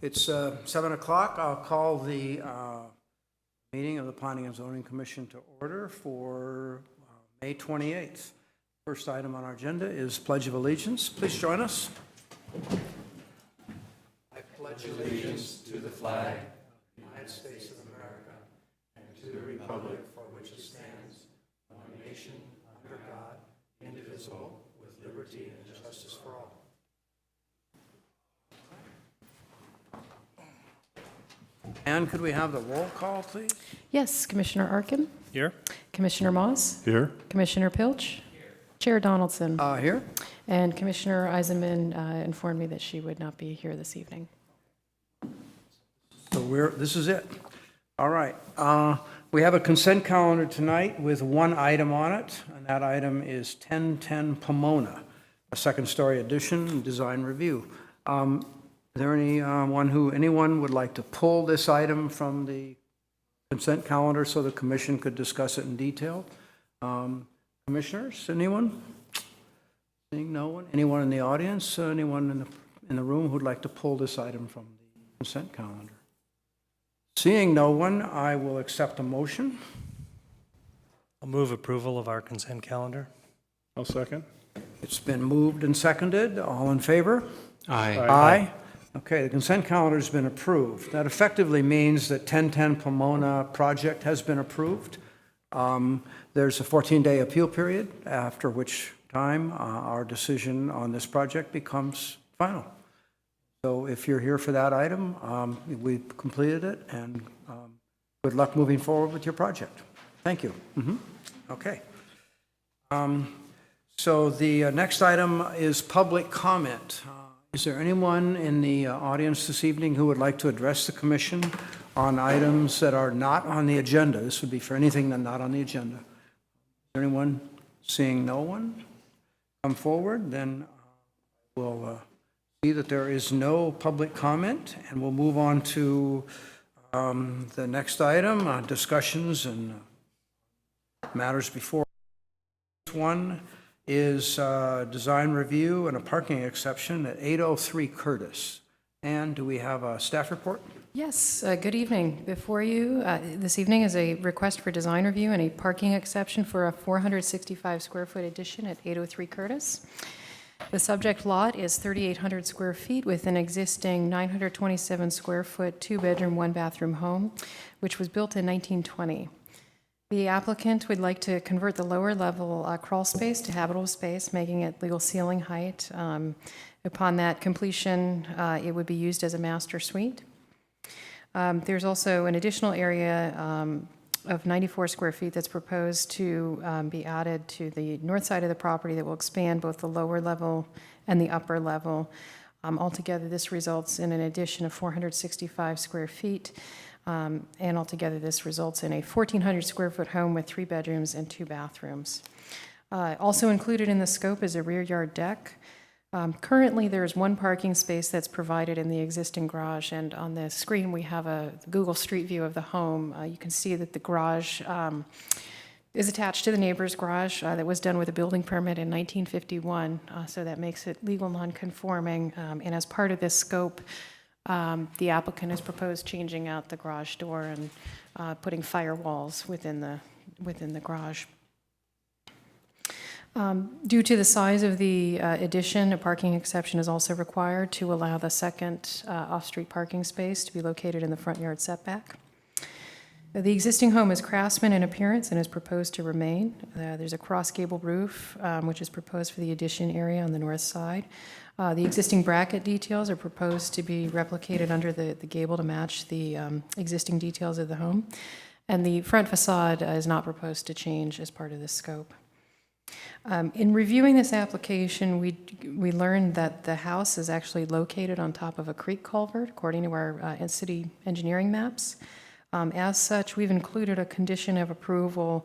It's 7 o'clock. I'll call the meeting of the Planning and Zoning Commission to order for May 28th. First item on our agenda is Pledge of Allegiance. Please join us. I pledge allegiance to the flag of the United States of America and to the republic for which it stands, one nation, under God, indivisible, with liberty and justice for all. And could we have the roll call, please? Yes, Commissioner Arkin. Here. Commissioner Moss. Here. Commissioner Pilch. Chair Donaldson. Here. And Commissioner Eisenman informed me that she would not be here this evening. So this is it. All right. We have a consent calendar tonight with one item on it, and that item is 1010 Pomona, a second-story addition design review. Is there anyone would like to pull this item from the consent calendar so the commission could discuss it in detail? Commissioners, anyone? Seeing no one? Anyone in the audience? Anyone in the room who'd like to pull this item from the consent calendar? Seeing no one, I will accept a motion. I'll move approval of our consent calendar. I'll second. It's been moved and seconded. All in favor? Aye. Aye. Okay, the consent calendar has been approved. That effectively means that 1010 Pomona project has been approved. There's a 14-day appeal period, after which time our decision on this project becomes final. So if you're here for that item, we've completed it, and good luck moving forward with your project. Thank you. Okay. So the next item is public comment. Is there anyone in the audience this evening who would like to address the commission on items that are not on the agenda? This would be for anything that's not on the agenda. Is there anyone? Seeing no one come forward, then we'll see that there is no public comment, and we'll move on to the next item, discussions and matters before. This one is design review and a parking exception at 803 Curtis. And do we have a staff report? Yes, good evening. Before you this evening is a request for design review and a parking exception for a 465 square foot addition at 803 Curtis. The subject lot is 3,800 square feet with an existing 927 square foot, 2-bedroom, 1-bathroom home, which was built in 1920. The applicant would like to convert the lower level crawl space to habitable space, making it legal ceiling height. Upon that completion, it would be used as a master suite. There's also an additional area of 94 square feet that's proposed to be added to the north side of the property that will expand both the lower level and the upper level. Altogether, this results in an addition of 465 square feet. And altogether, this results in a 1,400 square foot home with 3 bedrooms and 2 bathrooms. Also included in the scope is a rear yard deck. Currently, there is one parking space that's provided in the existing garage, and on the screen we have a Google Street View of the home. You can see that the garage is attached to the neighbor's garage that was done with a building permit in 1951, so that makes it legal non-conforming. And as part of this scope, the applicant has proposed changing out the garage door and putting firewalls within the garage. Due to the size of the addition, a parking exception is also required to allow the second off-street parking space to be located in the front yard setback. The existing home is craftsman in appearance and is proposed to remain. There's a cross-gable roof, which is proposed for the addition area on the north side. The existing bracket details are proposed to be replicated under the gable to match the existing details of the home. And the front facade is not proposed to change as part of this scope. In reviewing this application, we learned that the house is actually located on top of a creek culvert, according to our city engineering maps. As such, we've included a condition of approval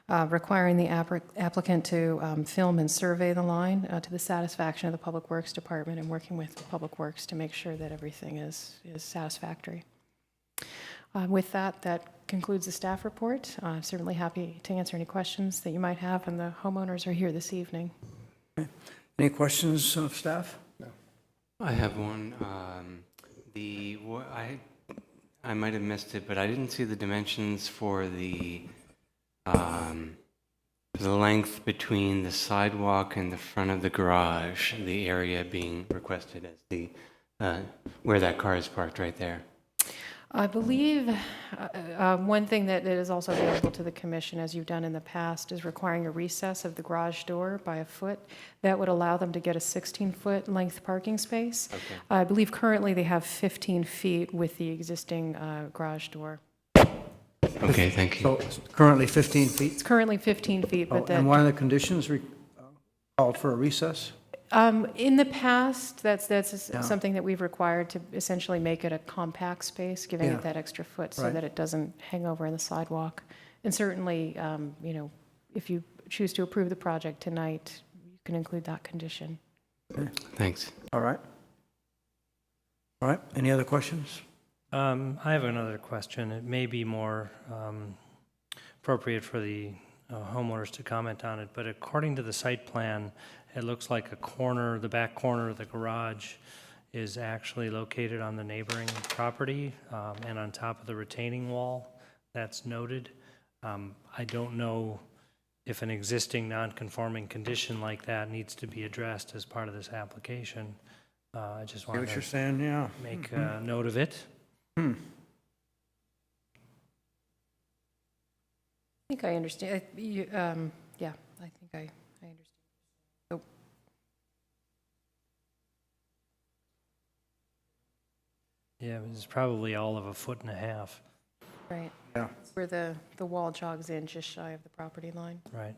requiring the applicant to film and survey the line to the satisfaction of the Public Works Department, and working with Public Works to make sure that everything is satisfactory. With that, that concludes the staff report. I'm certainly happy to answer any questions that you might have, and the homeowners are here this evening. Any questions of staff? No. I have one. I might have missed it, but I didn't see the dimensions for the length between the sidewalk and the front of the garage, the area being requested as the, where that car is parked right there. I believe one thing that is also available to the commission, as you've done in the past, is requiring a recess of the garage door by a foot. That would allow them to get a 16-foot length parking space. Okay. I believe currently they have 15 feet with the existing garage door. Okay, thank you. So it's currently 15 feet? It's currently 15 feet, but that... And one of the conditions called for a recess? In the past, that's Yeah. something that we've required to essentially make it a compact space, giving Yeah. it that extra foot so Right. that it doesn't hang over the sidewalk. And certainly, if you choose to approve the project tonight, you can include that condition. Thanks. All right. All right, any other questions? I have another question. It may be more appropriate for the homeowners to comment on it, but according to the site plan, it looks like the back corner of the garage is actually located on the neighboring property and on top of the retaining wall. That's noted. I don't know if an existing non-conforming condition like that needs to be addressed as part of this application. I just See what wanted you're to saying, yeah. make a note of it. I think I understand. Yeah, I think I understand. Oh. Yeah, it's probably all of 1.5 feet. Right. Yeah. It's where the wall jogs in just shy of the property line. Right.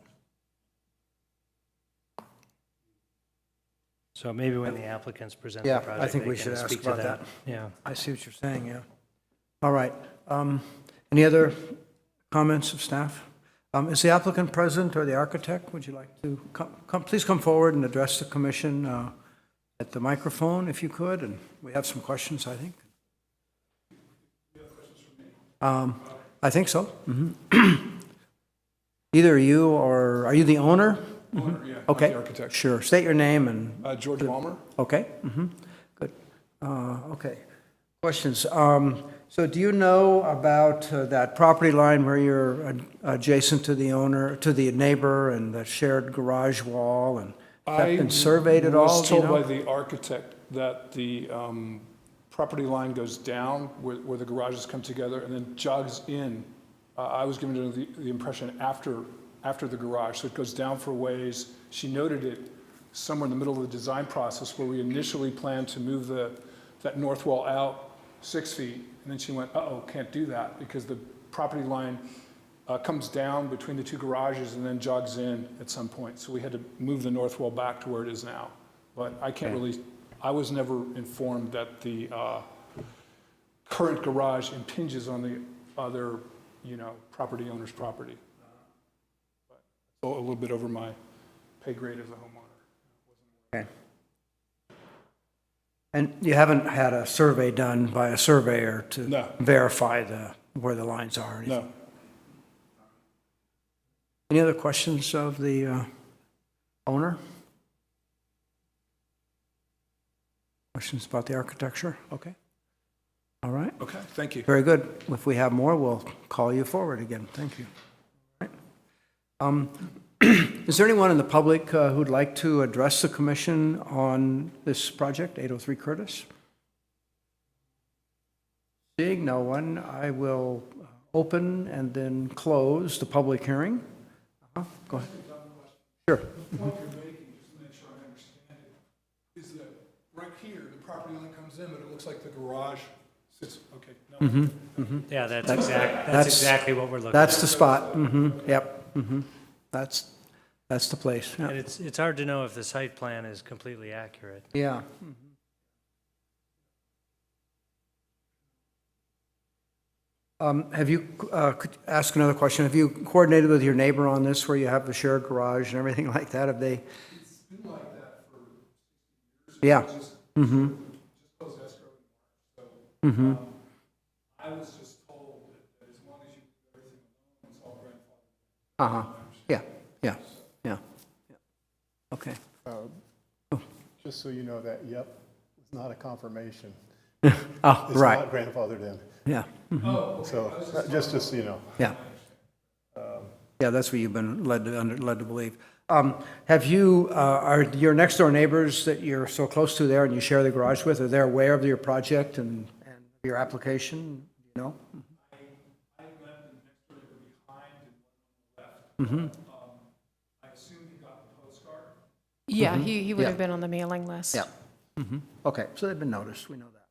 So maybe when the applicants present the Yeah, project, I think they we can should ask speak to about that. Yeah. I see what you're saying, yeah. All right. Any other comments of staff? Is the applicant present or the architect? Would you like to please come forward and address the commission at the microphone if you could? And we have some questions, I think. I think so. Either you or, are you the owner? Owner, yeah, not Okay. the architect. Sure. State your name and, George Walmer. okay? Good. Okay. Questions. So do you know about that property line where you're adjacent to the owner, to the neighbor, and the shared garage wall? And has that been surveyed at all? I was do you told know? by the architect that the property line goes down where the garages come together and then jogs in. I was given the impression after the garage, so it goes down for a ways. She noted it somewhere in the middle of the design process where we initially planned to move that north wall out 6 feet, and then she went, uh-oh, can't do that because the property line comes down between the two garages and then jogs in at some point. So we had to move the north wall back to where it is now. But I can't really, I was never informed that the current garage impinges on the other, property owner's property. But a little bit over my pay grade as a homeowner. Okay. And you haven't had a survey done by a surveyor to No. verify where the lines are? Or anything? No. Any other questions of the owner? Questions about the architecture? Okay. All right. Okay, thank you. Very good. If we have more, we'll call you forward again. Thank you. All right. Is there anyone in the public who'd like to address the commission on this project, 803 Curtis? Seeing no one, I will open and then close the public hearing. Go ahead. Sure. The point you're making, just to make sure I understand it, is that right here, the property line comes in, but it looks like the garage sits, okay, no. Yeah, that's that's- exactly what we're looking at. That's the spot. Yep. That's the place. And Yeah. it's hard to know if the site plan is completely accurate. Yeah. Have you, could ask another question, have you coordinated with your neighbor on this, where you have the shared garage and everything like that? Have they? It's been like that for 6 years. Yeah. Just closed escrow in March, so. I was just told that as long as you do everything alone, it's all grandfathered. Uh-huh. Yeah. Okay. Just so you know, that yep was not a confirmation. Oh, It's right, not grandfathered in. yeah, So, just so you know. yeah. Yeah, that's what you've been led to believe. Have you, are your next-door neighbors that you're so close to there and you share the garage with, are they aware of your project and your application, you know? I met the next door behind and one on the left. I assume he got the postcard. Yeah, he would Yeah. have been on the mailing list. Yeah. Okay, so they've been noticed, we know that.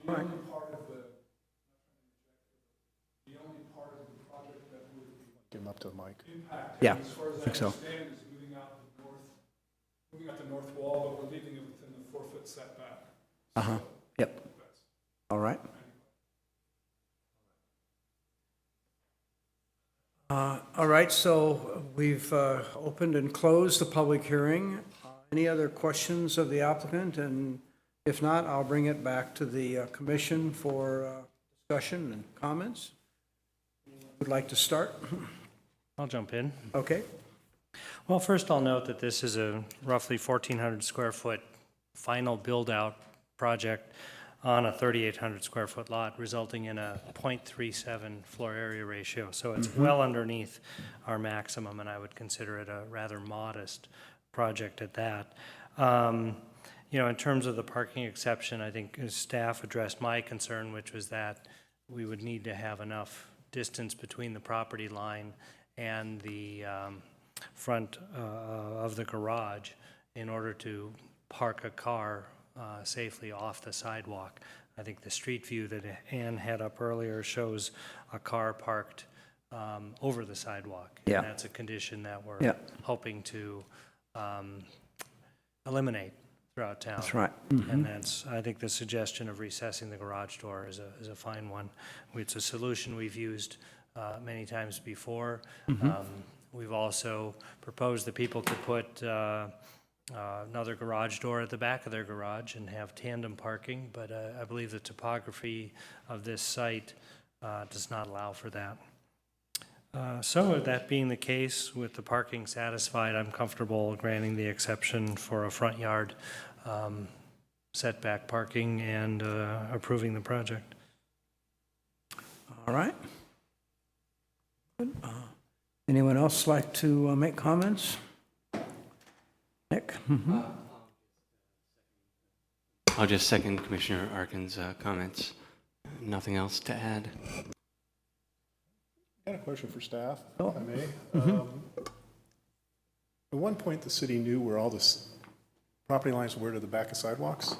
The only part of the project that would Get him up to the mic. impact, Yeah, as far as I I think so. understand, is moving out the north wall, but we're leaving it within the 4-foot setback. Uh-huh, yep. All right. All right, so we've opened and closed the public hearing. Any other questions of the applicant? And if not, I'll bring it back to the commission for discussion and comments. Would like to start? I'll jump in. Okay. Well, first I'll note that this is a roughly 1,400 square foot final build-out project on a 3,800 square foot lot, resulting in a 0.37 floor area ratio. So it's well underneath our maximum, and I would consider it a rather modest project at that. You know, in terms of the parking exception, I think staff addressed my concern, which was that we would need to have enough distance between the property line and the front of the garage in order to park a car safely off the sidewalk. I think the street view that Ann had up earlier shows a car parked over the sidewalk. Yeah. And that's a condition that we're Yeah. hoping to eliminate throughout town. That's right. And that's, I think the suggestion of recessing the garage door is a fine one. It's a solution we've used many times before. We've also proposed that people could put another garage door at the back of their garage and have tandem parking, but I believe the topography of this site does not allow for that. So that being the case, with the parking satisfied, I'm comfortable granting the exception for a front yard setback parking and approving the project. All right. Good. Anyone else like to make comments? Nick? I'll just second Commissioner Arkin's comments. Nothing else to add. I got a question for staff, Oh. if I may. At one point, the city knew where all this property lines were to the back of sidewalks.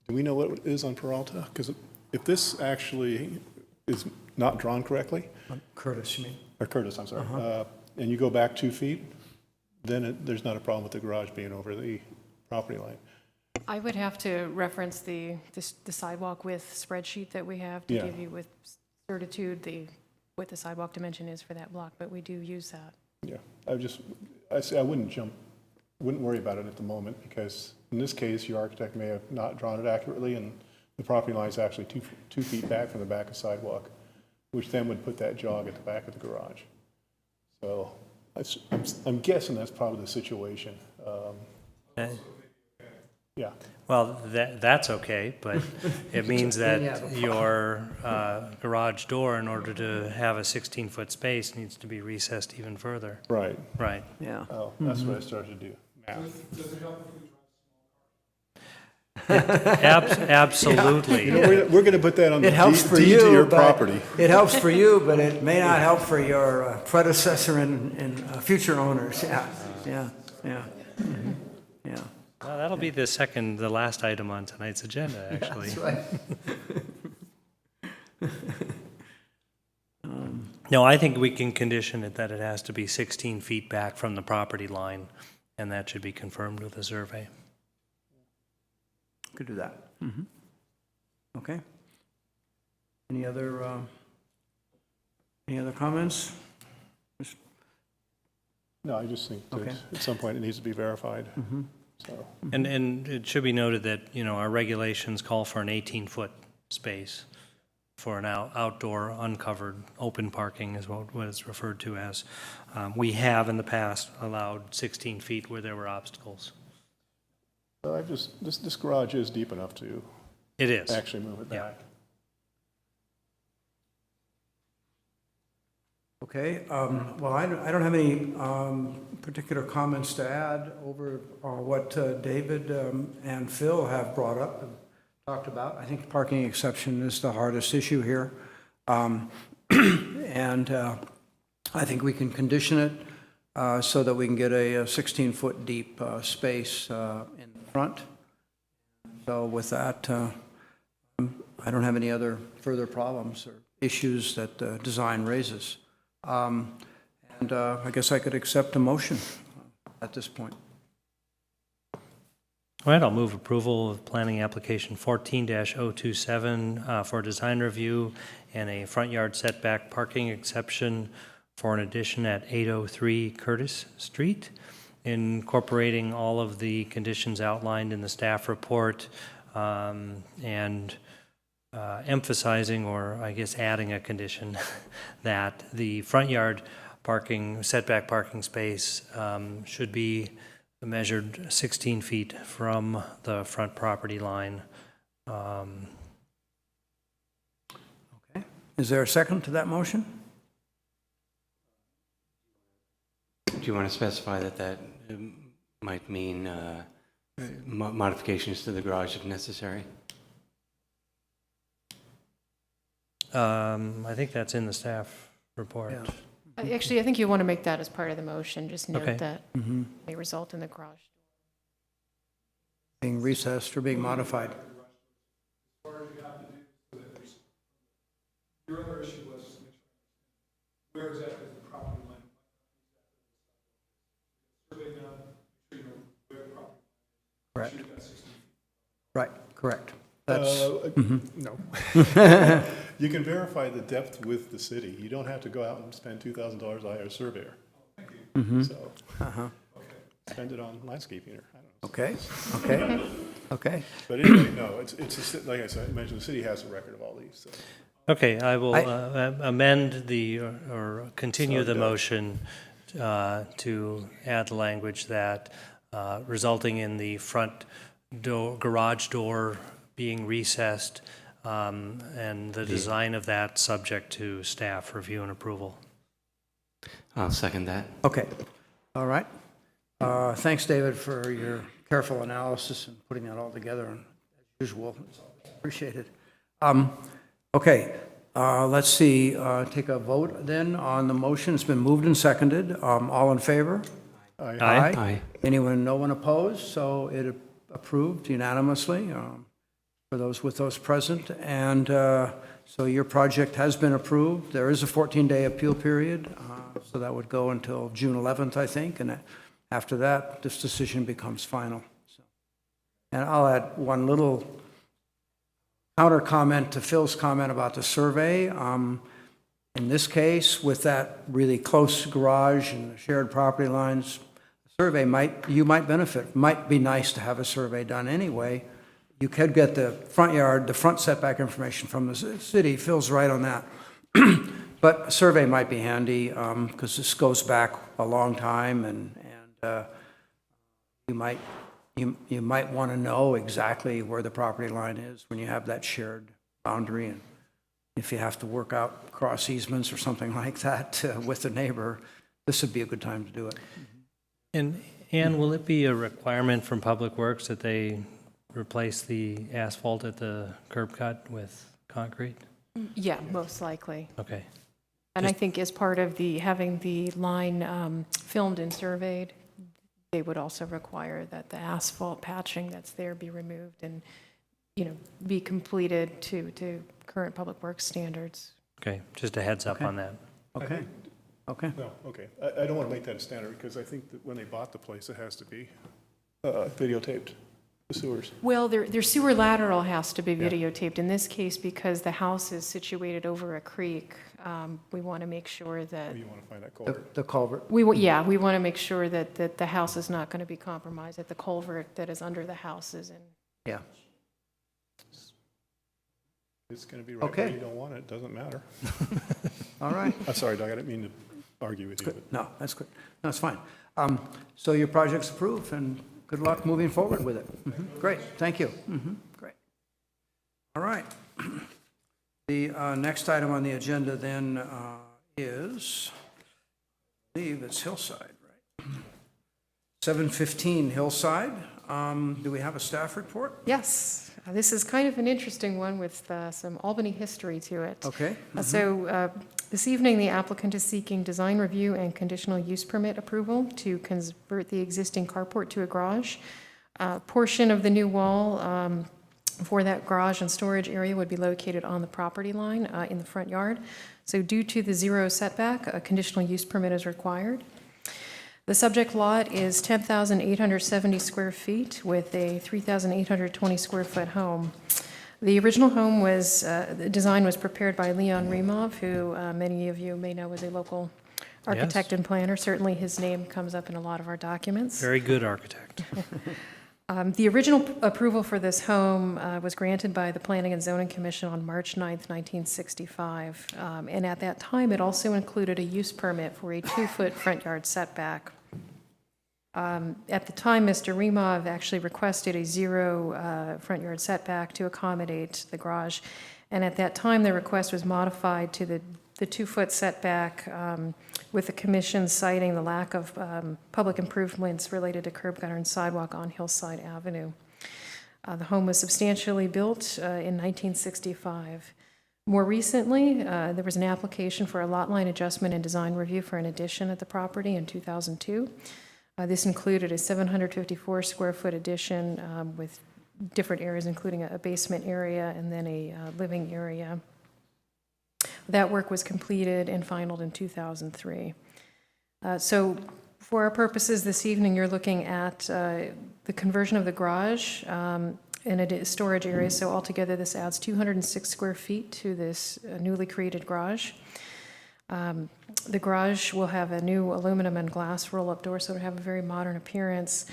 Do we know what it is on Peralta? Because if this actually is not drawn correctly, Curtis, you mean? or Curtis, I'm sorry, and you go back 2 feet, then there's not a problem with the garage being over the property line. I would have to reference the sidewalk width spreadsheet that we have to Yeah. give you with certitude what the sidewalk dimension is for that block, but we do use that. Yeah, I wouldn't worry about it at the moment, because in this case, your architect may have not drawn it accurately, and the property line is actually 2 feet back from the back of sidewalk, which then would put that jog at the back of the garage. So I'm guessing that's probably the situation. Yeah, Well, that's okay, but it means that your garage door, in order to have a 16-foot space, needs to be recessed even further. right. Right. Yeah. Oh, that's what I started to do, math. Does it help if we drive Absolutely. You know, we're going to put that on the It helps for deed to you, your but property. it helps for you, but it may not help for your predecessor and future owners. Yeah, yeah, yeah. Mhm. Yeah. Well, that'll be the last item on tonight's agenda, actually. That's right. No, I think we can condition it that it has to be 16 feet back from the property line, and that should be confirmed with a survey. Could do that. Okay. Any other comments? No, I just think that Okay. at some point it needs to be verified. So, And it should be noted that, you know, our regulations call for an 18-foot space for an outdoor, uncovered, open parking is what it's referred to as. We have in the past allowed 16 feet where there were obstacles. so this garage is deep enough to It is. actually move it Yeah. back. Okay, well, I don't have any particular comments to add over what David and Phil have brought up and talked about. I think the parking exception is the hardest issue here. And I think we can condition it so that we can get a 16-foot deep space in the front. So with that, I don't have any other further problems or issues that design raises. And I guess I could accept a motion at this point. All right, I'll move approval of planning application 14-027 for design review and a front yard setback parking exception for an addition at 803 Curtis Street, incorporating all of the conditions outlined in the staff report, and emphasizing, or I guess adding a condition, that the front yard parking, setback parking space should be measured 16 feet from the front property line. Okay. Is there a second to that motion? Do you want to specify that might mean modifications to the garage if necessary? I think that's in the staff report. Yeah. Actually, I think you want to make that as part of the motion, just Okay. note that may result in the garage. Being recessed or being modified? Your other issue was where exactly is the property line? Survey done, you know, where the property Correct. should have got 16 feet. Right, correct. That's, No. You can verify the depth with the city. You don't have to go out and spend $2,000 to hire a surveyor. So spend it on landscaping or, I don't know. okay, okay, okay. But anyway, no, like I said, I mentioned, the city has a record of all these, so. Okay, I will amend or continue the motion to add the language that resulting in the front door, garage door being recessed, and the design of that subject to staff review and approval. I'll second that. Okay, all right. Thanks, David, for your careful analysis and putting that all together, and as usual, it's always appreciated. Okay, let's see, take a vote then on the motion. It's been moved and seconded. All in favor? Aye. Aye. Anyone, no one opposed, so it approved unanimously for those with those present. And so your project has been approved. There is a 14-day appeal period, so that would go until June 11th, I think, and after that, this decision becomes final. So, and I'll add one little counter comment to Phil's comment about the survey. In this case, with that really close garage and the shared property lines, survey you might benefit. Might be nice to have a survey done anyway. You could get the front yard, the front setback information from the city. Phil's right on that. But a survey might be handy because this goes back a long time, and you might want to know exactly where the property line is when you have that shared boundary, and if you have to work out cross easements or something like that with the neighbor, this would be a good time to do it. And will it be a requirement from Public Works that they replace the asphalt at the curb cut with concrete? Yeah, most likely. Okay. And I think as part of having the line filmed and surveyed, they would also require that the asphalt patching that's there be removed and, be completed to current Public Works standards. Okay, just a heads up Okay. on that. Okay, okay. No, okay. I don't want to make that a standard because I think that when they bought the place, it has to be videotaped, the sewers. Well, their sewer lateral has to be videotaped. In this case, because the house is situated over a creek, we want to make sure that, Or you want to find that culvert. The culvert. we want to make sure that the house is not going to be compromised, that the culvert that is under the house is in. Yeah. It's going to be right Okay. where you don't want it, doesn't matter. All right. I'm sorry, Doug, I didn't mean to argue with you. but- No, that's good. No, it's fine. So your project's approved, and good luck moving forward with it. Great, thank you. Great. All right. The next item on the agenda then is, I believe it's Hillside, right? 715 Hillside. Do we have a staff report? Yes, this is kind of an interesting one with some Albany history to it. Okay. So this evening, the applicant is seeking design review and conditional use permit approval to convert the existing carport to a garage. Portion of the new wall for that garage and storage area would be located on the property line in the front yard. So due to the zero setback, a conditional use permit is required. The subject lot is 10,870 square feet with a 3,820 square foot home. The original home was, the design was prepared by Leon Remov, who many of you may know as a local architect and planner. Certainly his name comes up in a lot of our documents. Very good architect. The original approval for this home was granted by the Planning and Zoning Commission on March 9th, 1965. And at that time, it also included a use permit for a 2-foot front yard setback. At the time, Mr. Remov actually requested a 0 front yard setback to accommodate the garage. And at that time, the request was modified to the 2-foot setback, with the commission citing the lack of public improvements related to curb gutter and sidewalk on Hillside Avenue. The home was substantially built in 1965. More recently, there was an application for a lot line adjustment and design review for an addition at the property in 2002. This included a 754 square foot addition with different areas, including a basement area and then a living area. That work was completed and finalized in 2003. So for our purposes this evening, you're looking at the conversion of the garage in a storage area. So altogether, this adds 206 square feet to this newly created garage. The garage will have a new aluminum and glass roll-up door, so it'll have a very modern appearance.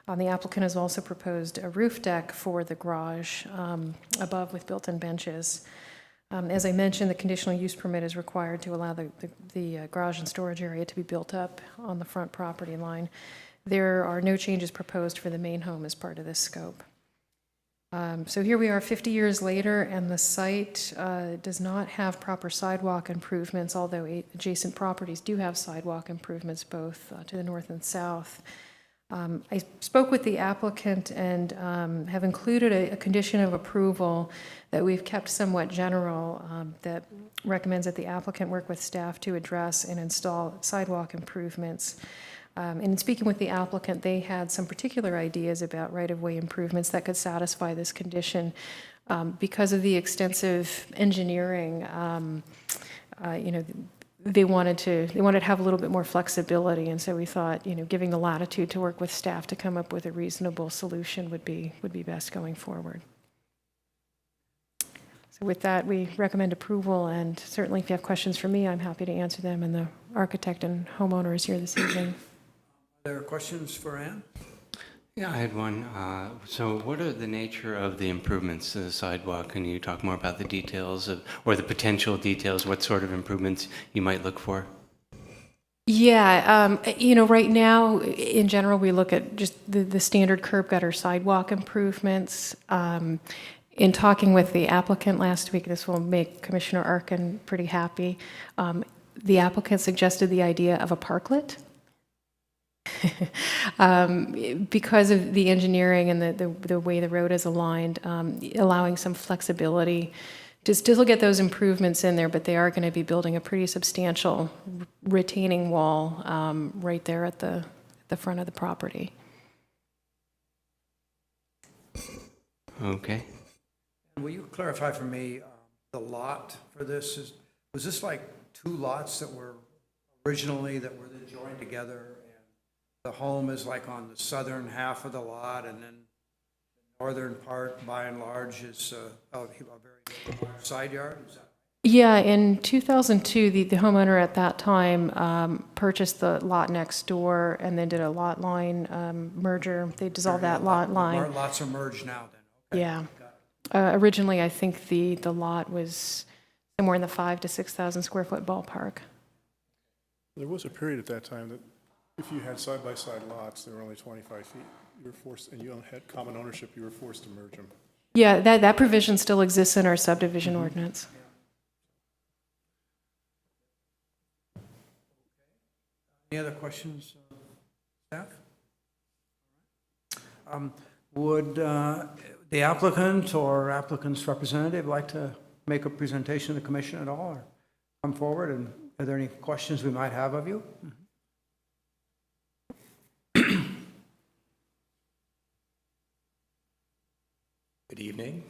The applicant has also proposed a roof deck for the garage above with built-in benches. As I mentioned, the conditional use permit is required to allow the garage and storage area to be built up on the front property line. There are no changes proposed for the main home as part of this scope. So here we are 50 years later, and the site does not have proper sidewalk improvements, although adjacent properties do have sidewalk improvements both to the north and south. I spoke with the applicant and have included a condition of approval that we've kept somewhat general that recommends that the applicant work with staff to address and install sidewalk improvements. And in speaking with the applicant, they had some particular ideas about right-of-way improvements that could satisfy this condition. Because of the extensive engineering, they wanted to have a little bit more flexibility, and so we thought, giving the latitude to work with staff to come up with a reasonable solution would be best going forward. So with that, we recommend approval, and certainly if you have questions for me, I'm happy to answer them, and the architect and homeowner is here this evening. Are there questions for Ann? Yeah, I had one. So what are the nature of the improvements to the sidewalk? Can you talk more about the details or the potential details, what sort of improvements you might look for? Yeah, right now, in general, we look at just the standard curb gutter sidewalk improvements. In talking with the applicant last week, this will make Commissioner Arkin pretty happy. The applicant suggested the idea of a parklet. Because of the engineering and the way the road is aligned, allowing some flexibility to still get those improvements in there, but they are going to be building a pretty substantial retaining wall right there at the front of the property. Okay. Will you clarify for me the lot for this? Was this like 2 lots that were originally that were then joined together? The home is like on the southern half of the lot, and then the northern part, by and large, is a very large side yard? Is that Yeah, in 2002, the homeowner at that time purchased the lot next door and then did a lot line merger. They dissolved that lot line. Lots are merged now then? Okay. Yeah. Originally, I think the lot was somewhere in the 5,000 to 6,000 square foot ballpark. There was a period at that time that if you had side-by-side lots, they were only 25 feet. You were forced, and you had common ownership, you were forced to merge them. Yeah, that provision still exists in our subdivision ordinance. Any other questions, staff? Would the applicant or applicant's representative like to make a presentation to the commission at all, or come forward? And are there any questions we might have of you? Good evening.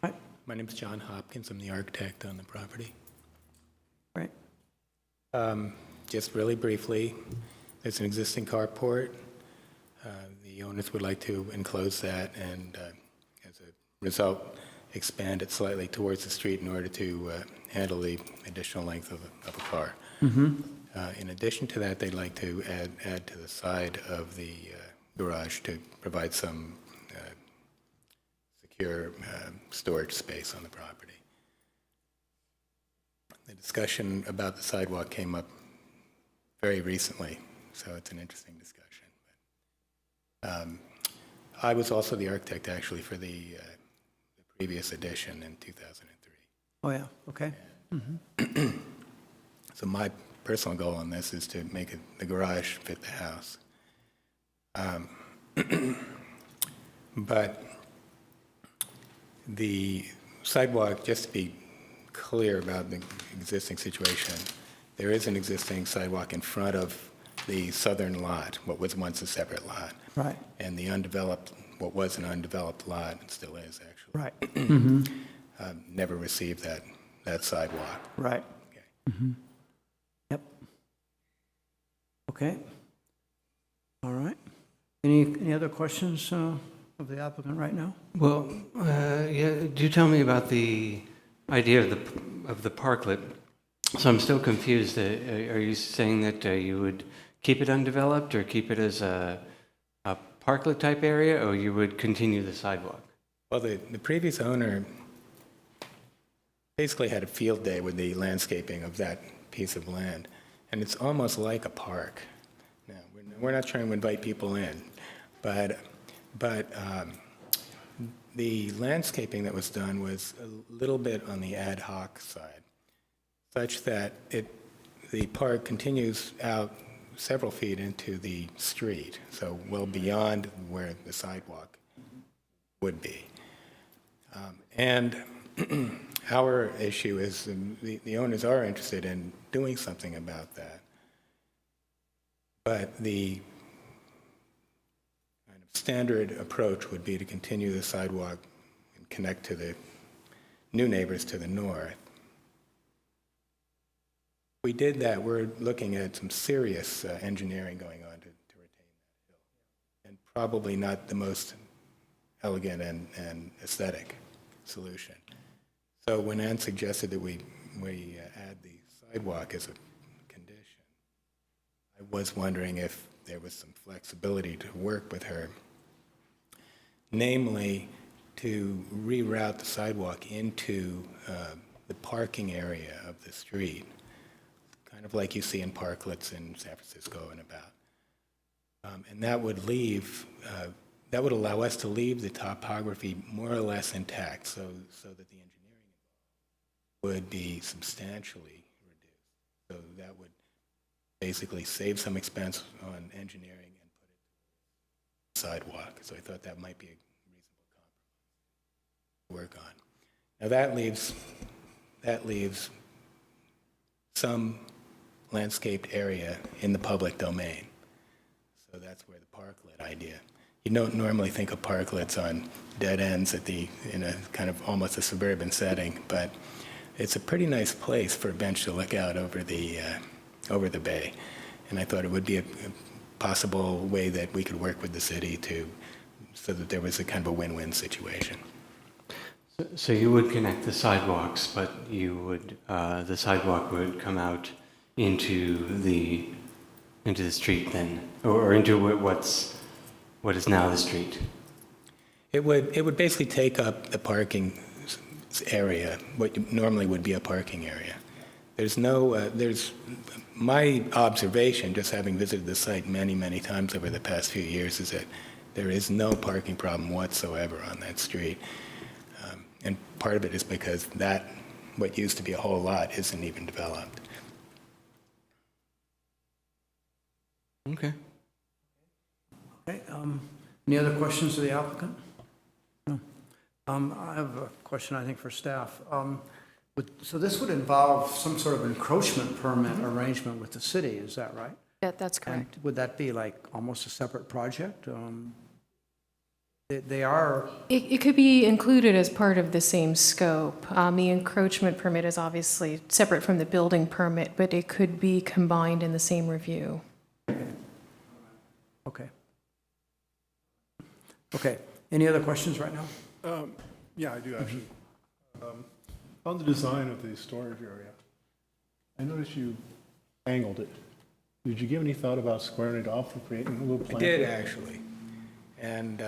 Hi. My name is John Hopkins. I'm the architect on the property. Great. Just really briefly, there's an existing carport. The owners would like to enclose that and, as a result, expand it slightly towards the street in order to handle the additional length of a car. In addition to that, they'd like to add to the side of the garage to provide some secure storage space on the property. The discussion about the sidewalk came up very recently, so it's an interesting discussion. I was also the architect, actually, for the previous addition in 2003. Oh, yeah, okay. So my personal goal on this is to make the garage fit the house. But the sidewalk, just to be clear about the existing situation, there is an existing sidewalk in front of the southern lot, what was once a separate lot. Right. And the undeveloped, what was an undeveloped lot, and still is actually. Right. Never received that sidewalk. Right. Okay. Yep. Okay. All right. Any other questions of the applicant right now? Well, yeah, do tell me about the idea of the parklet. So I'm still confused. Are you saying that you would keep it undeveloped or keep it as a parklet type area, or you would continue the sidewalk? Well, the previous owner basically had a field day with the landscaping of that piece of land, and it's almost like a park. Now, we're not trying to invite people in, but the landscaping that was done was a little bit on the ad hoc side, such that the park continues out several feet into the street, so well beyond where the sidewalk would be. And our issue is the owners are interested in doing something about that. But the kind of standard approach would be to continue the sidewalk and connect to the new neighbors to the north. If we did that, we're looking at some serious engineering going on to retain that hill, and probably not the most elegant and aesthetic solution. So when Ann suggested that we add the sidewalk as a condition, I was wondering if there was some flexibility to work with her, namely to reroute the sidewalk into the parking area of the street, kind of like you see in parklets in San Francisco and about. And that would allow us to leave the topography more or less intact, so that the engineering would be substantially reduced. So that would basically save some expense on engineering and put it to the sidewalk. So I thought that might be a reasonable compromise to work on. Now that leaves some landscaped area in the public domain. So that's where the parklet idea. You don't normally think of parklets on dead ends in a kind of almost a suburban setting, but it's a pretty nice place for a bench to look out over the bay. And I thought it would be a possible way that we could work with the city so that there was a kind of a win-win situation. So you would connect the sidewalks, but the sidewalk would come out into the street then, or into what is now the street. It would basically take up the parking area, what normally would be a parking area. There's my observation, just having visited the site many, many times over the past few years, is that there is no parking problem whatsoever on that street. And part of it is because that, what used to be a whole lot, isn't even developed. Okay. Okay, any other questions of the applicant? No. I have a question, I think, for staff. So this would involve some sort of encroachment permit arrangement with the city, is that right? That's correct. And would that be like almost a separate project? They are, It could be included as part of the same scope. The encroachment permit is obviously separate from the building permit, but it could be combined in the same review. okay. Okay, any other questions right now? Yeah, I do actually. On the design of the storage area, I noticed you angled it. Did you give any thought about squaring it off and creating a little I plant? did, actually. And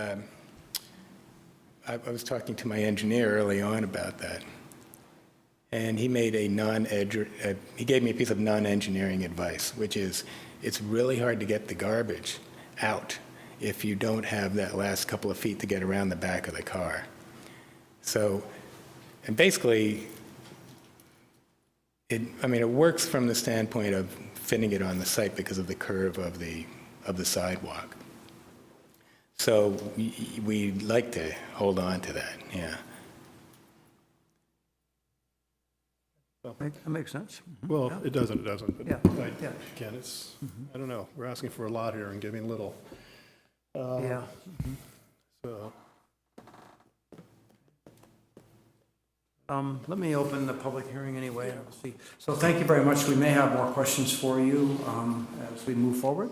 I was talking to my engineer early on about that. And he made he gave me a piece of non-engineering advice, which is it's really hard to get the garbage out if you don't have that last couple of feet to get around the back of the car. So, and basically, it works from the standpoint of fitting it on the site because of the curve of the sidewalk. So we'd like to hold on to that, yeah. That makes sense. Well, it doesn't, but Yeah, yeah. again, it's, I don't know, we're asking for a lot here and giving little. Yeah. So, Let me open the public hearing anyway. I'll see. So thank you very much. We may have more questions for you as we move forward.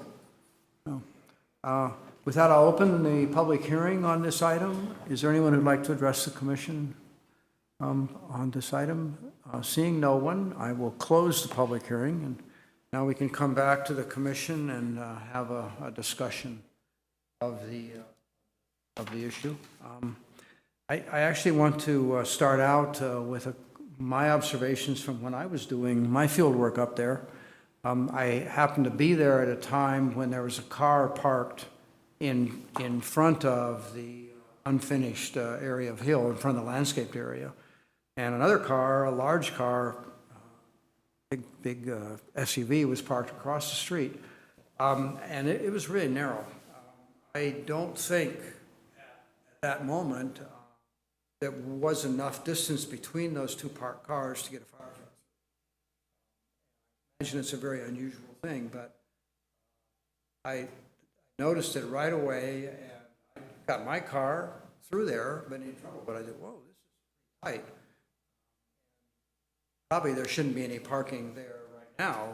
With that, I'll open the public hearing on this item. Is there anyone who'd like to address the commission on this item? Seeing no one, I will close the public hearing, and now we can come back to the commission and have a discussion of the issue. I actually want to start out with my observations from when I was doing my field work up there. I happened to be there at a time when there was a car parked in front of the unfinished area of hill, in front of the landscaped area. And another car, a large car, big SUV was parked across the street. And it was really narrow. I don't think at that moment there was enough distance between those two parked cars to get a fire truck. I imagine it's a very unusual thing, but I noticed it right away, and I got my car through there, but in trouble. But I said, whoa, this is tight. Probably there shouldn't be any parking there right now.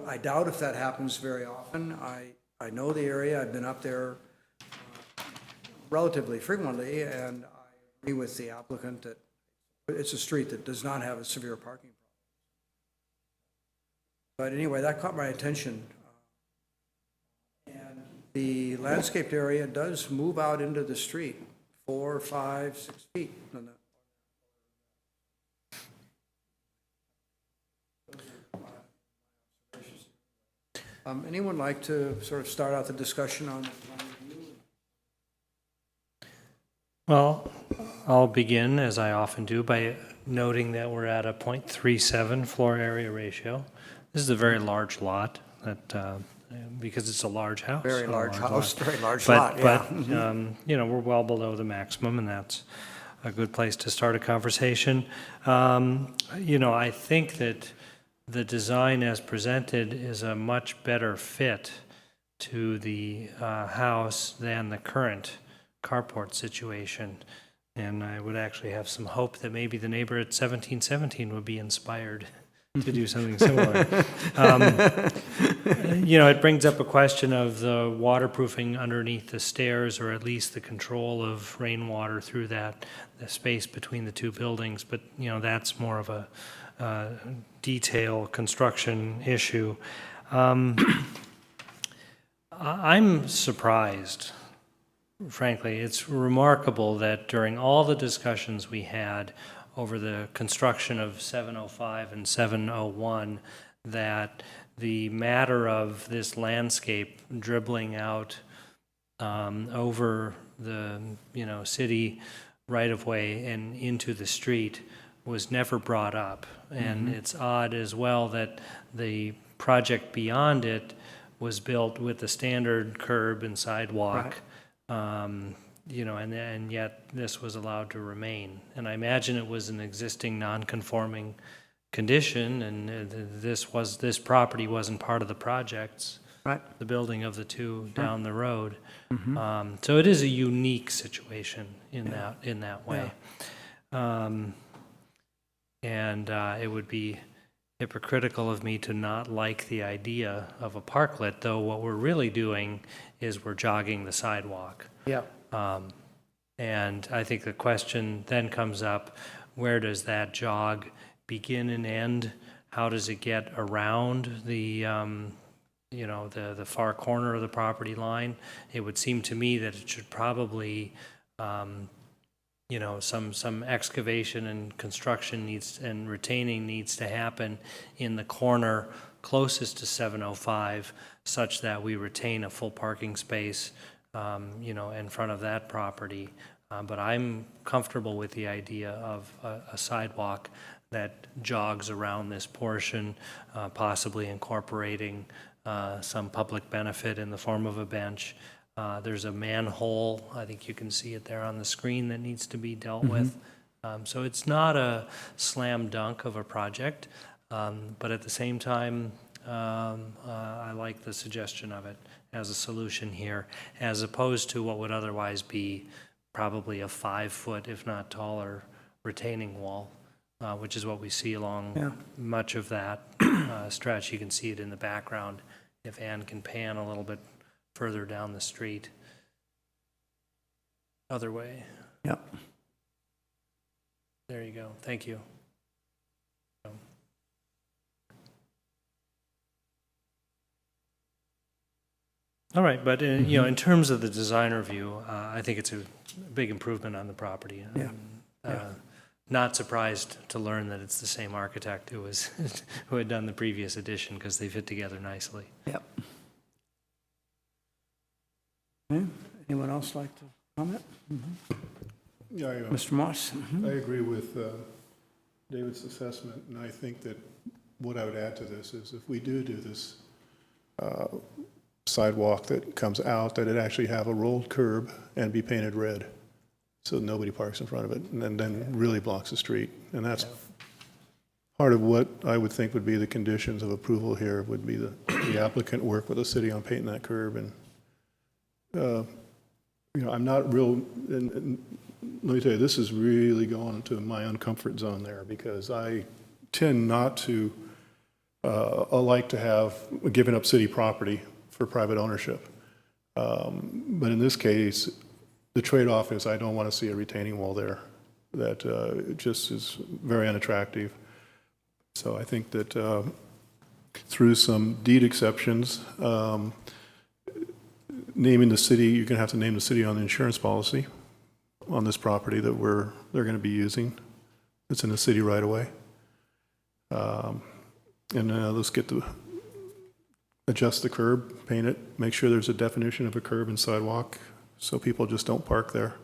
I doubt if that happens very often. I know the area. I've been up there relatively frequently, and I agree with the applicant that it's a street that does not have a severe parking problem. But anyway, that caught my attention. And the landscaped area does move out into the street 4, 5, 6 feet. Anyone like to sort of start out the discussion on? Well, I'll begin, as I often do, by noting that we're at a 0.37 floor area ratio. This is a very large lot, that because it's a large house. Very large house, lot. very large lot, yeah. But we're well below the maximum, and that's a good place to start a conversation. I think that the design as presented is a much better fit to the house than the current carport situation. And I would actually have some hope that maybe the neighbor at 1717 would be inspired to do something similar. It brings up a question of the waterproofing underneath the stairs, or at least the control of rainwater through the space between the two buildings. But, that's more of a detail construction issue. I'm surprised. Frankly, it's remarkable that during all the discussions we had over the construction of 705 and 701, that the matter of this landscape dribbling out over the, city right-of-way and into the street was never brought up. And it's odd as well that the project beyond it was built with the standard curb and sidewalk. And yet this was allowed to remain. And I imagine it was an existing non-conforming condition, and this property wasn't part of the projects. Right. The building of the two down the road. So it is a unique situation in that way. And it would be hypocritical of me to not like the idea of a parklet, though what we're really doing is we're jogging the sidewalk. Yeah. And I think the question then comes up, where does that jog begin and end? How does it get around the far corner of the property line? It would seem to me that it should probably, some excavation and construction and retaining needs to happen in the corner closest to 705, such that we retain a full parking space, in front of that property. But I'm comfortable with the idea of a sidewalk that jogs around this portion, possibly incorporating some public benefit in the form of a bench. There's a manhole, I think you can see it there on the screen, that needs to be dealt with. So it's not a slam dunk of a project, but at the same time, I like the suggestion of it as a solution here, as opposed to what would otherwise be probably a 5-foot, if not taller, retaining wall, which is what we see along much of that stretch. You can see it in the background if Ann can pan a little bit further down the street. Other way. Yep. There you go. Thank you. All right, but in terms of the design review, I think it's a big improvement on the property. Not surprised to learn that it's the same architect who had done the previous edition, because they fit together nicely. Yep. Okay. Anyone else like to comment? Yeah, Mr. Moss? I agree with David's assessment, and I think that what I would add to this is if we do this sidewalk that comes out, that it actually have a rolled curb and be painted red, so nobody parks in front of it, and then really blocks the street. And that's part of what I would think would be the conditions of approval here, would be the applicant work with the city on painting that curb. And I'm not real, and let me tell you, this is really going into my uncomfort zone there, because I tend not to like to have given up city property for private ownership. But in this case, the trade-off is I don't want to see a retaining wall there. That it just is very unattractive. So I think that through some deed exceptions, naming the city, you're going to have to name the city on the insurance policy on this property that they're going to be using. It's in the city right away. And let's adjust the curb, paint it, make sure there's a definition of a curb and sidewalk so people just don't park there.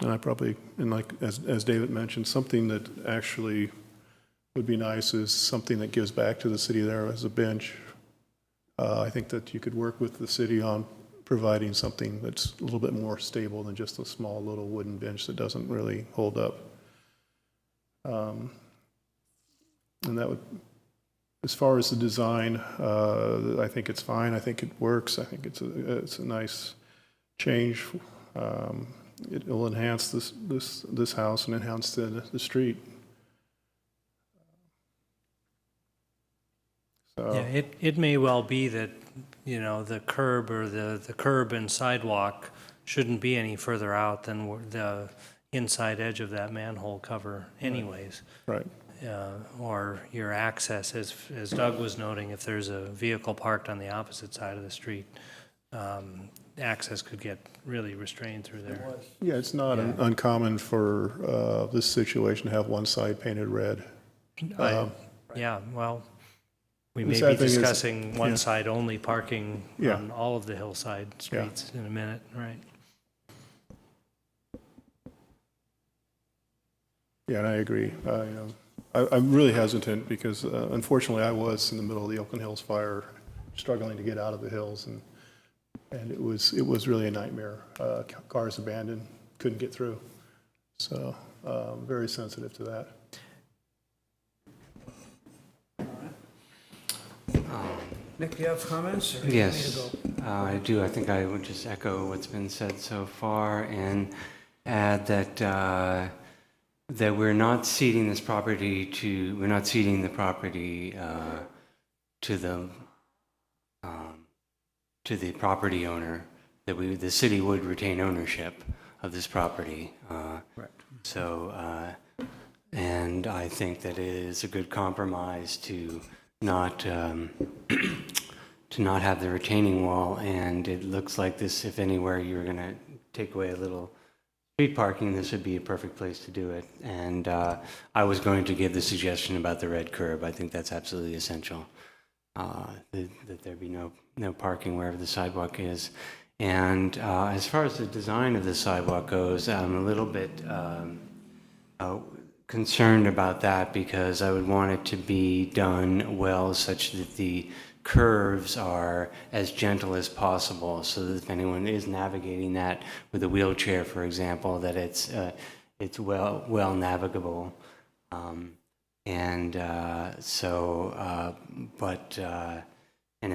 And like as David mentioned, something that actually would be nice is something that gives back to the city there as a bench. I think that you could work with the city on providing something that's a little bit more stable than just a small little wooden bench that doesn't really hold up. And that would, as far as the design, I think it's fine. I think it works. I think it's a nice change. It will enhance this house and enhance the street. So. Yeah, it may well be that, the curb or the curb and sidewalk shouldn't be any further out than the inside edge of that manhole cover anyways. Right. Or your access, as Doug was noting, if there's a vehicle parked on the opposite side of the street, access could get really restrained through there. Yeah, it's not uncommon for this situation to have one side painted red. Yeah, well, We The may sad be thing is- discussing yeah. one side only parking Yeah. on all of the hillside streets in a minute, right? Yeah, and I agree. I'm really hesitant because unfortunately I was in the middle of the Oakland Hills fire, struggling to get out of the hills, and it was really a nightmare. Cars abandoned, couldn't get through. So very sensitive to that. Nick, do you have comments? Or do you want me to Yes, go? I do. I think I would just echo what's been said so far and add that that we're not ceding this property to, we're not ceding the property to the property owner, that the city would retain ownership of this property. Correct. So, and I think that it is a good compromise to not to not have the retaining wall. And it looks like this, if anywhere you're going to take away a little street parking, this would be a perfect place to do it. And I was going to give the suggestion about the red curb. I think that's absolutely essential, that there be no parking wherever the sidewalk is. And as far as the design of the sidewalk goes, I'm a little bit concerned about that, because I would want it to be done well such that the curves are as gentle as possible, so that if anyone is navigating that with a wheelchair, for example, that it's well navigable. And in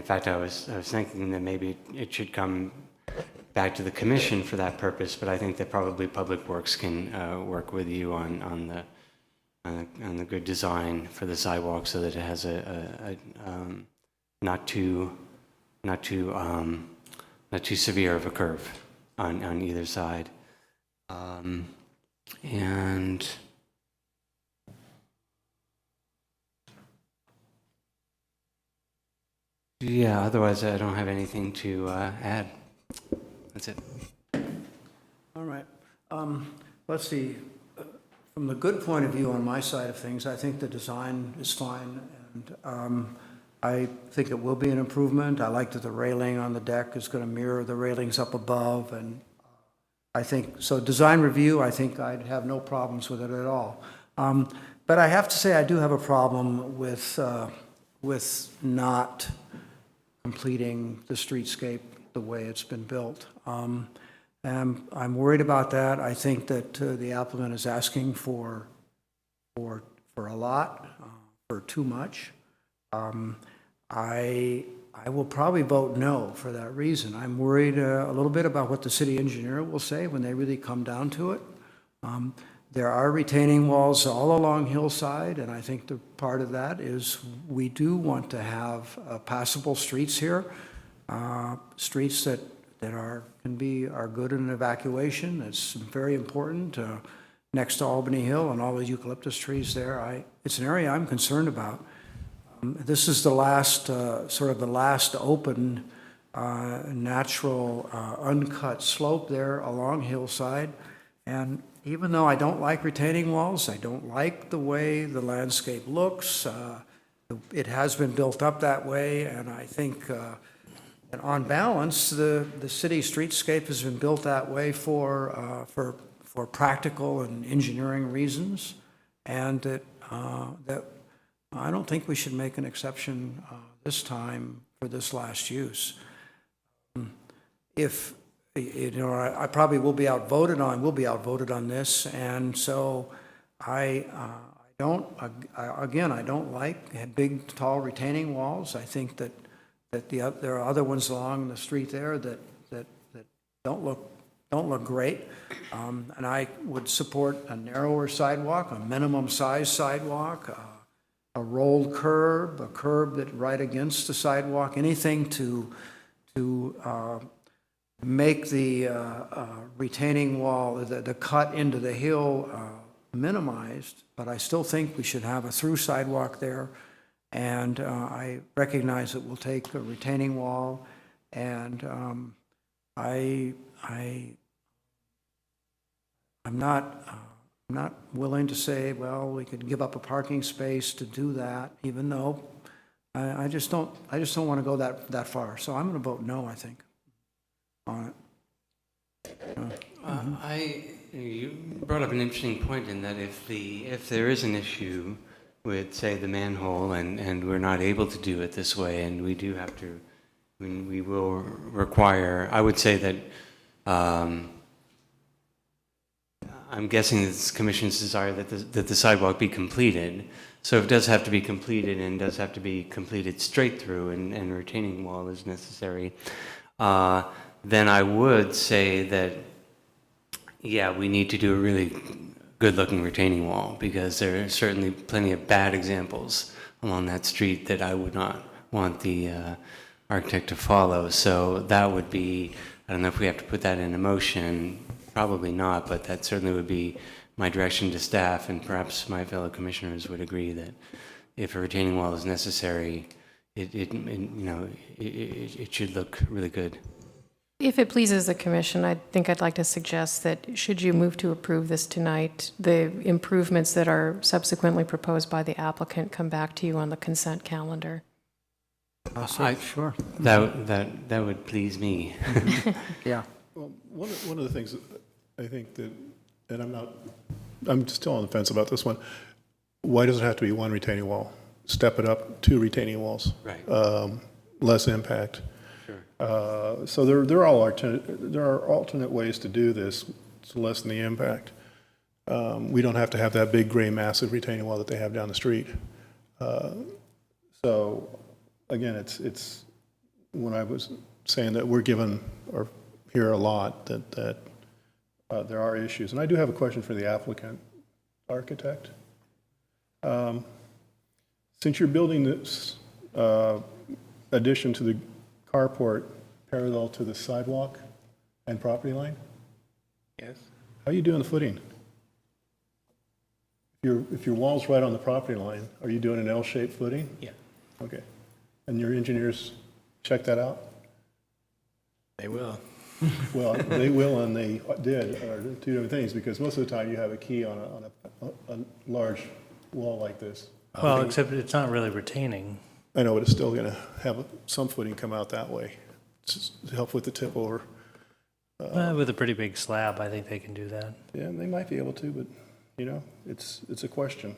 fact, I was thinking that maybe it should come back to the commission for that purpose, but I think that probably Public Works can work with you on the good design for the sidewalk, so that it has a not too severe of a curve on either side. And yeah, otherwise I don't have anything to add. That's it. All right. Let's see. From the good point of view on my side of things, I think the design is fine, and I think it will be an improvement. I like that the railing on the deck is going to mirror the railings up above, and I think, so design review, I think I'd have no problems with it at all. But I have to say, I do have a problem with not completing the streetscape the way it's been built. And I'm worried about that. I think that the applicant is asking for a lot, for too much. I will probably vote no for that reason. I'm worried a little bit about what the city engineer will say when they really come down to it. There are retaining walls all along Hillside, and I think the part of that is we do want to have passable streets here, streets that are good in evacuation. It's very important next to Albany Hill and all the eucalyptus trees there. It's an area I'm concerned about. This is the last, sort of the last open, natural, uncut slope there along Hillside. And even though I don't like retaining walls, I don't like the way the landscape looks. It has been built up that way, and I think, and on balance, the city streetscape has been built that way for practical and engineering reasons, and that I don't think we should make an exception this time for this last use. If I probably will be outvoted on this, and so I don't like big, tall retaining walls. I think that there are other ones along the street there that don't look great, and I would support a narrower sidewalk, a minimum size sidewalk, a rolled curb, a curb that right against the sidewalk, anything to make the retaining wall, the cut into the hill minimized, but I still think we should have a through sidewalk there. And I recognize it will take a retaining wall, and I'm not willing to say, well, we could give up a parking space to do that, even though I just don't want to go that far. So I'm going to vote no, I think, on it. You brought up an interesting point in that if there is an issue with, say, the manhole, and we're not able to do it this way, and we do have to, we will require, I would say that, I'm guessing it's the Commission's desire that the sidewalk be completed. So if it does have to be completed and does have to be completed straight through and a retaining wall is necessary, then I would say that, yeah, we need to do a really good-looking retaining wall, because there are certainly plenty of bad examples along that street that I would not want the architect to follow. So that would be, I don't know if we have to put that in a motion, probably not, but that certainly would be my direction to staff, and perhaps my fellow commissioners would agree that if a retaining wall is necessary, it should look really good. If it pleases the commission, I think I'd like to suggest that should you move to approve this tonight, the improvements that are subsequently proposed by the applicant come back to you on the consent calendar. Sure. That would please me. Yeah. Well, one of the things that I think that, and I'm still on the fence about this one. Why does it have to be one retaining wall? Step it up, 2 retaining walls. Right. Less impact. Sure. So there are alternate ways to do this to lessen the impact. We don't have to have that big gray massive retaining wall that they have down the street. So again, it's when I was saying that we're given or hear a lot that there are issues. And I do have a question for the applicant, architect. Since you're building this addition to the carport parallel to the sidewalk and property line, Yes? how are you doing the footing? If your wall's right on the property line, are you doing an L-shaped footing? Yeah. Okay. And your engineers check that out? They will. Well, they will and they did, are two different things, because most of the time you have a key on a large wall like this. Well, except it's not really retaining. I know, but it's still going to have some footing come out that way, just to help with the tip over. With a pretty big slab, I think they can do that. Yeah, they might be able to, but, it's a question,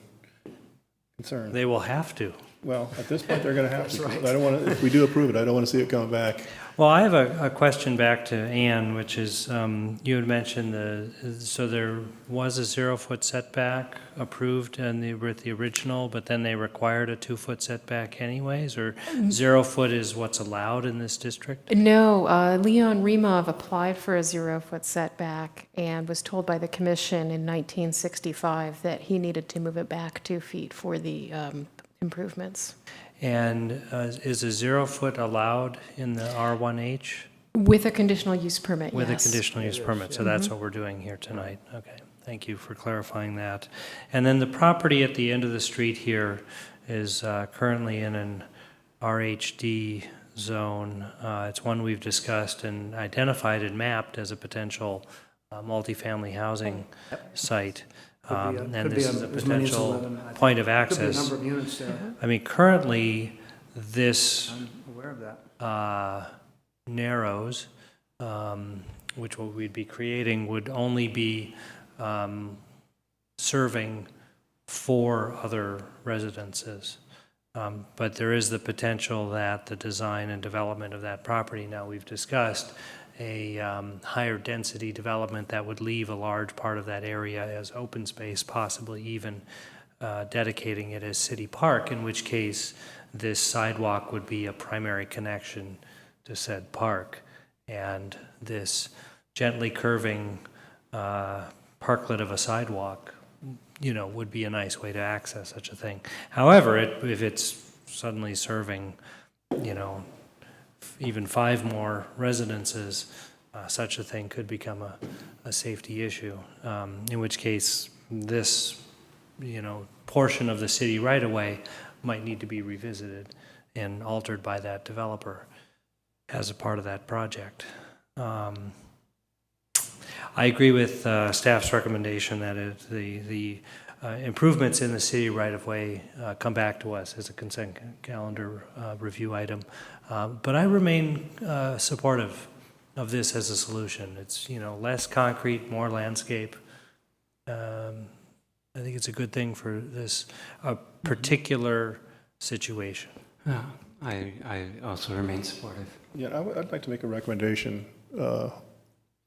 concern. They will have to. Well, at this point, they're going to have to. I don't want to, if we do approve it, I don't want to see it coming back. Well, I have a question back to Ann, which is, you had mentioned so there was a 0-foot setback approved with the original, but then they required a 2-foot setback anyways, or 0 foot is what's allowed in this district? No, Leon Remov applied for a 0-foot setback and was told by the commission in 1965 that he needed to move it back 2 feet for the improvements. And is a 0 foot allowed in the R1H? With a conditional use permit, With yes. a conditional use permit, so that's what we're doing here tonight. Okay, thank you for clarifying that. And then the property at the end of the street here is currently in an RHD zone. It's one we've discussed and identified and mapped as a potential multifamily housing site. And this is a potential point of Could be a access. number of units there. I mean, currently, this I'm aware of that. narrows, which what we'd be creating would only be serving 4 other residences. But there is the potential that the design and development of that property, now we've discussed, a higher density development that would leave a large part of that area as open space, possibly even dedicating it as city park, in which case this sidewalk would be a primary connection to said park. And this gently curving parklet of a sidewalk, would be a nice way to access such a thing. However, if it's suddenly serving, even 5 more residences, such a thing could become a safety issue, in which case this, portion of the city right-of-way might need to be revisited and altered by that developer as a part of that project. I agree with staff's recommendation that the improvements in the city right-of-way come back to us as a consent calendar review item. But I remain supportive of this as a solution. It's, less concrete, more landscape. I think it's a good thing for this particular situation. Yeah, I also remain supportive. Yeah, I'd like to make a recommendation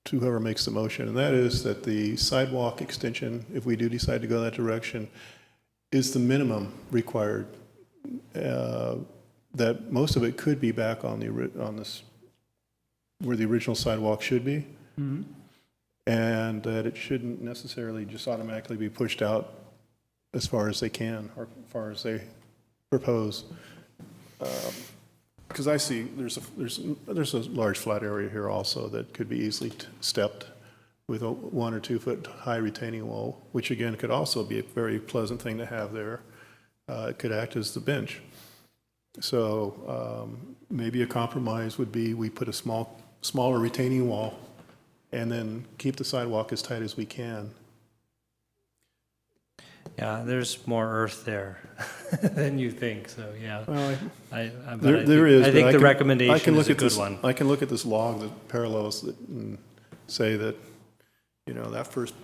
to whoever makes the motion, and that is that the sidewalk extension, if we do decide to go that direction, is the minimum required. That most of it could be back on this where the original sidewalk should be, and that it shouldn't necessarily just automatically be pushed out as far as they can or as far as they propose. Because I see there's a large flat area here also that could be easily stepped with a 1 or 2 foot high retaining wall, which again could also be a very pleasant thing to have there. It could act as the bench. So maybe a compromise would be we put a smaller retaining wall and then keep the sidewalk as tight as we can. Yeah, there's more earth there than you think, so yeah. Well, There is. I think the recommendation is a good one. I can look at this log that parallels it and say that, that first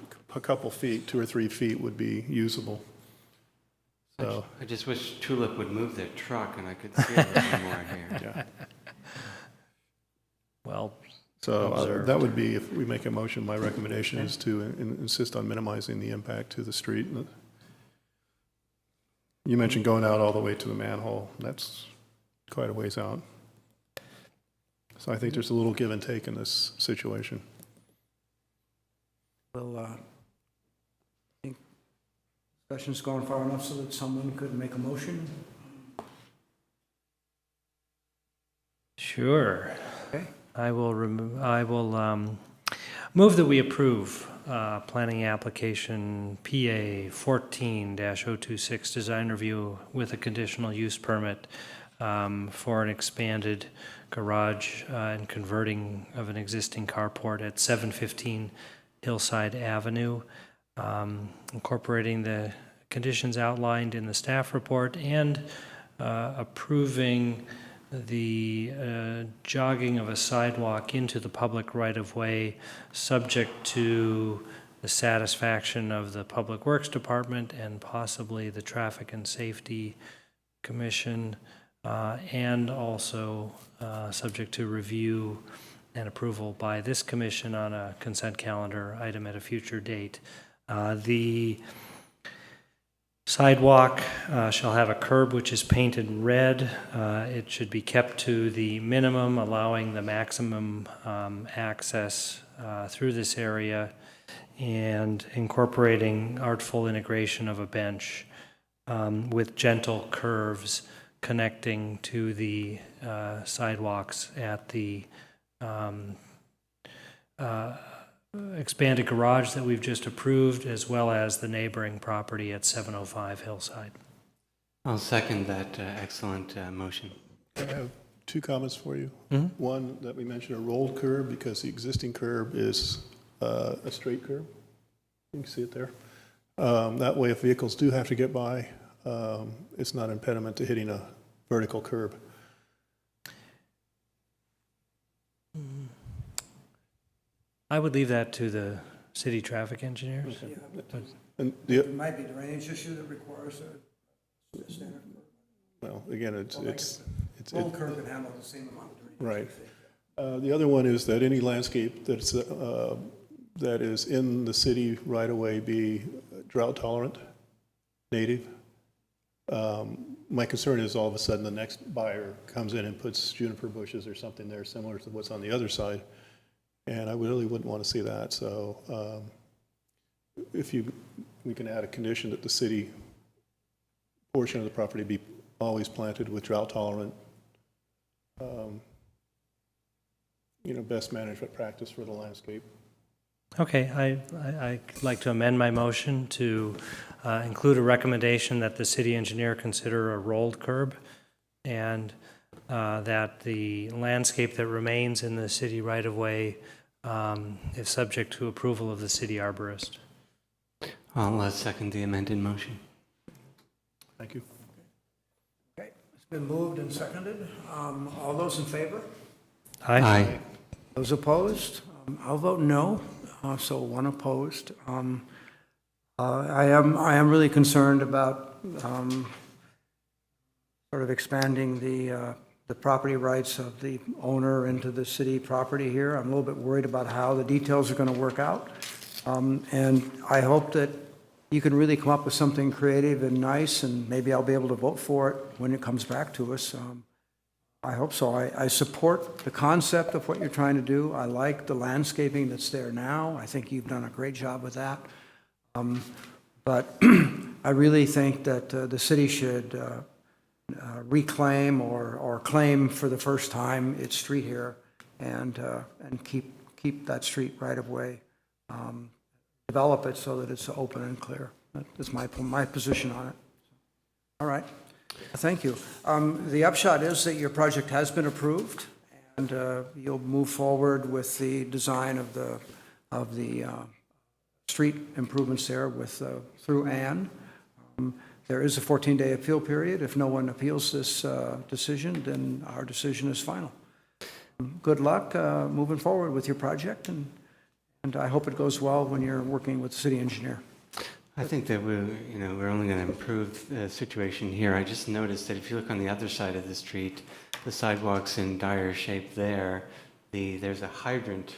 couple feet, 2 or 3 feet would be usable. So, I just wish Tulip would move their truck and I could see a little more here. yeah. Well, So observed. that would be, if we make a motion, my recommendation is to insist on minimizing the impact to the street. You mentioned going out all the way to the manhole. That's quite a ways out. So I think there's a little give and take in this situation. Well, I think discussion's gone far enough so that someone could make a motion. Sure. Okay. I will move that we approve planning application PA 14-026 design review with a conditional use permit for an expanded garage and converting of an existing carport at 715 Hillside Avenue, incorporating the conditions outlined in the staff report and approving the jogging of a sidewalk into the public right-of-way, subject to the satisfaction of the Public Works Department and possibly the Traffic and Safety Commission, and also subject to review and approval by this commission on a consent calendar item at a future date. The sidewalk shall have a curb which is painted red. It should be kept to the minimum, allowing the maximum access through this area, and incorporating artful integration of a bench with gentle curves connecting to the sidewalks at the expanded garage that we've just approved, as well as the neighboring property at 705 Hillside. I'll second that excellent motion. I have 2 comments for you. Mhm. One, that we mentioned a rolled curb because the existing curb is a straight curb. You can see it there. That way, if vehicles do have to get by, it's not an impediment to hitting a vertical curb. I would leave that to the city traffic engineers. And It might be a drainage issue that requires a standard. well, again, Roll curb can handle the same amount of drainage. right. The other one is that any landscape that's that is in the city right away be drought tolerant, native. My concern is all of a sudden the next buyer comes in and puts juniper bushes or something there similar to what's on the other side. And I really wouldn't want to see that. So if we can add a condition that the city portion of the property be always planted with drought tolerant, best management practice for the landscape. Okay, I'd like to amend my motion to include a recommendation that the city engineer consider a rolled curb, and that the landscape that remains in the city right-of-way if subject to approval of the city arborist. I'll second the amended motion. Thank you. Okay, it's been moved and seconded. All those in favor? Aye. Those opposed? I'll vote no, so one opposed. I am really concerned about sort of expanding the property rights of the owner into the city property here. I'm a little bit worried about how the details are going to work out. And I hope that you can really come up with something creative and nice, and maybe I'll be able to vote for it when it comes back to us. I hope so. I support the concept of what you're trying to do. I like the landscaping that's there now. I think you've done a great job with that. But I really think that the city should reclaim or claim for the first time its street here and keep that street right of way. Develop it so that it's open and clear. That's my position on it. All right. Thank you. The upshot is that your project has been approved, and you'll move forward with the design of the street improvements there through Ann. There is a 14-day appeal period. If no one appeals this decision, then our decision is final. Good luck moving forward with your project, and I hope it goes well when you're working with the city engineer. I think that we're only going to improve the situation here. I just noticed that if you look on the other side of the street, the sidewalk's in dire shape there. There's a hydrant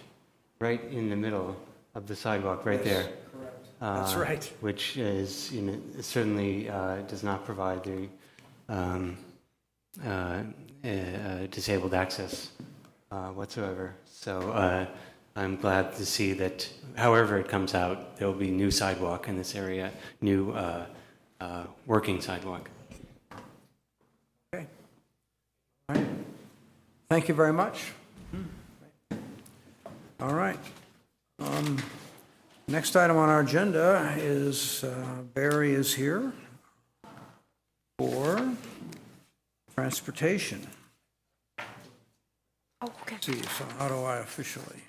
right in the middle of the sidewalk, right there. Correct. That's right. Which is, certainly does not provide the disabled access whatsoever. So I'm glad to see that, however it comes out, there will be new sidewalk in this area, new working sidewalk. Okay. All right. Thank you very much. All right. Next item on our agenda is Barry is here for transportation. Oh, okay. Let's see, so how do I officially?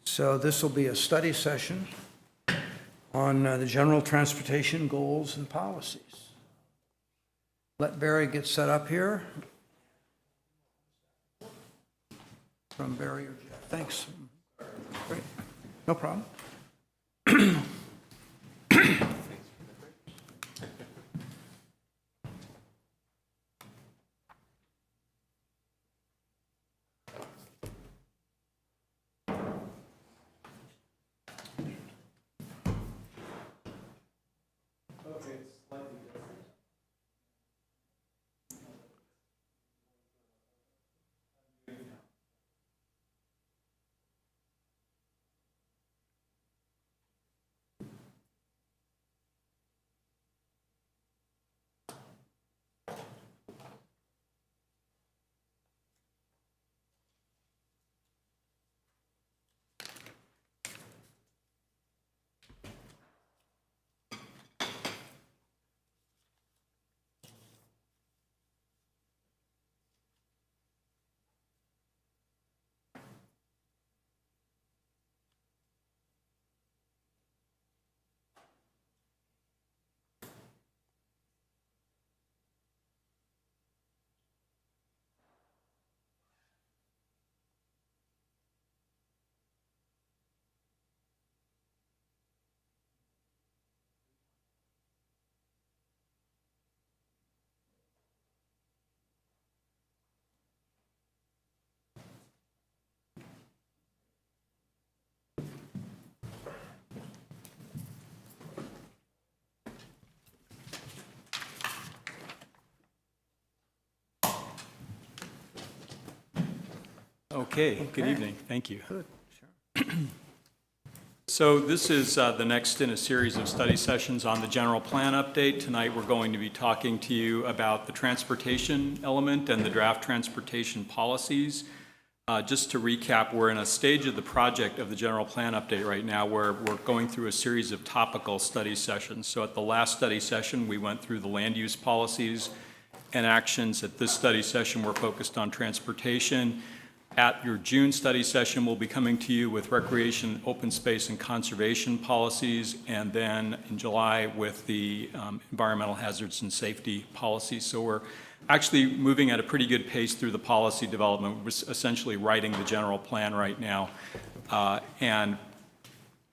So this will be a study session on the general transportation goals and policies. Let Barry get set up here. From Barry or Jeff. Thanks. Great. No problem. Okay, good Okay. evening. Thank you. Good, sure. So this is the next in a series of study sessions on the general plan update. Tonight, we're going to be talking to you about the transportation element and the draft transportation policies. Just to recap, we're in a stage of the project of the general plan update right now where we're going through a series of topical study sessions. So at the last study session, we went through the land use policies and actions. At this study session, we're focused on transportation. At your June study session, we'll be coming to you with recreation, open space, and conservation policies, and then in July with the environmental hazards and safety policies. So we're actually moving at a pretty good pace through the policy development. We're essentially writing the general plan right now. And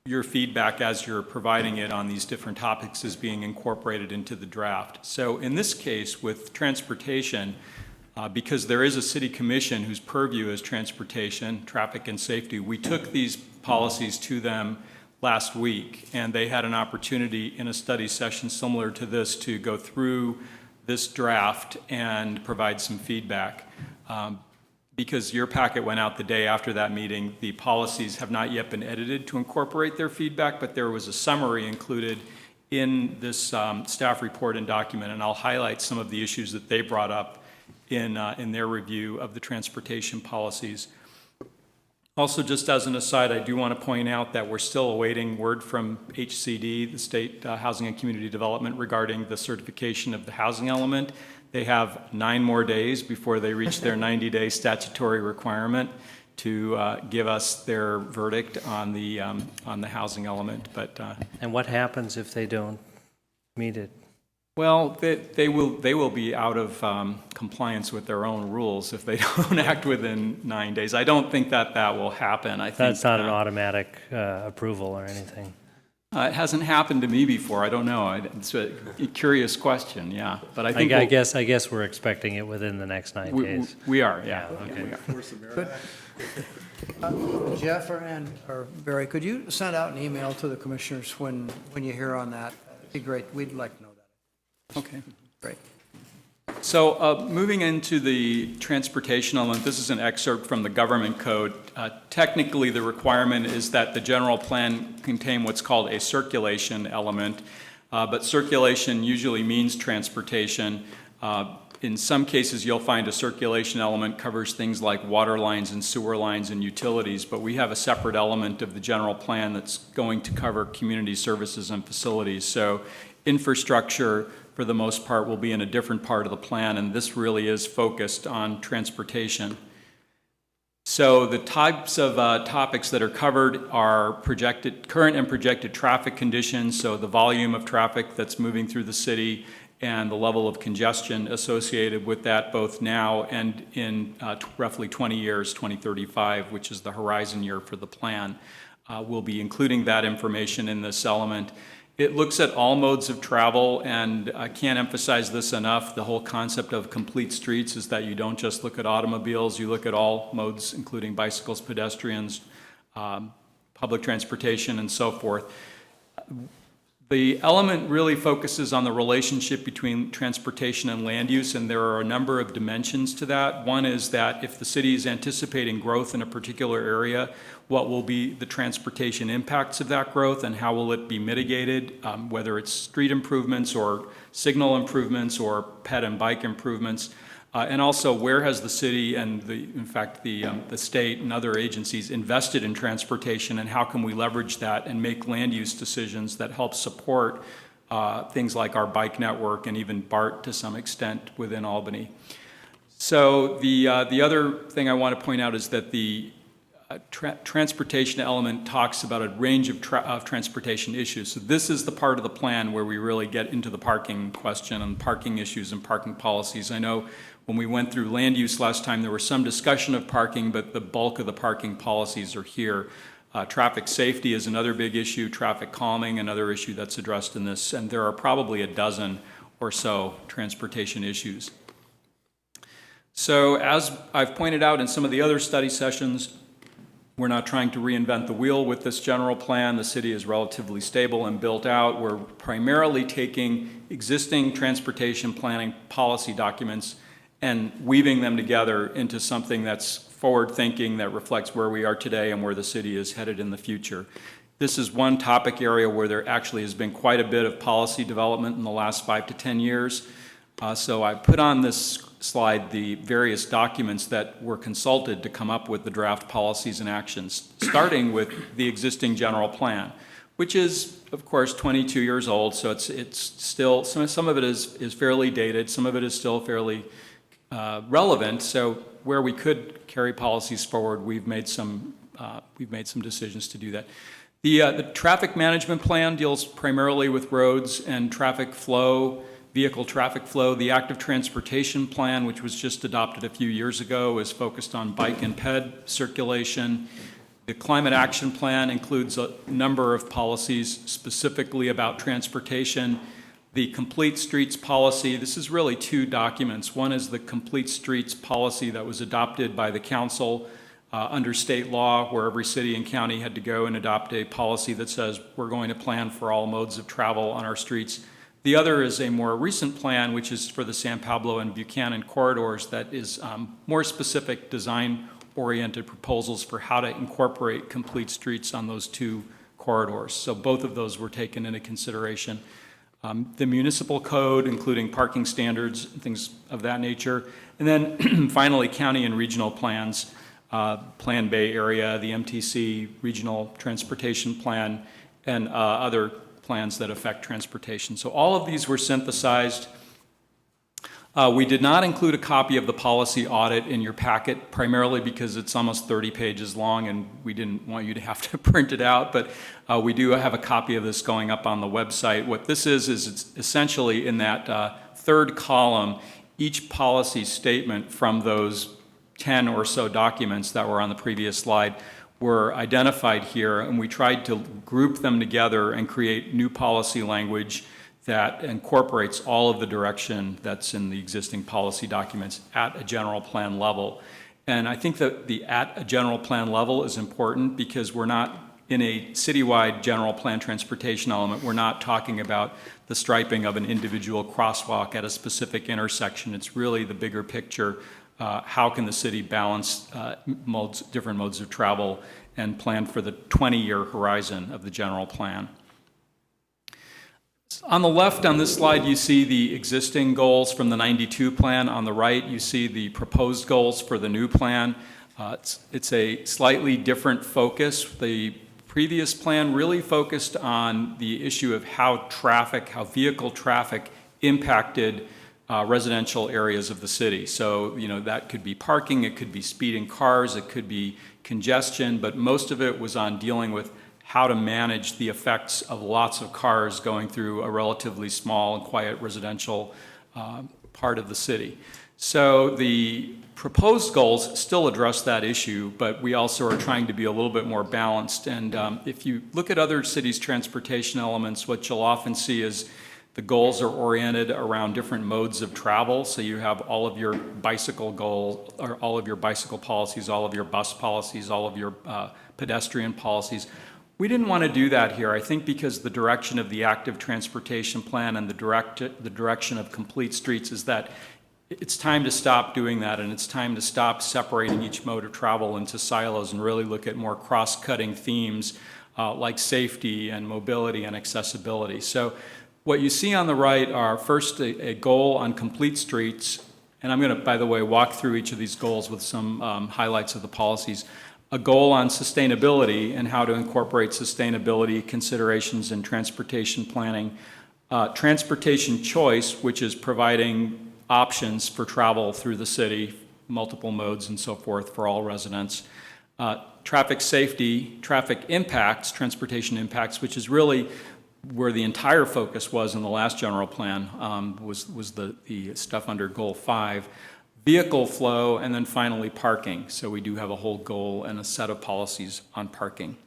your feedback as you're providing it on these different topics is being incorporated into the draft. So in this case, with transportation, because there is a city commission whose purview is transportation, traffic, and safety, we took these policies to them last week, and they had an opportunity in a study session similar to this to go through this draft and provide some feedback. Because your packet went out the day after that meeting, the policies have not yet been edited to incorporate their feedback, but there was a summary included in this staff report and document, and I'll highlight some of the issues that they brought up in their review of the transportation policies. Also, just as an aside, I do want to point out that we're still awaiting word from HCD, the State Housing and Community Development, regarding the certification of the housing element. They have 9 more days before they reach their 90-day statutory requirement to give us their verdict on the housing element. But And what happens if they don't meet it? well, they will be out of compliance with their own rules if they don't act within 9 days. I don't think that will happen. I think That's not an automatic approval or anything. it hasn't happened to me before. I don't know. It's a curious question. Yeah, but I think I guess we're expecting it within the next 9 days. we are. Yeah. Okay. We are. Jeff or Barry, could you send out an email to the commissioners when you hear on that? That'd be great. We'd like to know that. Okay. Great. So moving into the transportation element, this is an excerpt from the government code. Technically, the requirement is that the general plan contain what's called a circulation element, but circulation usually means transportation. In some cases, you'll find a circulation element covers things like water lines and sewer lines and utilities, but we have a separate element of the general plan that's going to cover community services and facilities. So infrastructure, for the most part, will be in a different part of the plan, and this really is focused on transportation. So the types of topics that are covered are current and projected traffic conditions, so the volume of traffic that's moving through the city and the level of congestion associated with that both now and in roughly 20 years, 2035, which is the horizon year for the plan. We'll be including that information in this element. It looks at all modes of travel, and I can't emphasize this enough. The whole concept of complete streets is that you don't just look at automobiles, you look at all modes, including bicycles, pedestrians, public transportation, and so forth. The element really focuses on the relationship between transportation and land use, and there are a number of dimensions to that. One is that if the city is anticipating growth in a particular area, what will be the transportation impacts of that growth and how will it be mitigated, whether it's street improvements or signal improvements or ped and bike improvements. And also, where has the city and, in fact, the state and other agencies invested in transportation, and how can we leverage that and make land use decisions that help support things like our bike network and even BART to some extent within Albany. So the other thing I want to point out is that the transportation element talks about a range of transportation issues. So this is the part of the plan where we really get into the parking question and parking issues and parking policies. I know when we went through land use last time, there was some discussion of parking, but the bulk of the parking policies are here. Traffic safety is another big issue, traffic calming, another issue that's addressed in this, and there are probably a dozen or so transportation issues. So as I've pointed out in some of the other study sessions, we're not trying to reinvent the wheel with this general plan. The city is relatively stable and built out. We're primarily taking existing transportation planning policy documents and weaving them together into something that's forward-thinking, that reflects where we are today and where the city is headed in the future. This is one topic area where there actually has been quite a bit of policy development in the last 5 to 10 years. So I put on this slide the various documents that were consulted to come up with the draft policies and actions, starting with the existing general plan, which is, of course, 22 years old, so it's still, some of it is fairly dated, some of it is still fairly relevant. So where we could carry policies forward, we've made some decisions to do that. The traffic management plan deals primarily with roads and traffic flow, vehicle traffic flow. The active transportation plan, which was just adopted a few years ago, is focused on bike and ped circulation. The climate action plan includes a number of policies specifically about transportation. The complete streets policy, this is really two documents. One is the complete streets policy that was adopted by the council under state law, where every city and county had to go and adopt a policy that says we're going to plan for all modes of travel on our streets. The other is a more recent plan, which is for the San Pablo and Buchanan corridors, that is more specific design-oriented proposals for how to incorporate complete streets on those two corridors. So both of those were taken into consideration. The municipal code, including parking standards, things of that nature. And then finally, county and regional plans. Plan Bay Area, the MTC Regional Transportation Plan, and other plans that affect transportation. So all of these were synthesized. We did not include a copy of the policy audit in your packet, primarily because it's almost 30 pages long and we didn't want you to have to print it out, but we do have a copy of this going up on the website. What this is it's essentially in that third column, each policy statement from those 10 or so documents that were on the previous slide were identified here, and we tried to group them together and create new policy language that incorporates all of the direction that's in the existing policy documents at a general plan level. And I think that the at a general plan level is important because we're not in a citywide general plan transportation element. We're not talking about the striping of an individual crosswalk at a specific intersection. It's really the bigger picture. How can the city balance different modes of travel and plan for the 20-year horizon of the general plan? On the left on this slide, you see the existing goals from the 92 plan. On the right, you see the proposed goals for the new plan. It's a slightly different focus. The previous plan really focused on the issue of how vehicle traffic impacted residential areas of the city. So, that could be parking, it could be speeding cars, it could be congestion, but most of it was on dealing with how to manage the effects of lots of cars going through a relatively small and quiet residential part of the city. So the proposed goals still address that issue, but we also are trying to be a little bit more balanced. And if you look at other cities' transportation elements, what you'll often see is the goals are oriented around different modes of travel. So you have all of your bicycle goals, or all of your bicycle policies, all of your bus policies, all of your pedestrian policies. We didn't want to do that here, I think, because the direction of the active transportation plan and the direction of complete streets is that it's time to stop doing that, and it's time to stop separating each mode of travel into silos and really look at more cross-cutting themes like safety and mobility and accessibility. So what you see on the right are first a goal on complete streets, and I'm going to, by the way, walk through each of these goals with some highlights of the policies. A goal on sustainability and how to incorporate sustainability considerations in transportation planning. Transportation choice, which is providing options for travel through the city, multiple modes and so forth for all residents. Traffic safety, traffic impacts, transportation impacts, which is really where the entire focus was in the last general plan, was the stuff under goal 5. Vehicle flow, and then finally parking. So we do have a whole goal and a set of policies on parking.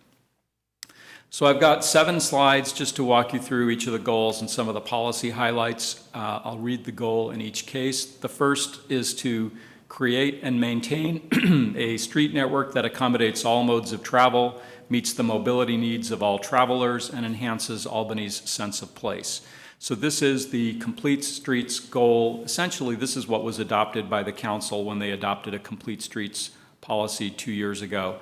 So I've got 7 slides just to walk you through each of the goals and some of the policy highlights. I'll read the goal in each case. The first is to create and maintain a street network that accommodates all modes of travel, meets the mobility needs of all travelers, and enhances Albany's sense of place. So this is the complete streets goal. Essentially, this is what was adopted by the council when they adopted a complete streets policy 2 years ago.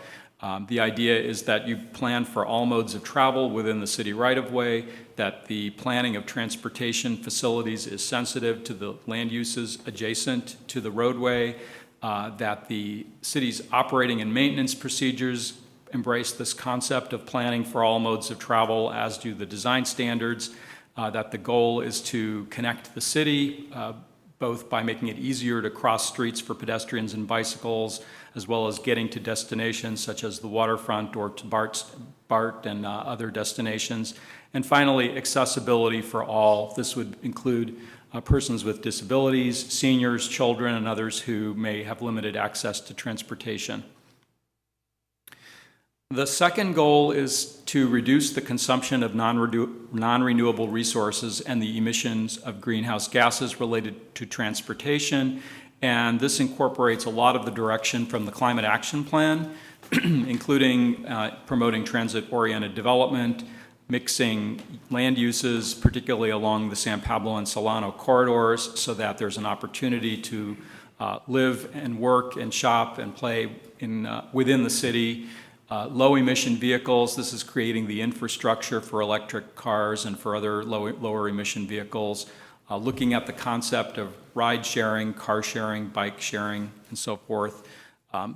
The idea is that you plan for all modes of travel within the city right-of-way, that the planning of transportation facilities is sensitive to the land uses adjacent to the roadway, that the city's operating and maintenance procedures embrace this concept of planning for all modes of travel, as do the design standards, that the goal is to connect the city, both by making it easier to cross streets for pedestrians and bicycles, as well as getting to destinations such as the waterfront or to BART and other destinations. And finally, accessibility for all. This would include persons with disabilities, seniors, children, and others who may have limited access to transportation. The second goal is to reduce the consumption of non-renewable resources and the emissions of greenhouse gases related to transportation. And this incorporates a lot of the direction from the Climate Action Plan, including promoting transit-oriented development, mixing land uses, particularly along the San Pablo and Solano corridors, so that there's an opportunity to live and work and shop and play within the city. Low emission vehicles, this is creating the infrastructure for electric cars and for other lower emission vehicles. Looking at the concept of ride sharing, car sharing, bike sharing, and so forth.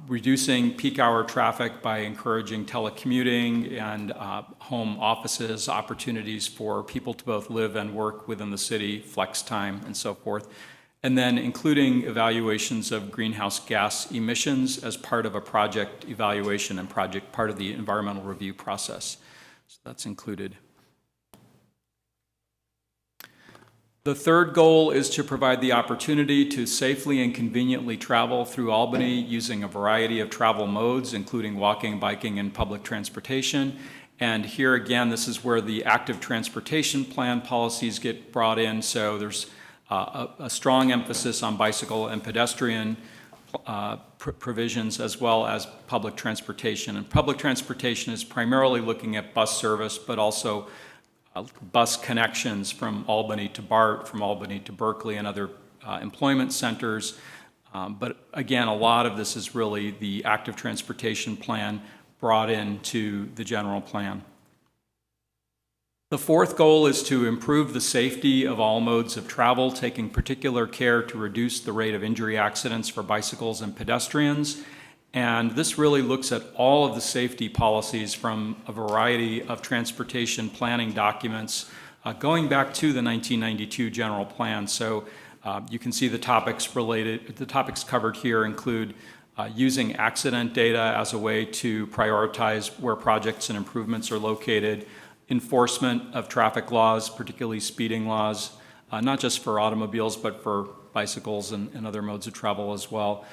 Reducing peak hour traffic by encouraging telecommuting and home offices, opportunities for people to both live and work within the city, flex time, and so forth. And then including evaluations of greenhouse gas emissions as part of a project evaluation and part of the environmental review process. So that's included. The third goal is to provide the opportunity to safely and conveniently travel through Albany using a variety of travel modes, including walking, biking, and public transportation. And here again, this is where the active transportation plan policies get brought in. So there's a strong emphasis on bicycle and pedestrian provisions, as well as public transportation. And public transportation is primarily looking at bus service, but also bus connections from Albany to BART, from Albany to Berkeley, and other employment centers. But again, a lot of this is really the active transportation plan brought into the general plan. The fourth goal is to improve the safety of all modes of travel, taking particular care to reduce the rate of injury accidents for bicycles and pedestrians. And this really looks at all of the safety policies from a variety of transportation planning documents going back to the 1992 general plan. So you can see the topics covered here include using accident data as a way to prioritize where projects and improvements are located, enforcement of traffic laws, particularly speeding laws, not just for automobiles, but for bicycles and other modes of travel as well.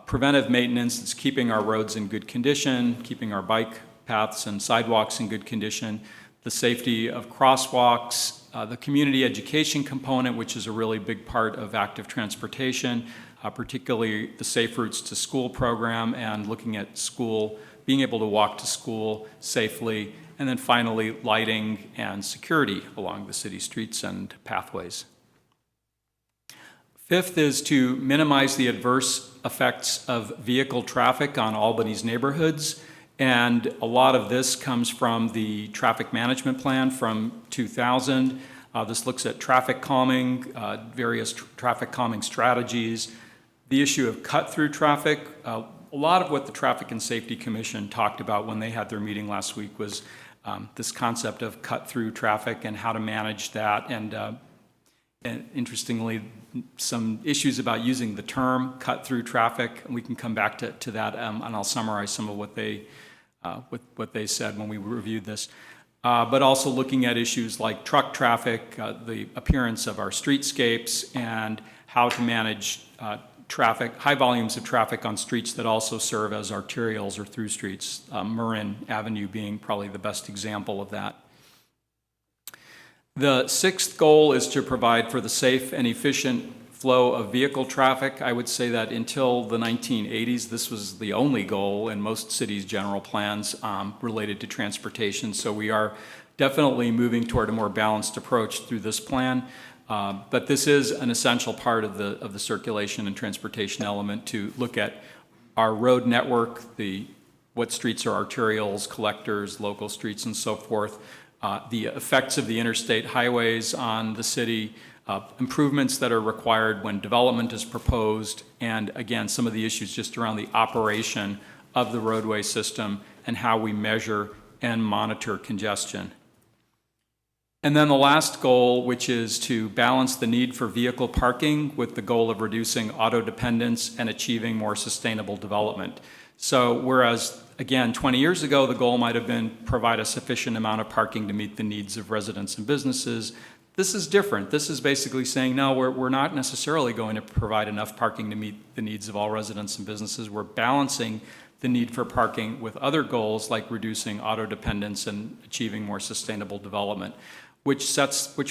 Preventive maintenance, it's keeping our roads in good condition, keeping our bike paths and sidewalks in good condition, the safety of crosswalks, the community education component, which is a really big part of active transportation, particularly the Safe Routes to School program and looking at school, being able to walk to school safely, and then finally, lighting and security along the city streets and pathways. Fifth is to minimize the adverse effects of vehicle traffic on Albany's neighborhoods. And a lot of this comes from the traffic management plan from 2000. This looks at traffic calming, various traffic calming strategies, the issue of cut-through traffic. A lot of what the Traffic and Safety Commission talked about when they had their meeting last week was this concept of cut-through traffic and how to manage that. And interestingly, some issues about using the term cut-through traffic. And we can come back to that, and I'll summarize some of what they said when we reviewed this. But also looking at issues like truck traffic, the appearance of our streetscapes, and how to manage traffic, high volumes of traffic on streets that also serve as arterials or through streets, Marin Avenue being probably the best example of that. The sixth goal is to provide for the safe and efficient flow of vehicle traffic. I would say that until the 1980s, this was the only goal in most cities' general plans related to transportation. So we are definitely moving toward a more balanced approach through this plan. But this is an essential part of the circulation and transportation element to look at our road network, what streets are arterials, collectors, local streets, and so forth. The effects of the interstate highways on the city, improvements that are required when development is proposed, and again, some of the issues just around the operation of the roadway system and how we measure and monitor congestion. And then the last goal, which is to balance the need for vehicle parking with the goal of reducing auto dependence and achieving more sustainable development. So whereas, again, 20 years ago, the goal might have been provide a sufficient amount of parking to meet the needs of residents and businesses, this is different. This is basically saying, no, we're not necessarily going to provide enough parking to meet the needs of all residents and businesses. We're balancing the need for parking with other goals like reducing auto dependence and achieving more sustainable development, which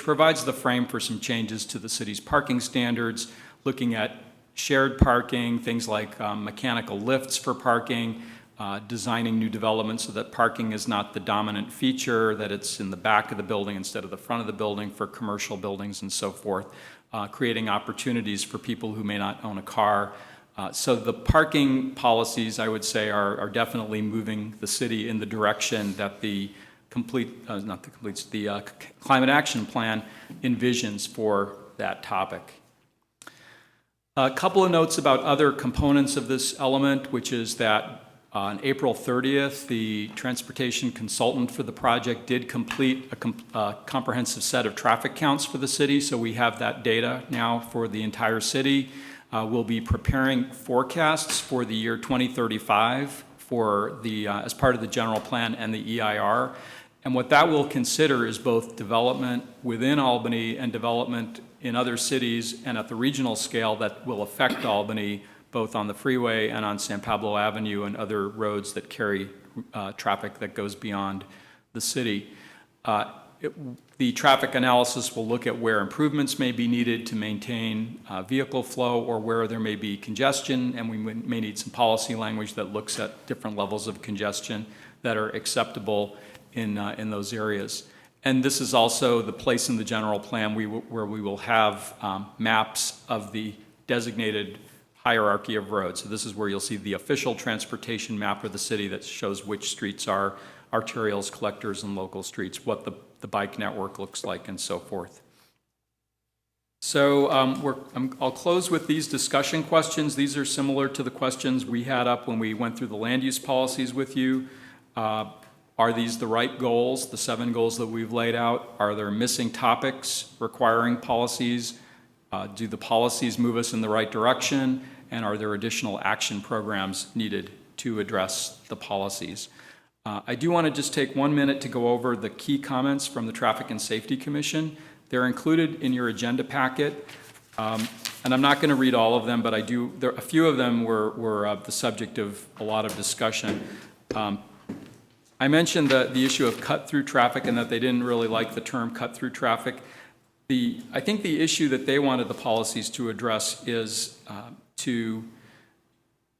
provides the frame for some changes to the city's parking standards, looking at shared parking, things like mechanical lifts for parking, designing new developments so that parking is not the dominant feature, that it's in the back of the building instead of the front of the building for commercial buildings and so forth, creating opportunities for people who may not own a car. So the parking policies, I would say, are definitely moving the city in the direction that the Climate Action Plan envisions for that topic. A couple of notes about other components of this element, which is that on April 30th, the transportation consultant for the project did complete a comprehensive set of traffic counts for the city, so we have that data now for the entire city. We'll be preparing forecasts for the year 2035 for as part of the general plan and the EIR. And what that will consider is both development within Albany and development in other cities and at the regional scale that will affect Albany, both on the freeway and on San Pablo Avenue and other roads that carry traffic that goes beyond the city. The traffic analysis will look at where improvements may be needed to maintain vehicle flow or where there may be congestion, and we may need some policy language that looks at different levels of congestion that are acceptable in those areas. And this is also the place in the general plan where we will have maps of the designated hierarchy of roads. So this is where you'll see the official transportation map of the city that shows which streets are arterials, collectors, and local streets, what the bike network looks like, and so forth. So I'll close with these discussion questions. These are similar to the questions we had up when we went through the land use policies with you. Are these the right goals, the 7 goals that we've laid out? Are there missing topics requiring policies? Do the policies move us in the right direction? And are there additional action programs needed to address the policies? I do want to just take 1 minute to go over the key comments from the Traffic and Safety Commission. They're included in your agenda packet. And I'm not going to read all of them, but a few of them were the subject of a lot of discussion. I mentioned the issue of cut-through traffic and that they didn't really like the term cut-through traffic. I think the issue that they wanted the policies to address is to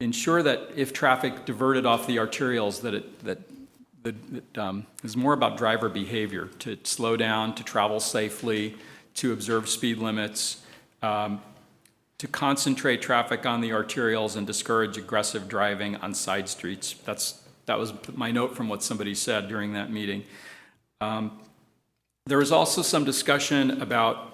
ensure that if traffic diverted off the arterials, that is more about driver behavior, to slow down, to travel safely, to observe speed limits, to concentrate traffic on the arterials and discourage aggressive driving on side streets. That was my note from what somebody said during that meeting. There was also some discussion about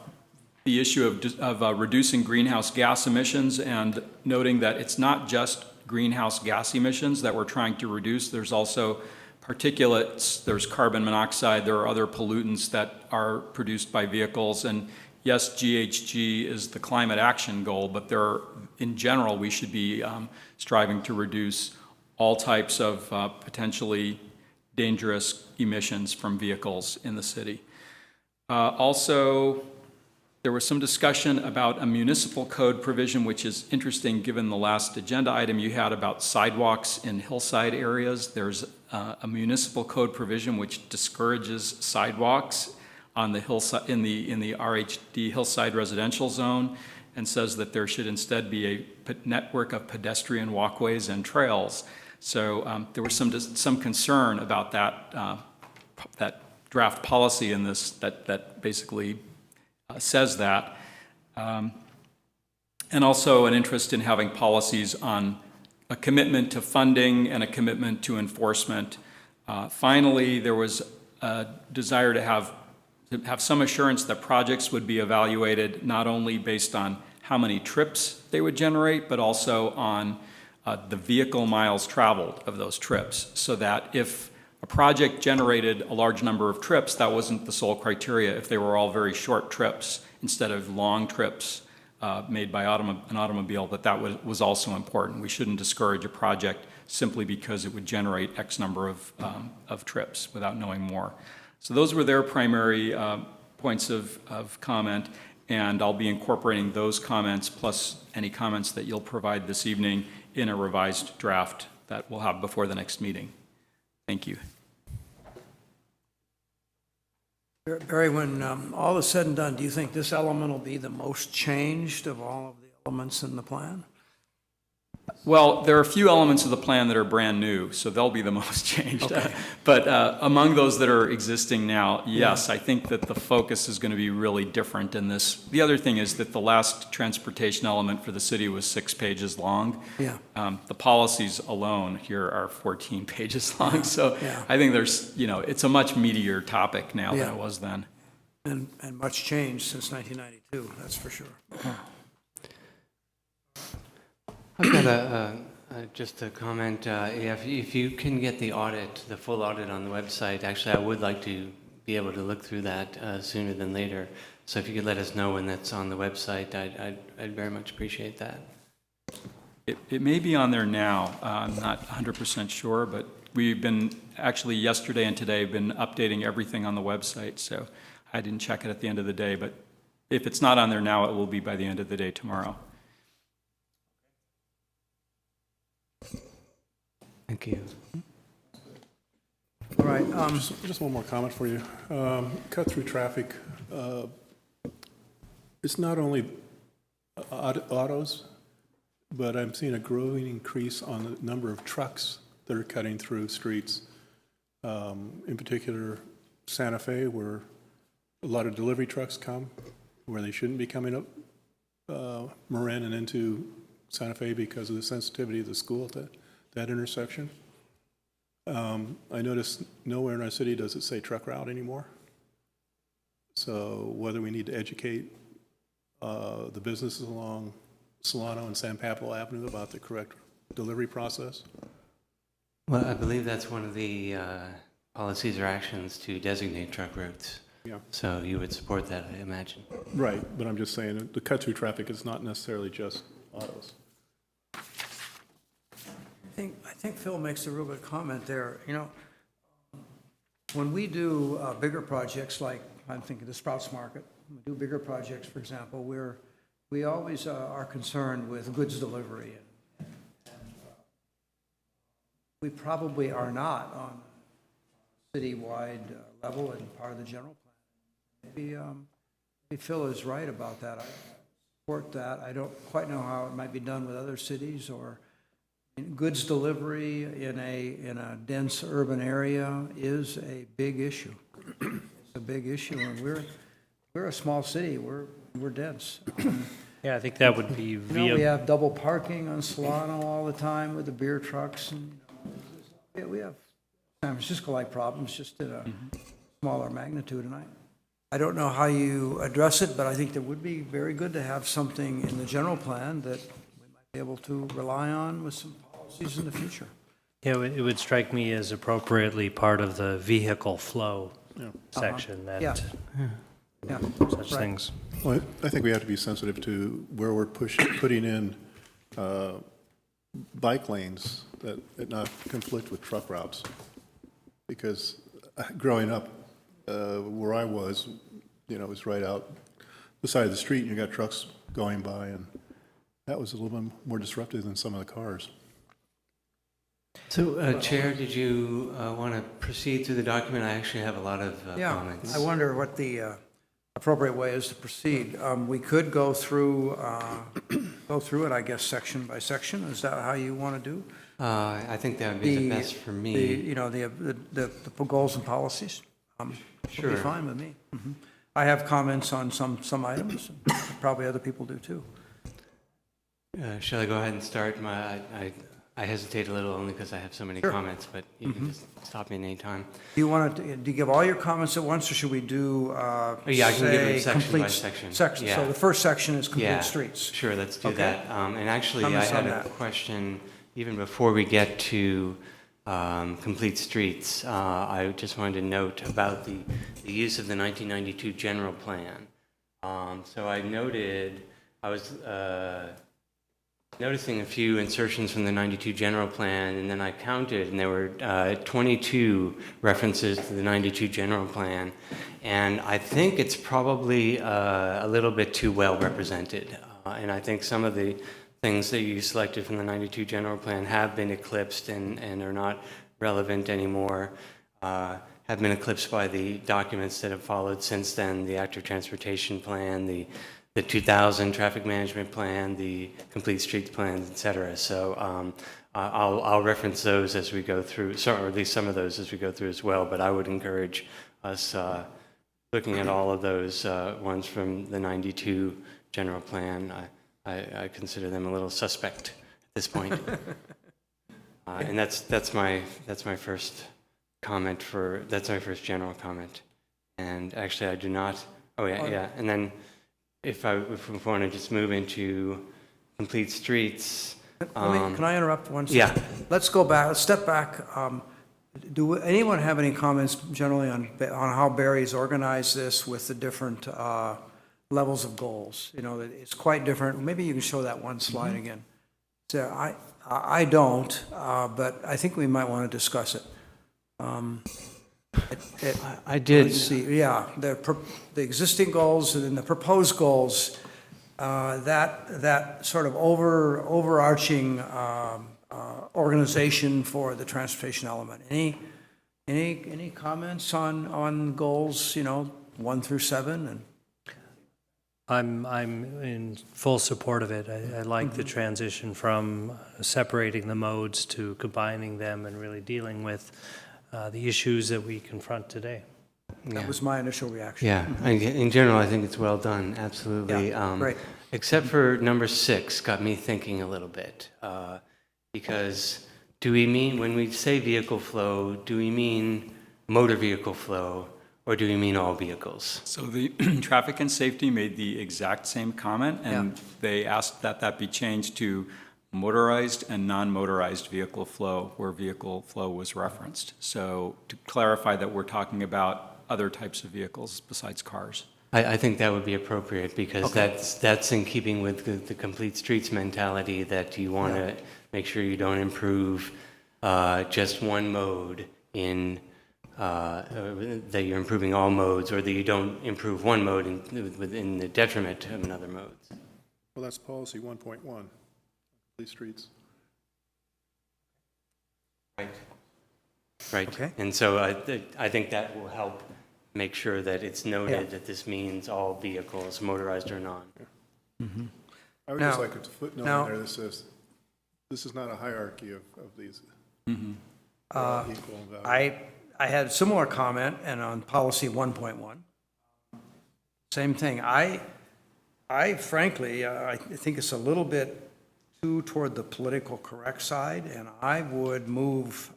the issue of reducing greenhouse gas emissions and noting that it's not just greenhouse gas emissions that we're trying to reduce. There's also particulates, there's carbon monoxide, there are other pollutants that are produced by vehicles. And yes, GHG is the climate action goal, but in general, we should be striving to reduce all types of potentially dangerous emissions from vehicles in the city. Also, there was some discussion about a municipal code provision, which is interesting given the last agenda item you had about sidewalks in hillside areas. There's a municipal code provision which discourages sidewalks on the hillside in the RHD Hillside residential zone, and says that there should instead be a network of pedestrian walkways and trails. So there was some concern about that draft policy in this that basically says that, and also an interest in having policies on a commitment to funding and a commitment to enforcement. Finally, there was a desire to have some assurance that projects would be evaluated not only based on how many trips they would generate, but also on the vehicle miles traveled of those trips, so that if a project generated a large number of trips, that wasn't the sole criteria. If they were all very short trips instead of long trips made by an automobile, that was also important. We shouldn't discourage a project simply because it would generate X number of trips without knowing more. So those were their primary points of comment, and I'll be incorporating those comments plus any comments that you'll provide this evening in a revised draft that we'll have before the next meeting. Thank you. Barry, when all is said and done, do you think this element will be the most changed of all of the elements in the plan? Well, there are a few elements of the plan that are brand new, so they'll be the most changed. Okay. But among those that are existing now, yes, I think that the focus is going to be really different in this. The other thing is that the last transportation element for the city was 6 pages long. Yeah. The policies alone here are 14 pages long, so Yeah. I think there's, it's a much meatier topic now than it was then. And much changed since 1992, that's for sure. I've got just a comment. If you can get the full audit on the website, actually, I would like to be able to look through that sooner than later. So if you could let us know when that's on the website, I'd very much appreciate that. It may be on there now. I'm not 100% sure, but we've been, actually yesterday and today, been updating everything on the website, so I didn't check it at the end of the day, but if it's not on there now, it will be by the end of the day tomorrow. Thank you. All right, Just one more comment for you. Cut-through traffic, it's not only autos, but I'm seeing a growing increase on the number of trucks that are cutting through streets. In particular, Santa Fe, where a lot of delivery trucks come, where they shouldn't be coming up Marin and into Santa Fe because of the sensitivity of the school at that intersection. I noticed nowhere in our city does it say truck route anymore. So whether we need to educate the businesses along Solano and San Pablo Avenue about the correct delivery process. Well, I believe that's one of the policies or actions to designate truck routes. Yeah. So you would support that, I imagine. Right, but I'm just saying the cut-through traffic is not necessarily just autos. I think Phil makes a real good comment there. When we do bigger projects, like I'm thinking the Sprouts Market, we do bigger projects, for example, we always are concerned with goods delivery. And we probably are not on a citywide level and part of the general plan. Maybe Phil is right about that. I support that. I don't quite know how it might be done with other cities or goods delivery in a dense urban area is a big issue. It's a big issue, and we're a small city. We're dense. Yeah, I think that would be via. We have double parking on Solano all the time with the beer trucks, and we have San Francisco-like problems, just in a smaller magnitude. And I don't know how you address it, but I think it would be very good to have something in the general plan that we might be able to rely on with some policies in the future. Yeah, it would strike me as appropriately part of the vehicle flow section that Yeah. such right. things. Well, I think we have to be sensitive to where we're putting in bike lanes that not conflict with truck routes. Because growing up, where I was, it was right out the side of the street, and you got trucks going by, and that was a little bit more disruptive than some of the cars. So, Chair, did you want to proceed through the document? I actually have a lot of comments. I wonder what the appropriate way is to proceed. We could go through it, I guess, section by section. Is that how you want to do? I think that would be the best for me. The goals and policies? Sure. Would be fine with me. I have comments on some items. Probably other people do too. Shall I go ahead and start? I hesitate a little only because I have so many comments, but you can just stop me at any time. Do you want to give all your comments at once, or should we do, I can give them section complete by section. section? Yeah. So the first section is complete Yeah, streets. sure, let's do Okay. that. And actually, I Comments on had a that. question. even before we get to complete streets, I just wanted to note about the use of the 1992 general plan. So I was noticing a few insertions from the 92 general plan, and then I counted, and there were 22 references to the 92 general plan, and I think it's probably a little bit too well represented. And I think some of the things that you selected from the 92 general plan have been eclipsed and are not relevant anymore, have been eclipsed by the documents that have followed since then, the active transportation plan, the 2000 traffic management plan, the complete streets plans, et cetera. So I'll reference those as we go through, or at least some of those as we go through as well, but I would encourage us looking at all of those ones from the 92 general plan. I consider them a little suspect at this point. And that's my first comment that's my first general comment. And actually I do not, and then if we want to just move into complete streets. Can I interrupt one second? Yeah. Let's go back, let's step back. Do anyone have any comments generally on how Barry's organized this with the different levels of goals? You know, it's quite different. Maybe you can show that one slide again. So I don't, but I think we might want to discuss it. I did. Let's see, yeah, the existing goals and then the proposed goals, that sort of overarching organization for the transportation element. Any comments on goals, 1 through 7? And I'm in full support of it. I like the transition from separating the modes to combining them and really dealing with the issues that we confront today. that was my initial reaction. Yeah, in general, I think it's well done, absolutely. Yeah, great. Except for number 6, got me thinking a little bit. Because do we mean, when we say vehicle flow, do we mean motor vehicle flow, or do we mean all vehicles? So the traffic and safety made the exact same comment, and they asked that be changed to motorized and non-motorized vehicle flow, where vehicle flow was referenced. So to clarify that we're talking about other types of vehicles besides cars. I think that would be appropriate, because that's in keeping with the complete streets mentality, that you want to make sure you don't improve just one mode in that you're improving all modes, or that you don't improve one mode within the detriment of another mode. Well, that's policy 1.1, complete streets. Right. Okay. And so I think that will help make sure that it's noted that this means all vehicles, motorized or non. I would just like a footnote in there that says, this is not a hierarchy of these. They're all equal in value. I had a similar comment, and on policy 1.1, same thing. I frankly, I think it's a little bit too toward the political correct side, and I would move,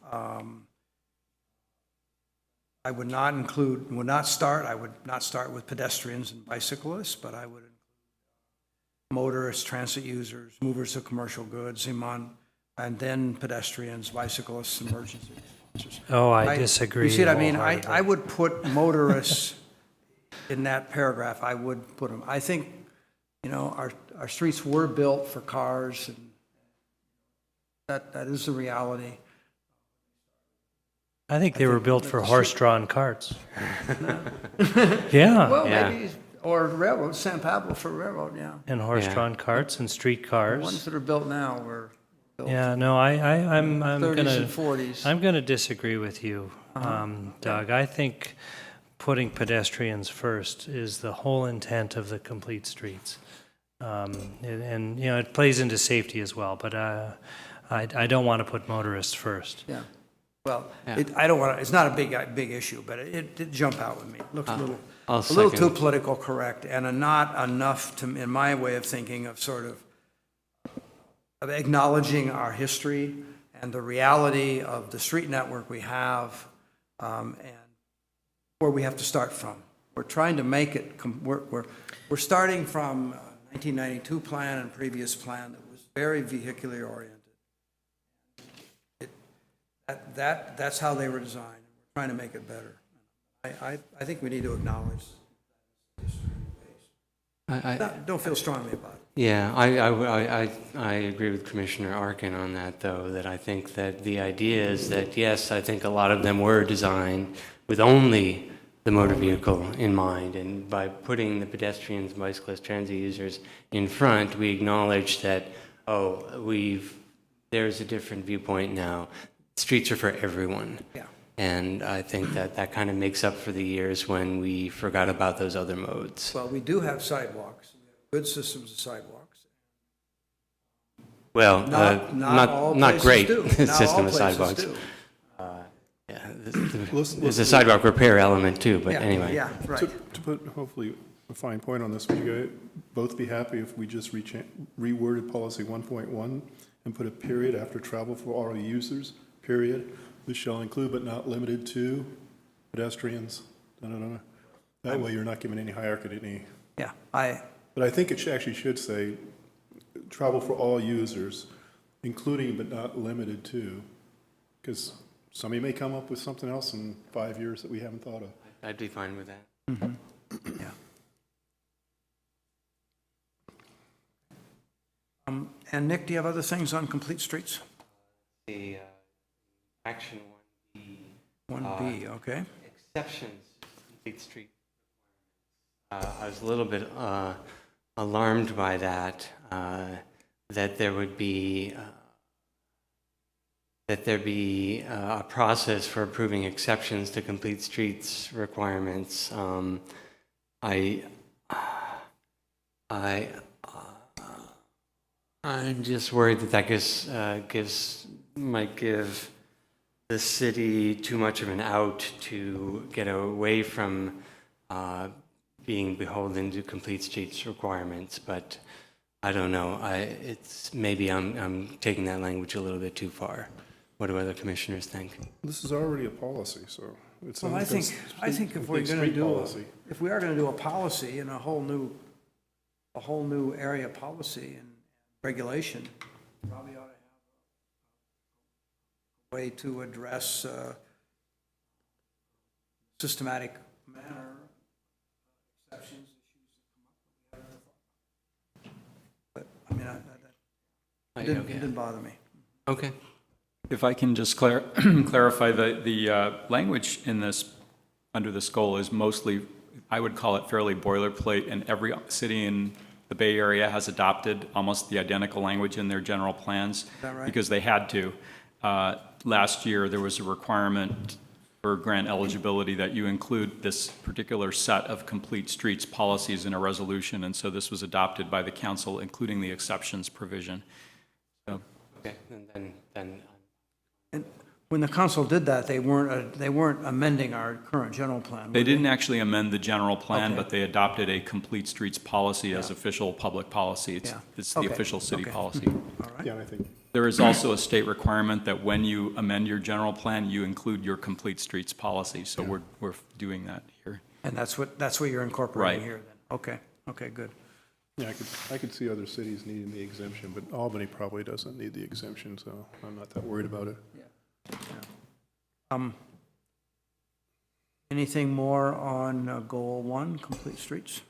I would not start with pedestrians and bicyclists, but I would include motorists, transit users, movers of commercial goods, and then pedestrians, bicyclists, emergency officers. Oh, I disagree. You see what I mean? wholeheartedly. I would put motorists in that paragraph. I would put them. I think, our streets were built for cars, and that is the reality. I think they were built for horse-drawn carts. Yeah, Well, Yeah. maybe, or railroad, San Pablo for railroad, yeah. and horse-drawn carts and street The ones cars. that are built now were built Yeah, no, I'm 30s gonna and 40s. I'm gonna disagree with you, Doug. I think putting pedestrians first is the whole intent of the complete streets, and it plays into safety as well. But I don't want to put motorists first. Yeah. Well, Yeah. I don't want to, it's not a big issue, but it did jump out with me. It looks I'll a little too second. political correct, and not enough to, in my way of thinking, of sort of acknowledging our history and the reality of the street network we have, and where we have to start from. We're trying to make it, we're starting from 1992 plan and previous plan that was very vehicularly oriented. That's how they were designed. We're trying to make it better. I think we need to acknowledge. Don't feel strongly about it. Yeah, I agree with Commissioner Arkin on that, though, that I think that the idea is that, yes, I think a lot of them were designed with only the motor vehicle in mind, and by putting the pedestrians, bicyclists, transit users in front, we acknowledge that, there's a different viewpoint now. Streets are for everyone. Yeah. And I think that kind of makes up for the years when we forgot about those other modes. Well, we do have sidewalks. We have good systems of sidewalks. Well, Not all not places great do. Not system all of places sidewalks. do. Yeah, there's a sidewalk repair element too, but Yeah, anyway. Yeah, right. To put hopefully a fine point on this, would you guys both be happy if we just reworded policy 1.1 and put a period after travel for all users, period? This shall include but not limited to pedestrians. That way you're not giving any hierarchy to any. Yeah, But I think it actually should say travel for all users, including but not limited to, because somebody may come up with something else in 5 years that we haven't thought of. I'd be fine with that. yeah. And Nick, do you have other things on complete streets? The action 1B. 1B, okay. Exceptions to complete street. I was a little bit alarmed by that, that there would be a process for approving exceptions to complete streets requirements. I'm just worried that might give the city too much of an out to get away from being beholden to complete streets requirements, but I don't know. Maybe I'm taking that language a little bit too far. What do other commissioners think? This is already a policy, so it's. Well, I think if we're going to do, if we are going to do a policy and a whole new area policy and regulation, probably ought to have a way to address systematic manner exceptions, issues that come up. But I mean, it didn't bother me. Okay. If I can just clarify, the language in this, under this goal is mostly, I would call it fairly boilerplate, and every city in the Bay Area has adopted almost the identical language in their general plans. Is that right? Because they had to. Last year, there was a requirement for grant eligibility that you include this particular set of complete streets policies in a resolution, and so this was adopted by the council, including the exceptions provision. So, Okay, and then And when the council did that, they weren't amending our current general plan. they were didn't actually amend the general plan, Okay. but they adopted a complete streets policy as official public policy. It's the Okay. official city Okay. policy. All right. Yeah, and I think, There is also a state requirement that when you amend your general plan, you include your complete streets policy, so we're doing that here. And that's what you're incorporating Right. here then? Okay, good. yeah, I could see other cities needing the exemption, but Albany probably doesn't need the exemption, so I'm not that worried about it. Anything more on goal 1, complete streets?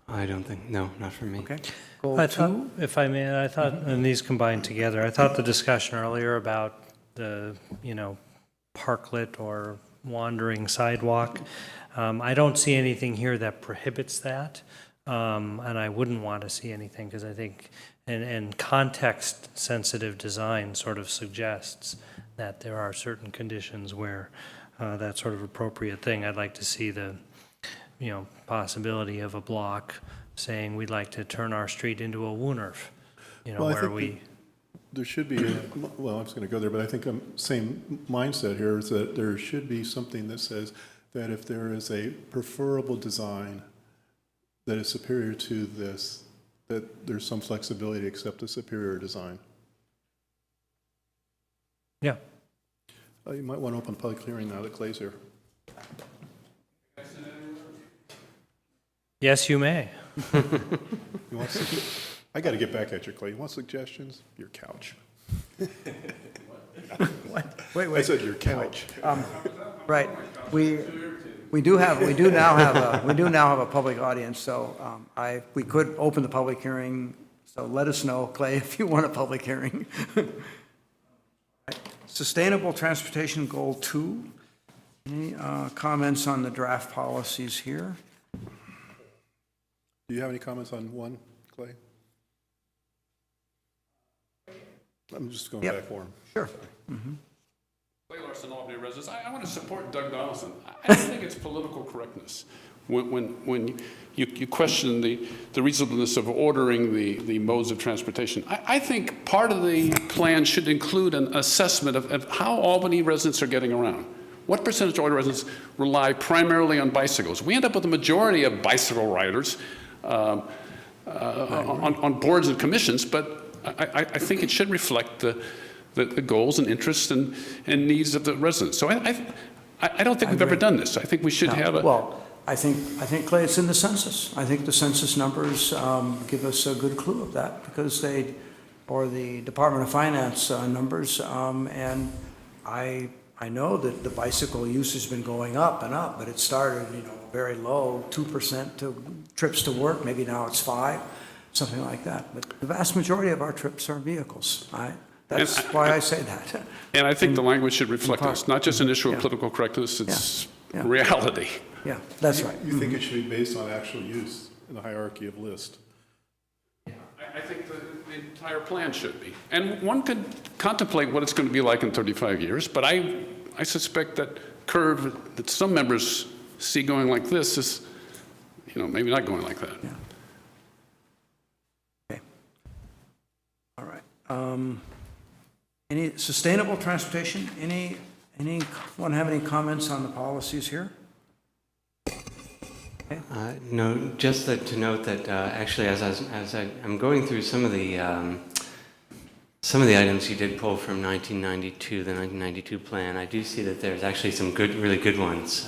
I don't think, no, not for me. Okay. Goal I 2? thought, if I may, I thought, and these combined together, I thought the discussion earlier about the, parklet or wandering sidewalk, I don't see anything here that prohibits that, and I wouldn't want to see anything, because I think, and context-sensitive design sort of suggests that there are certain conditions where that's sort of appropriate thing. I'd like to see the, possibility of a block saying we'd like to turn our street into a Woonerf, Well, I where think we, There should be, well, I'm just going to go there, but I think same mindset here is that there should be something that says that if there is a preferable design that is superior to this, that there's some flexibility to accept a superior design. yeah. You might want to open a public hearing now that Clay's here. Yes, you may. You want I got to get back at you, Clay. You want suggestions? Your couch. Wait. I said your couch. Right. We do now have a public audience, so we could open the public hearing. So let us know, Clay, if you want a public hearing. Sustainable Transportation Goal 2. Any comments on the draft policies here? Do you have any comments on 1, Clay? I'm just going back for him. Sure. Clay Larson, Albany residents. I want to support Doug Donaldson. I don't think it's political correctness when you question the reasonableness of ordering the modes of transportation. I think part of the plan should include an assessment of how Albany residents are getting around. What percentage of Albany residents rely primarily on bicycles? We end up with a majority of bicycle riders on boards and commissions, but I think it should reflect the goals and interests and needs of the residents. So I don't think we've ever done this. I think we should have a... Well, I think, Clay, it's in the census. I think the census numbers give us a good clue of that because or the Department of Finance numbers, and I know that the bicycle use has been going up and up, but it started, very low, 2% to trips to work. Maybe now it's 5%, something like that. But the vast majority of our trips are vehicles. That's why I say that. And I think the language should reflect this, not just an issue of political correctness, it's reality. Yeah, that's right. You think it should be based on actual use in the hierarchy of list? I think the entire plan should be. And one could contemplate what it's going to be like in 35 years, but I suspect that curve that some members see going like this is, maybe not going like that. Yeah. Okay. All right. Any sustainable transportation? Anyone have any comments on the policies here? No, just to note that actually, as I'm going through some of the items you did pull from 1992, the 1992 plan, I do see that there's actually some really good ones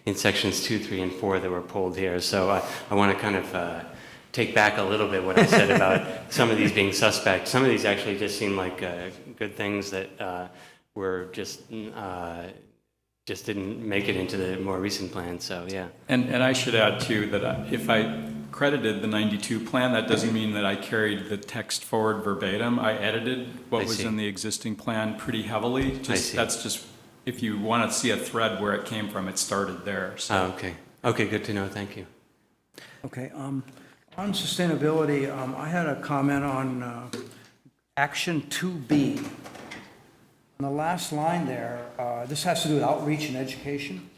in sections 2, 3, and 4 that were pulled here. So I want to kind of take back a little bit what I said about some of these being suspect. Some of these actually just seem like good things that were just didn't make it into the more recent plan, so yeah. And I should add too that if I credited the 92 plan, that doesn't mean that I carried the text forward verbatim. I edited what was in the existing plan pretty heavily. That's just, if you want to see a thread where it came from, it started there. So. Oh, okay. Okay, good to know. Thank you. Okay. On sustainability, I had a comment on Action 2B. On the last line there, this has to do with outreach and education,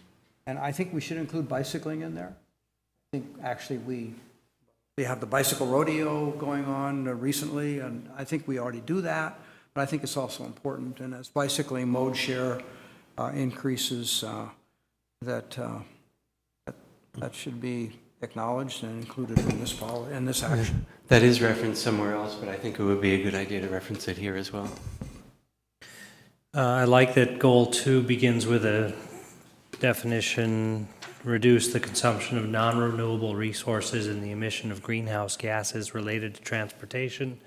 and I think we should include bicycling in there. I think actually we have the bicycle rodeo going on recently, and I think we already do that, but I think it's also important, and as bicycling mode share increases, that should be acknowledged and included in this action. That is referenced somewhere else, but I think it would be a good idea to reference it here as well. I like that goal 2 begins with a definition, reduce the consumption of non-renewable resources and the emission of greenhouse gases related to transportation.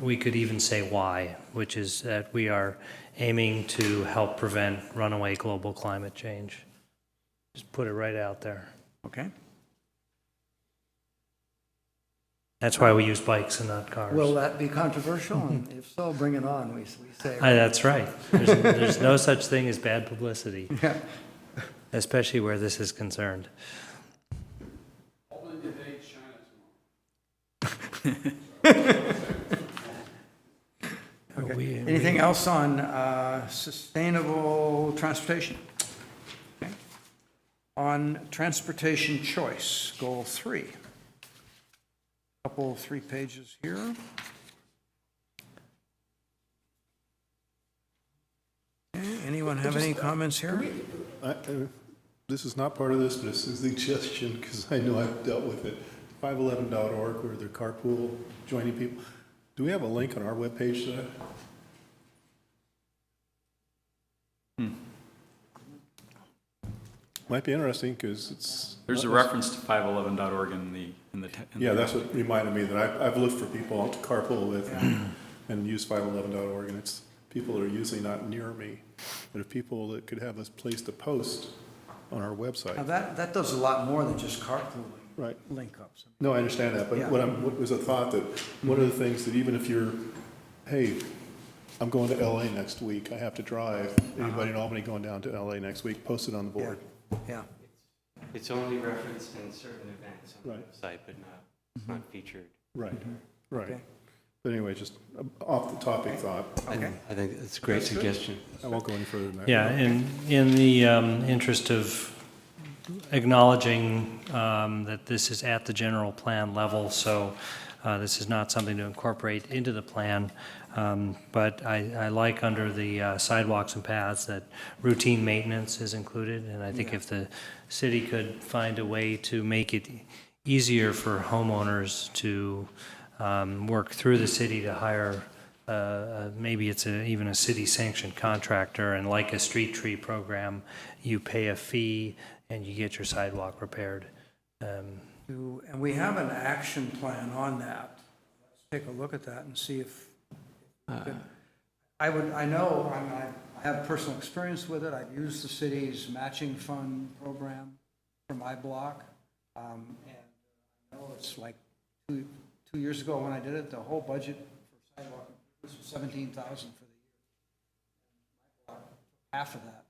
We could even say why, which is that we are aiming to help prevent runaway global climate change. Just put it right out there. Okay. That's why we use bikes and not cars. Will that be controversial? And if so, bring it on, we say. That's right. There's no such thing as bad publicity, Yeah. especially where this is concerned. Okay. Anything else on sustainable transportation? Okay. On transportation choice, goal 3. Couple 3 pages here. Okay. Anyone have any comments here? This is not part of this, but it's a suggestion because I know I've dealt with it. 511.org, where they're carpool, joining people. Do we have a link on our webpage to that? Might be interesting because it's... There's a reference to 511.org in the Yeah, that's what reminded me that I've looked for people to carpool with. and use 511.org, and it's people that are usually not near me, but if people that could have a place to post on our Now, website. that does a lot more than just carpooling Right. link-ups. No, I understand that, but Yeah. what was a thought that, one of the things that even if you're, hey, I'm going to LA next week, I have to drive, anybody in Albany going down to LA next week, post it on the board. Yeah. It's only referenced in certain events on the Right. website, but not, it's not featured. Right, right. Okay. But anyway, just off the topic thought. Okay. I think it's a great suggestion. I won't go any further than that. Yeah, in the interest of acknowledging that this is at the general plan level, so this is not something to incorporate into the plan, but I like under the sidewalks and paths that routine maintenance is included, and I think if the city could find a way to make it easier for homeowners to work through the city to hire, maybe it's even a city-sanctioned contractor, and like a street tree program, you pay a fee and you get your sidewalk repaired. And we have an action plan on that. Let's take a look at that and see if, I have personal experience with it. I've used the city's matching fund program for my block. And I know it's like 2 years ago when I did it, the whole budget for sidewalk was $17,000 for the year. My block, half of that.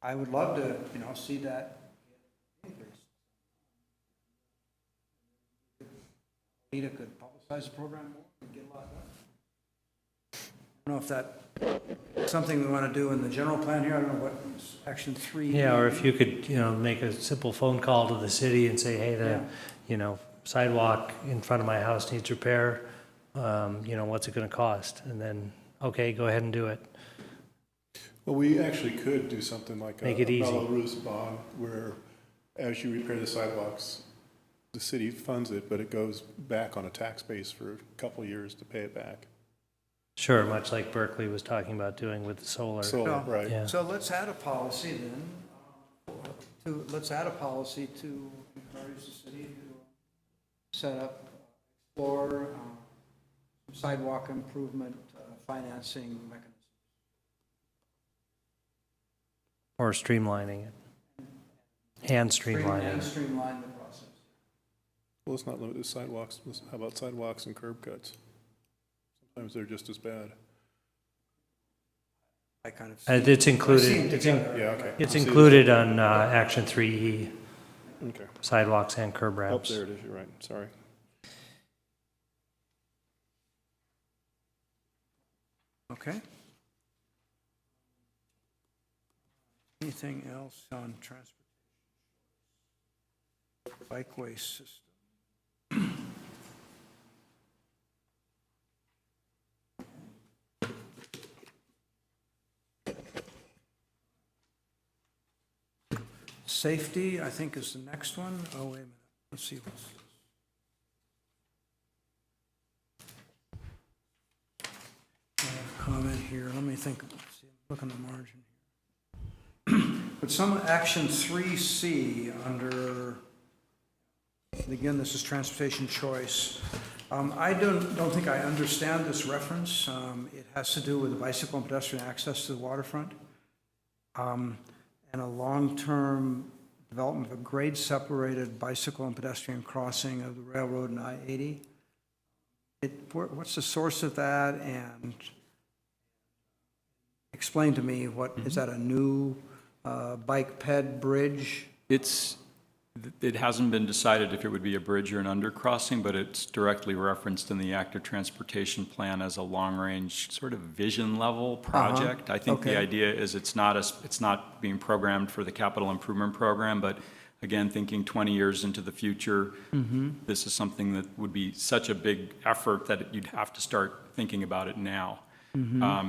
I would love to, see that increase. Anita could publicize the program more and get a lot done. I don't know if that's something we want to do in the general plan here. I don't know what action 3. Yeah, or if you could, make a simple phone call to the city and say, hey, sidewalk in front of my house needs repair, what's it gonna cost? And then, okay, go ahead and do it. Well, we actually could do something like Make a it easy. Belarus bond, where as you repair the sidewalks, the city funds it, but it goes back on a tax base for a couple of years to pay it back. Sure, much like Berkeley was talking about doing with the solar. So, right. Yeah. So let's add a policy then, let's add a policy to encourage the city to set up, explore sidewalk improvement financing mechanisms. Or streamlining it. Hand streamlining. And streamline the process. Well, let's not limit it to sidewalks. How about sidewalks and curb cuts? Sometimes they're just as bad. I kind of. It's included, Yeah, okay. it's included on Action 3E, Okay. sidewalks and curb Oh, ramps. there it is, you're right, sorry. Okay. Anything else on transportation? Bikeway system. Safety, I think, is the next one. Oh, wait a minute. Let's see what's. I have a comment here. Let me think. See, look on the margin here. But some action 3C under, again, this is transportation choice. I don't think I understand this reference. It has to do with the bicycle and pedestrian access to the waterfront. And a long-term development of a grade-separated bicycle and pedestrian crossing of the railroad and I-80. What's the source of that? And explain to me, is that a new bike ped bridge? It hasn't been decided if it would be a bridge or an undercrossing, but it's directly referenced in the active transportation plan as a long-range sort of vision level project. I think the Okay. idea is it's not being programmed for the capital improvement program, but again, thinking 20 years into the future, this is something that would be such a big effort that you'd have to start thinking about it now.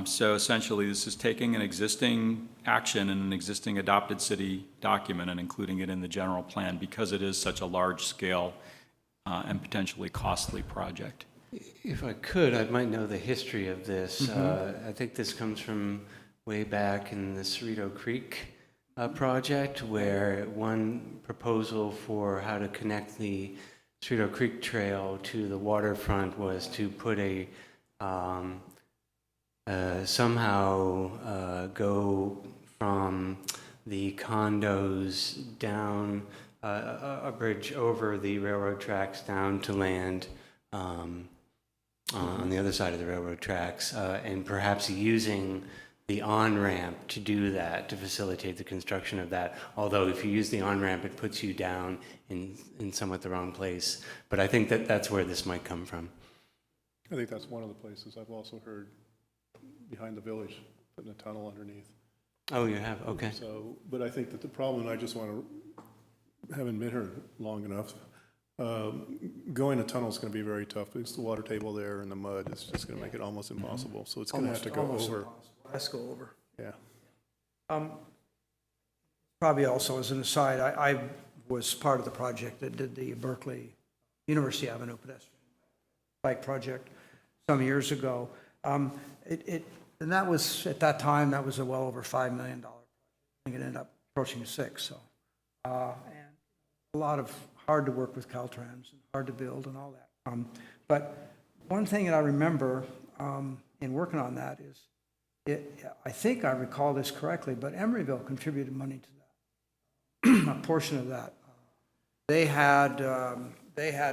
So essentially, this is taking an existing action in an existing adopted city document and including it in the general plan because it is such a large-scale and potentially costly project. If I could, I might know the history of this. I think this comes from way back in the Cerrito Creek project, where one proposal for how to connect the Cerrito Creek Trail to the waterfront was to put a, somehow go from the condos down a bridge over the railroad tracks down to land on the other side of the railroad tracks, and perhaps using the on-ramp to do that, to facilitate the construction of that. Although if you use the on-ramp, it puts you down in somewhat the wrong place. But I think that that's where this might come from. I think that's one of the places. I've also heard behind the village, putting a tunnel underneath. Oh, you have? Okay. So, but I think that the problem, I just want to, having been here long enough, going a tunnel is going to be very tough because the water table there and the mud is just going to make it almost impossible. So it's going to have to go Almost over. impossible. Let's go over. Yeah. Probably also as an aside, I was part of the project that did the Berkeley University Avenue pedestrian bike project some years ago. And that was, at that time, that was a well over $5 million project. I think it ended up approaching $6 million, so. And a lot of hard to work with Caltrans and hard to build and all that. But one thing that I remember in working on that is, I think I recall this correctly, but Emeryville contributed money to that, a portion of that. They had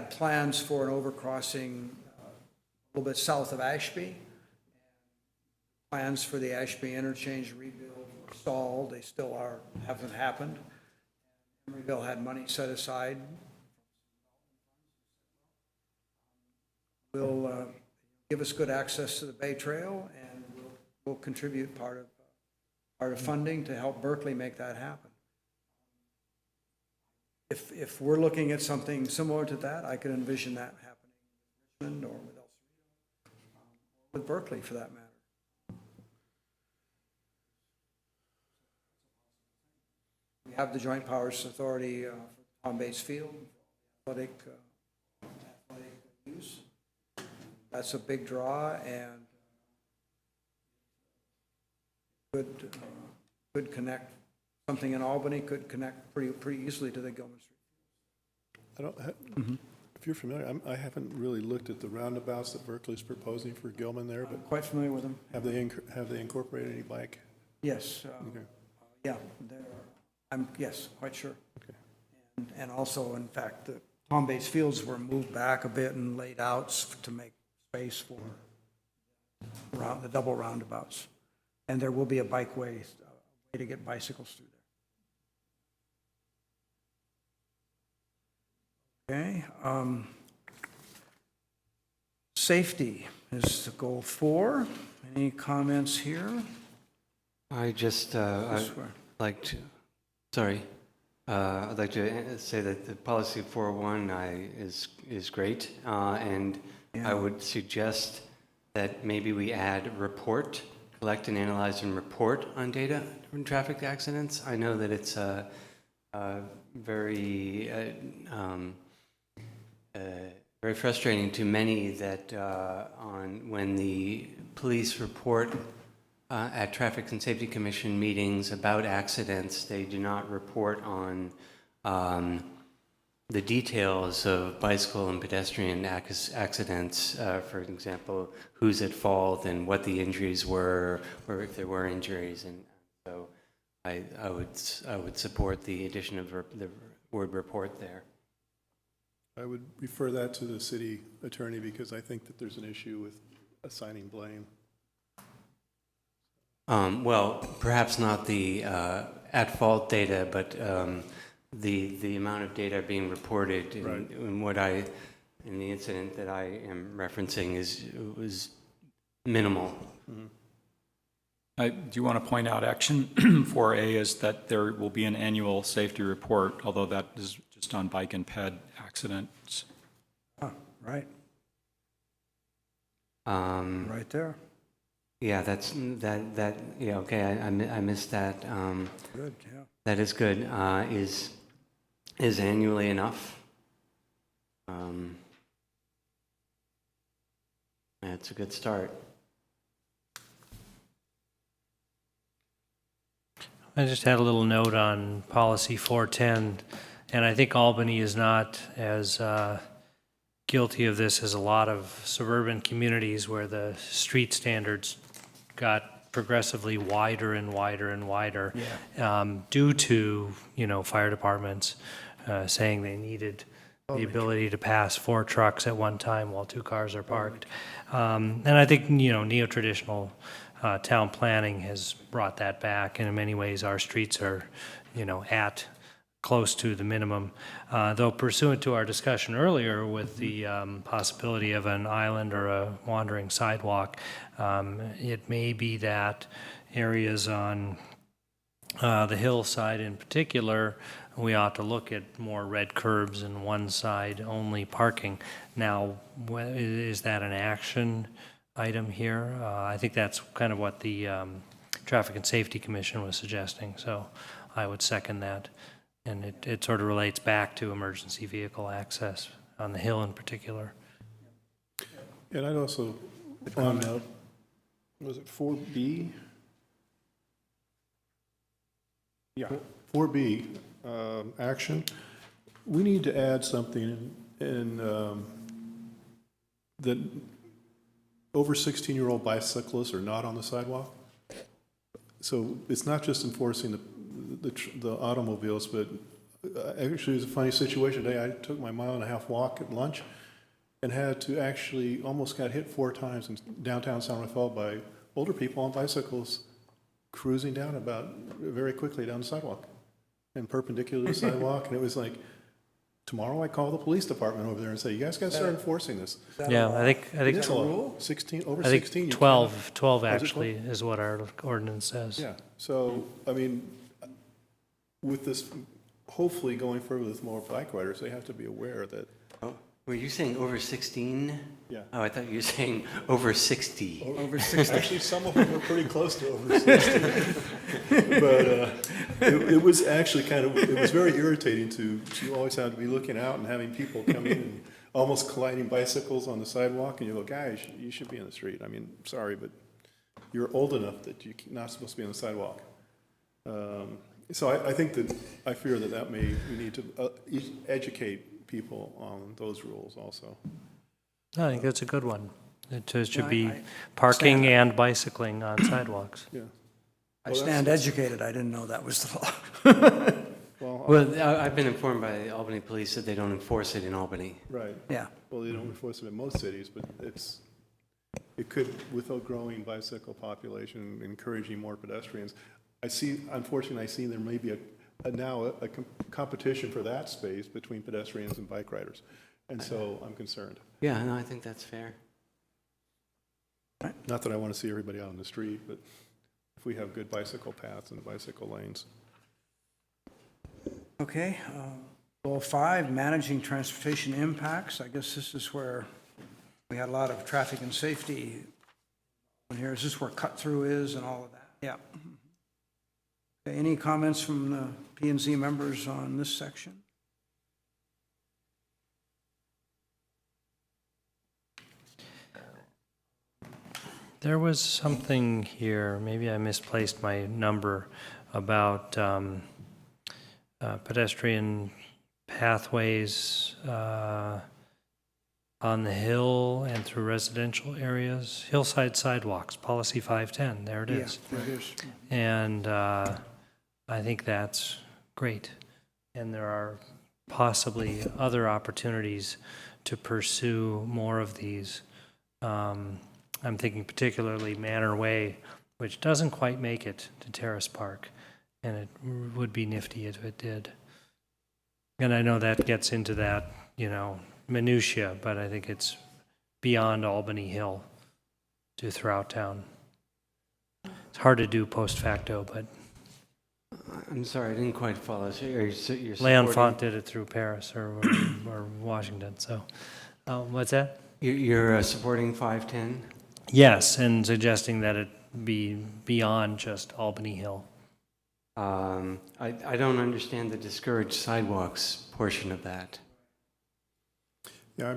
plans for an overcrossing a little bit south of Ashby. Plans for the Ashby interchange rebuild were stalled. They still haven't happened. Emeryville had money set aside. Will give us good access to the Bay Trail, and we'll contribute part of funding to help Berkeley make that happen. If we're looking at something similar to that, I could envision that happening in Richmond or with El Cerrito, with Berkeley for that matter. We have the Joint Powers Authority for Tom Bates Field, athletic use. That's a big draw, and could connect, something in Albany could connect pretty easily to the Gilman Street. If you're familiar, I haven't really looked at the roundabouts that Berkeley's proposing for Gilman there, but Quite familiar with them? have they incorporated any bike? Yes. Okay. Yeah, yes, quite sure. Okay. And also, in fact, the Tom Bates Fields were moved back a bit and laid out to make space for the double roundabouts. And there will be a bike way to get bicycles through there. Okay. Safety is the goal 4. Any comments here? I just, I'd like to, I'd like to say that the policy 401 is great, and I would suggest that maybe we add report, collect and analyze and report on data from traffic accidents. I know that it's very very frustrating to many that when the police report at Traffic and Safety Commission meetings about accidents, they do not report on the details of bicycle and pedestrian accidents, for example, who's at fault and what the injuries were, or if there were injuries. And so I would support the addition of the word report there. I would refer that to the city attorney because I think that there's an issue with assigning blame. Well, perhaps not the at-fault data, but the amount of data being reported in the incident that I am referencing was minimal. Do you want to point out action 4A is that there will be an annual safety report, although that is just on bike and ped accidents. Ah, right. Right there. Yeah, yeah, okay, I missed that. Good, yeah. That is good. Is annually enough? That's a good start. I just had a little note on policy 410, and I think Albany is not as guilty of this as a lot of suburban communities where the street standards got progressively wider and wider and wider due to, fire departments saying they needed the ability to pass 4 trucks at one time while 2 cars are parked. And I think, neo-traditional town planning has brought that back, and in many ways our streets are, at close to the minimum. Though pursuant to our discussion earlier with the possibility of an island or a wandering sidewalk, it may be that areas on the hillside in particular, we ought to look at more red curbs and one side only parking. Now, is that an action item here? I think that's kind of what the Traffic and Safety Commission was suggesting, so I would second that. And it sort of relates back to emergency vehicle access on the hill in particular. And I'd also, on, was it 4B? Yeah, 4B, action. We need to add something in that over 16-year-old bicyclists are not on the sidewalk. So it's not just enforcing the automobiles, but actually it was a funny situation today. I took my 1.5-mile walk at lunch and had to actually almost got hit 4 times in downtown San Rafael by older people on bicycles cruising down very quickly down the sidewalk and perpendicular to the sidewalk. And it was like, tomorrow I call the police department over there and say, you guys got to start enforcing this. Yeah, I think It's a rule? 16, over I think 16? you 12 cannot- actually is what our ordinance says. Yeah, so, I mean, with this, hopefully going further with more bike riders, they have to be aware that, Oh, were you saying over 16? yeah. Oh, I thought you were saying over 60. Over 60. Actually, some of them are pretty close to over 60. But it was actually it was very irritating you always have to be looking out and having people come in and almost colliding bicycles on the sidewalk, and you go, guys, you should be in the street. I mean, sorry, but you're old enough that you're not supposed to be on the sidewalk. So I think that, I fear that we need to educate people on those rules also. I think that's a good one. It should I be parking stand- and bicycling on sidewalks. Yeah. I stand educated, I didn't know that was the law. Well, I've been informed by the Albany Police that they don't enforce it in Albany. Right. Yeah. Well, they don't enforce it in most cities, but it could, with a growing bicycle population, encouraging more pedestrians. Unfortunately, I see there may be now a competition for that space between pedestrians and bike riders. And so I'm concerned. Yeah, no, I think that's fair. Not that I want to see everybody out on the street, but if we have good bicycle paths and bicycle lanes. Okay, goal 5, managing transportation impacts. I guess this is where we had a lot of traffic and safety. Here, is this where cut-through is and all of that? Yeah. Okay, any comments from the P&Z members on this section? There was something here, maybe I misplaced my number, about pedestrian pathways on the hill and through residential areas. Hillside sidewalks, policy 510, there it is. Yeah, there it is. And I think that's great. And there are possibly other opportunities to pursue more of these. I'm thinking particularly Manor Way, which doesn't quite make it to Terrace Park, and it would be nifty if it did. And I know that gets into that, minutia, but I think it's beyond Albany Hill to throughout town. It's hard to do post facto, but I'm sorry, I didn't quite follow. So you're L'Enfant supporting, did it through Paris or Washington, so. What's that? you're supporting 510? Yes, and suggesting that it be beyond just Albany Hill. I don't understand the discouraged sidewalks portion of that. Yeah,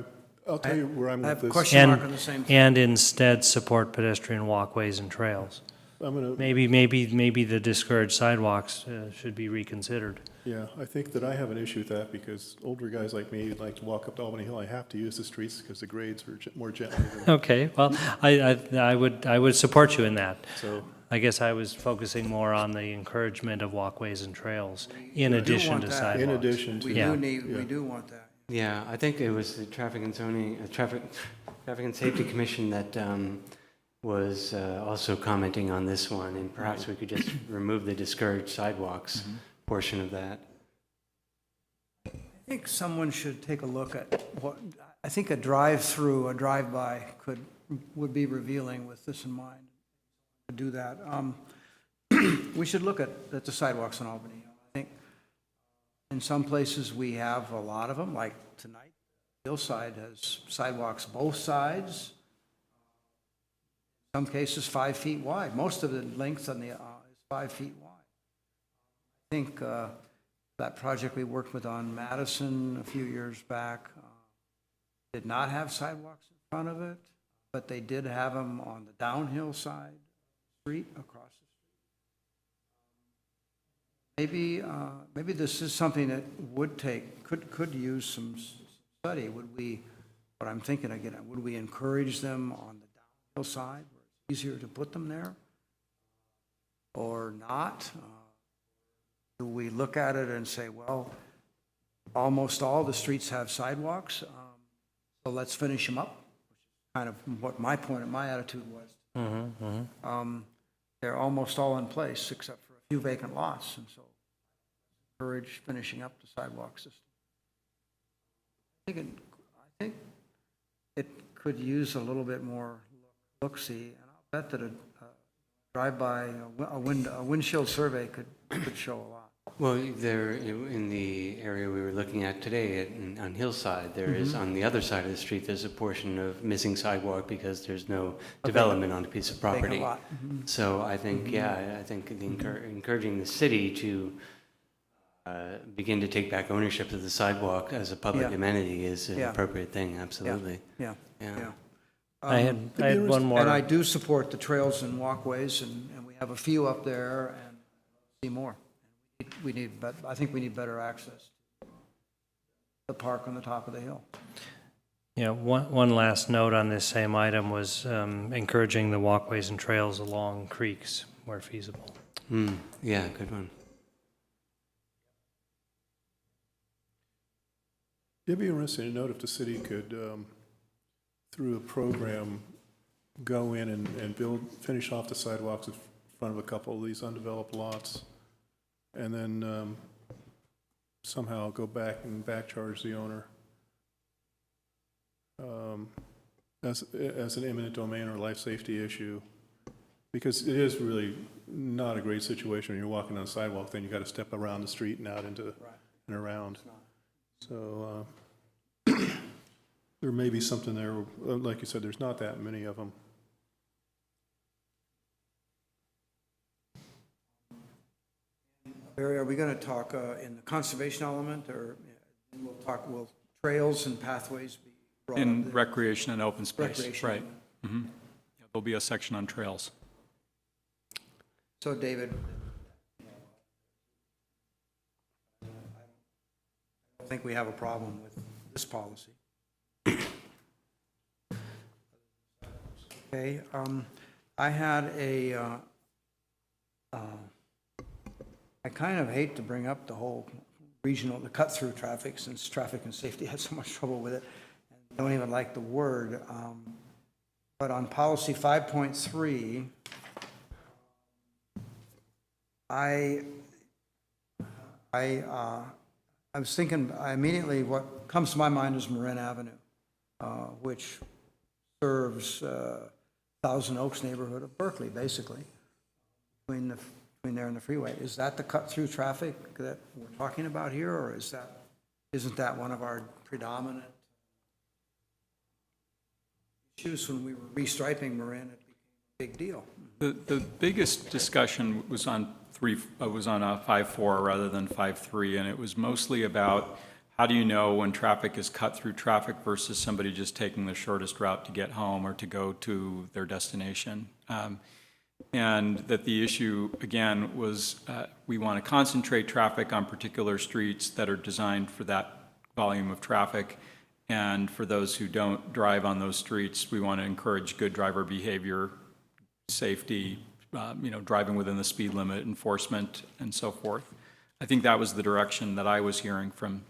I'll tell you where I'm I with have a this. question mark on the same thing. And instead support pedestrian walkways and trails. I'm gonna, Maybe the discouraged sidewalks should be reconsidered. yeah, I think that I have an issue with that because older guys like me like to walk up to Albany Hill. I have to use the streets because the grades are more gently than, Okay, well, I would support you in that. so. I guess I was focusing more on the encouragement of walkways and trails in do addition want to that. sidewalks. In addition We to. Yeah. we do want that. Yeah, I think it was the Traffic and Zoning, Traffic and Safety Commission that was also commenting on this one, and perhaps we could just remove the discouraged sidewalks portion of that. I think someone should take a look at what, I think a drive-through, a drive-by would be revealing with this in mind, to do that. We should look at the sidewalks in Albany. I think in some places we have a lot of them, like tonight, Hillside has sidewalks both sides. Some cases 5 feet wide. Most of the length on the is 5 feet wide. I think that project we worked with on Madison a few years back did not have sidewalks in front of it, but they did have them on the downhill side, street across the street. Maybe this is something that could use some study. What I'm thinking again, would we encourage them on the downhill side where it's easier to put them there, or not? Do we look at it and say, well, almost all the streets have sidewalks, so let's finish them up? Kind of what my attitude was. They're almost all in place except for a few vacant lots, and so encourage finishing up the sidewalk system. I think it could use a little bit more look-see, and I'll bet that a drive-by, a windshield survey could show a lot. Well, there, in the area we were looking at today on Hillside, there is, on the other side of the street, there's a portion of missing sidewalk because there's no development on a piece of property. Vacant lot. So I think, yeah, I think encouraging the city to begin to take back ownership of the sidewalk as a public Yeah. amenity is an Yeah. appropriate thing, absolutely. Yeah. Yeah. I had one more. And I do support the trails and walkways, and we have a few up there, and see more. But I think we need better access to the park on the top of the hill. Yeah, one last note on this same item was encouraging the walkways and trails along creeks where feasible. Yeah, good one. It'd be interesting to note if the city could, through a program, go in and finish off the sidewalks in front of a couple of these undeveloped lots, and then somehow go back and back charge the owner as an eminent domain or life safety issue. Because it is really not a great situation when you're walking on a sidewalk, then you got to step around the street and out into and around. So there may be something there. Like you said, there's not that many of them. Barry, are we going to talk in the conservation element, or will trails and pathways be brought up In there? recreation and open space, Recreation. right. There'll be a section on trails. So, David, I don't think we have a problem with this policy. Okay, I had I kind of hate to bring up the whole the cut-through traffic, since traffic and safety had so much trouble with it. I don't even like the word. But on policy 5.3, I was thinking, immediately what comes to my mind is Marin Avenue, which serves Thousand Oaks neighborhood of Berkeley, basically, between there and the freeway. Is that the cut-through traffic that we're talking about here, or isn't that one of our predominant issues? When we were restriping Marin, it became a big deal. The biggest discussion was on 5.4 rather than 5.3, and it was mostly about how do you know when traffic is cut through traffic versus somebody just taking the shortest route to get home or to go to their destination. and that the issue, again, was we want to concentrate traffic on particular streets that are designed for that volume of traffic. And for those who don't drive on those streets, we want to encourage good driver behavior, safety, driving within the speed limit, enforcement, and so forth. I think that was the direction that I was hearing from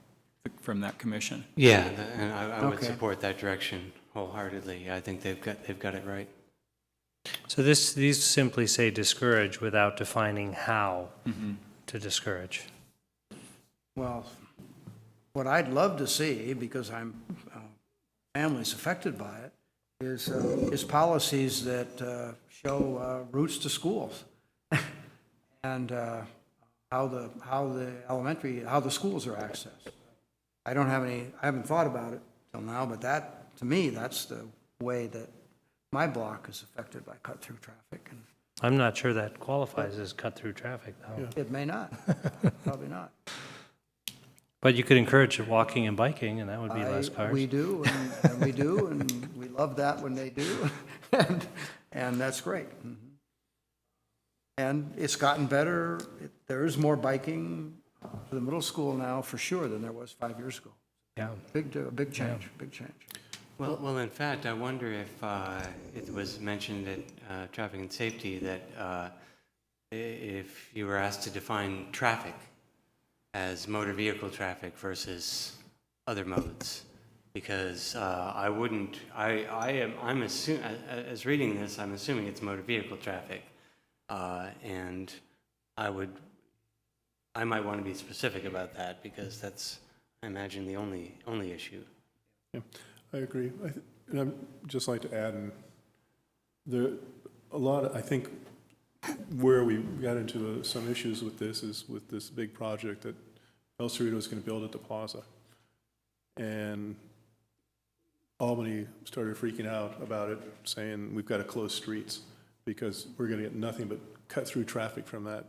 that commission. Yeah, and I would Okay. support that direction wholeheartedly. I think they've got it right. So these simply say discourage without defining how to discourage. Well, what I'd love to see, because I'm family's affected by it, is policies that show routes to schools and how the schools are accessed. I haven't thought about it till now, but that, to me, that's the way that my block is affected by cut-through traffic, and I'm not sure that qualifies as cut-through traffic, though. it may not, probably not. But you could encourage walking and biking, and that would be less cars. We do, and we do, and we love that when they do, and that's great. And it's gotten better. There is more biking to the middle school now, for sure, than there was 5 years ago. Yeah. Big change, big change. Well, in fact, I wonder if it was mentioned at Traffic and Safety that if you were asked to define traffic as motor vehicle traffic versus other modes, because I'm assuming, as reading this, I'm assuming it's motor vehicle traffic, and I might want to be specific about that because that's, I imagine, the only issue. Yeah, I agree. And I'd just like to add, I think where we got into some issues with this is with this big project that El Cerrito is going to build at the plaza. And Albany started freaking out about it, saying we've got to close streets because we're going to get nothing but cut-through traffic from that,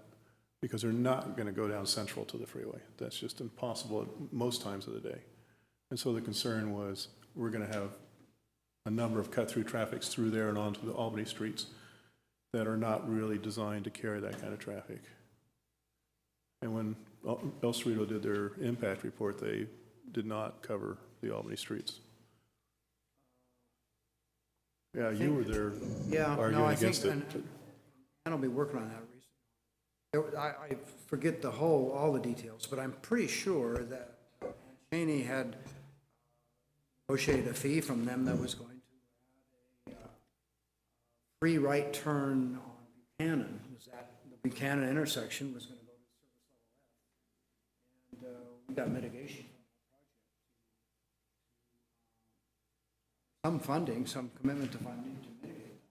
because they're not going to go down Central to the freeway. That's just impossible at most times of the day. And so the concern was we're going to have a number of cut-through traffics through there and onto the Albany streets that are not really designed to carry that kind of traffic. And when El Cerrito did their impact report, they did not cover the Albany streets. Yeah, you were there arguing against it. And I'll be working on that. I forget all the details, but I'm pretty sure that Cheney had negotiated a fee from them that was going to add a free right turn on Buchanan. Was that the Buchanan intersection was going to go to service level F, and we got mitigation. Some funding, some commitment to funding to mitigate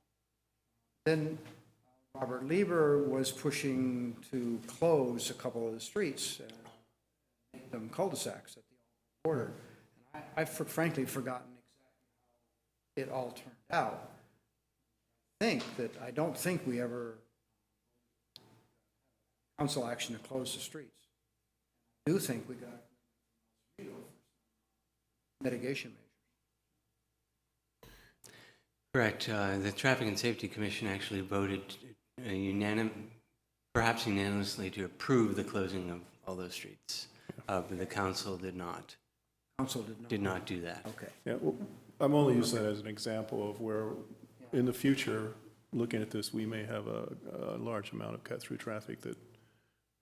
that. Then Robert Lieber was pushing to close a couple of the streets, make them cul-de-sacs at the border. And I've frankly forgotten exactly how it all turned out. I don't think we ever council action to close the streets. I do think we got mitigation measures. Correct. The Traffic and Safety Commission actually voted perhaps unanimously to approve the closing of all those streets. But the council did not. Council did not do that. Okay. Yeah, well, I'm only using that as an example of where, in the future, looking at this, we may have a large amount of cut-through traffic that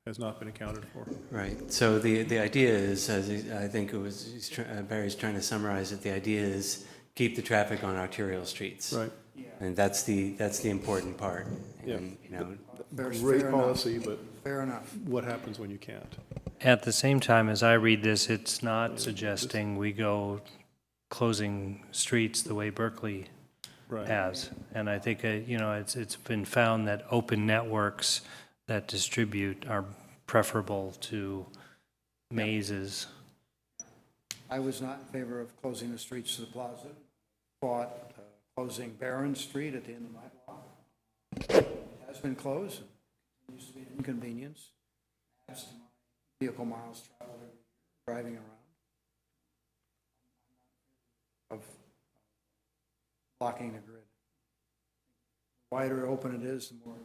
has not been accounted for. Right. So the idea is, as I think it was Barry's trying to summarize it, the idea is keep the traffic on arterial streets. Right. And that's the important part. Yeah. And, Great policy, but Fair enough. what happens when you can't? At the same time, as I read this, it's not suggesting we go closing streets the way Berkeley Right. has. And I think, it's been found that open networks that distribute are preferable to mazes. I was not in favor of closing the streets to the plaza. Fought closing Barron Street at the end of my block. It has been closed. It continues to be an inconvenience. Adds to my vehicle miles traveled driving around. Of blocking the grid. wider open it is, the more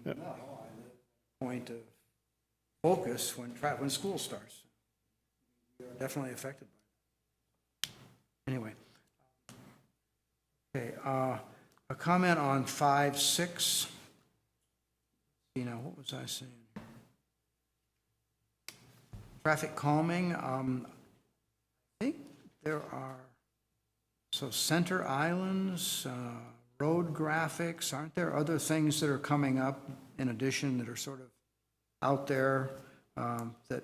Yeah. point of focus when school starts. We are definitely affected by it. Anyway. Okay, a comment on 5.6. You know, what was I saying? Traffic calming, I think there are, so center islands, road graphics, aren't there other things that are coming up in addition that are sort of out there that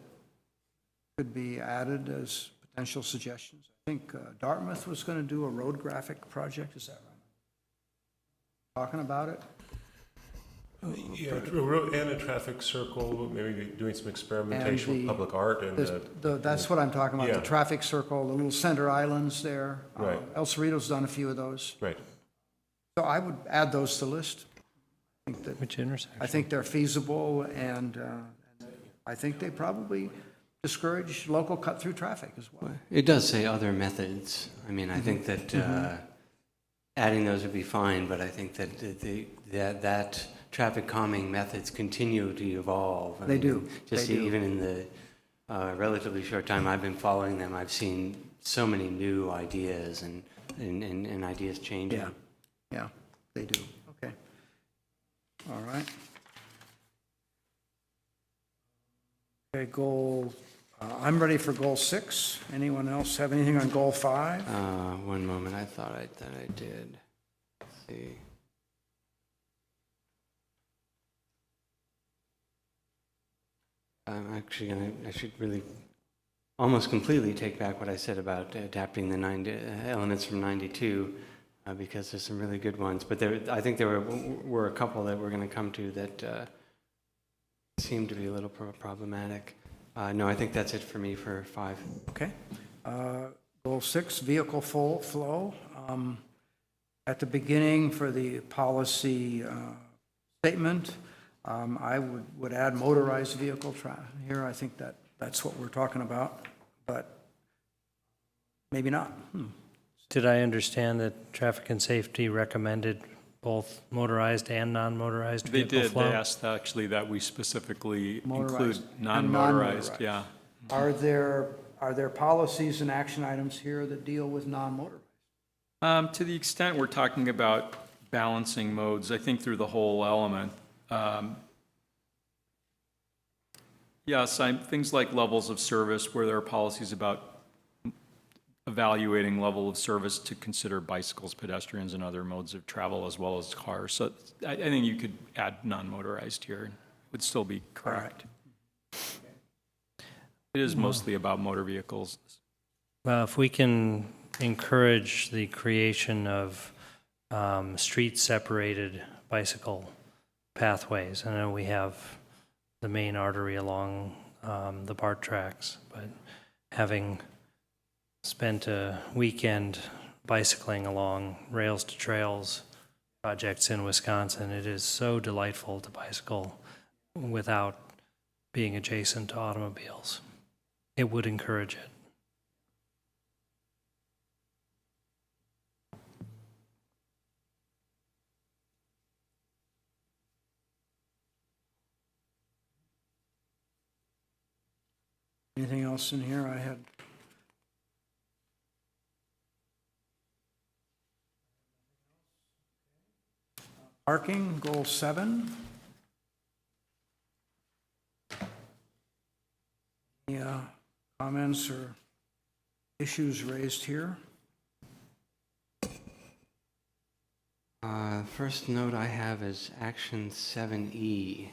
could be added as potential suggestions? I think Dartmouth was going to do a road graphic project, is that right? Talking about it? Yeah, and a traffic circle, maybe doing some experimentation with public art and. That's what I'm talking about, Yeah. the traffic circle, the little center islands there. Right. El Cerrito's done a few of those. Right. So I would add those to the list. Which intersection? I think they're feasible, and I think they probably discourage local cut-through traffic as well. It does say other methods. I mean, I think that adding those would be fine, but I think that that traffic calming methods continue to evolve. I They mean, do. Just They do. even in the relatively short time I've been following them, I've seen so many new ideas and ideas changing. Yeah, yeah, they do. Okay. All right. Okay, I'm ready for goal 6. Anyone else have anything on goal 5? One moment, I thought I did. Let's see. I'm actually I should really almost completely take back what I said about adapting the elements from 92, because there's some really good ones. But I think there were a couple that we're going to come to that seemed to be a little problematic. No, I think that's it for me for 5. Okay. Goal 6, vehicle flow. At the beginning for the policy statement, I would add motorized vehicle traffic here. I think that's what we're talking about, but maybe not. Did I understand that traffic and safety recommended both motorized and non-motorized They vehicle did. flow? They asked actually that we specifically Motorized include and non-motorized, non-motorized. yeah. Are there policies and action items here that deal with non-motorized? To the extent we're talking about balancing modes, I think through the whole element, yes, things like levels of service, where there are policies about evaluating level of service to consider bicycles, pedestrians, and other modes of travel as well as cars. So I think you could add non-motorized here. It would still be correct. It is mostly about motor vehicles. If we can encourage the creation of street-separated bicycle pathways. I know we have the main artery along the BART tracks, but having spent a weekend bicycling along Rails to Trails projects in Wisconsin, it is so delightful to bicycle without being adjacent to automobiles. It would encourage it. Anything else in here? I had. Parking, goal 7. Any comments or issues raised here? First note I have is action 7E.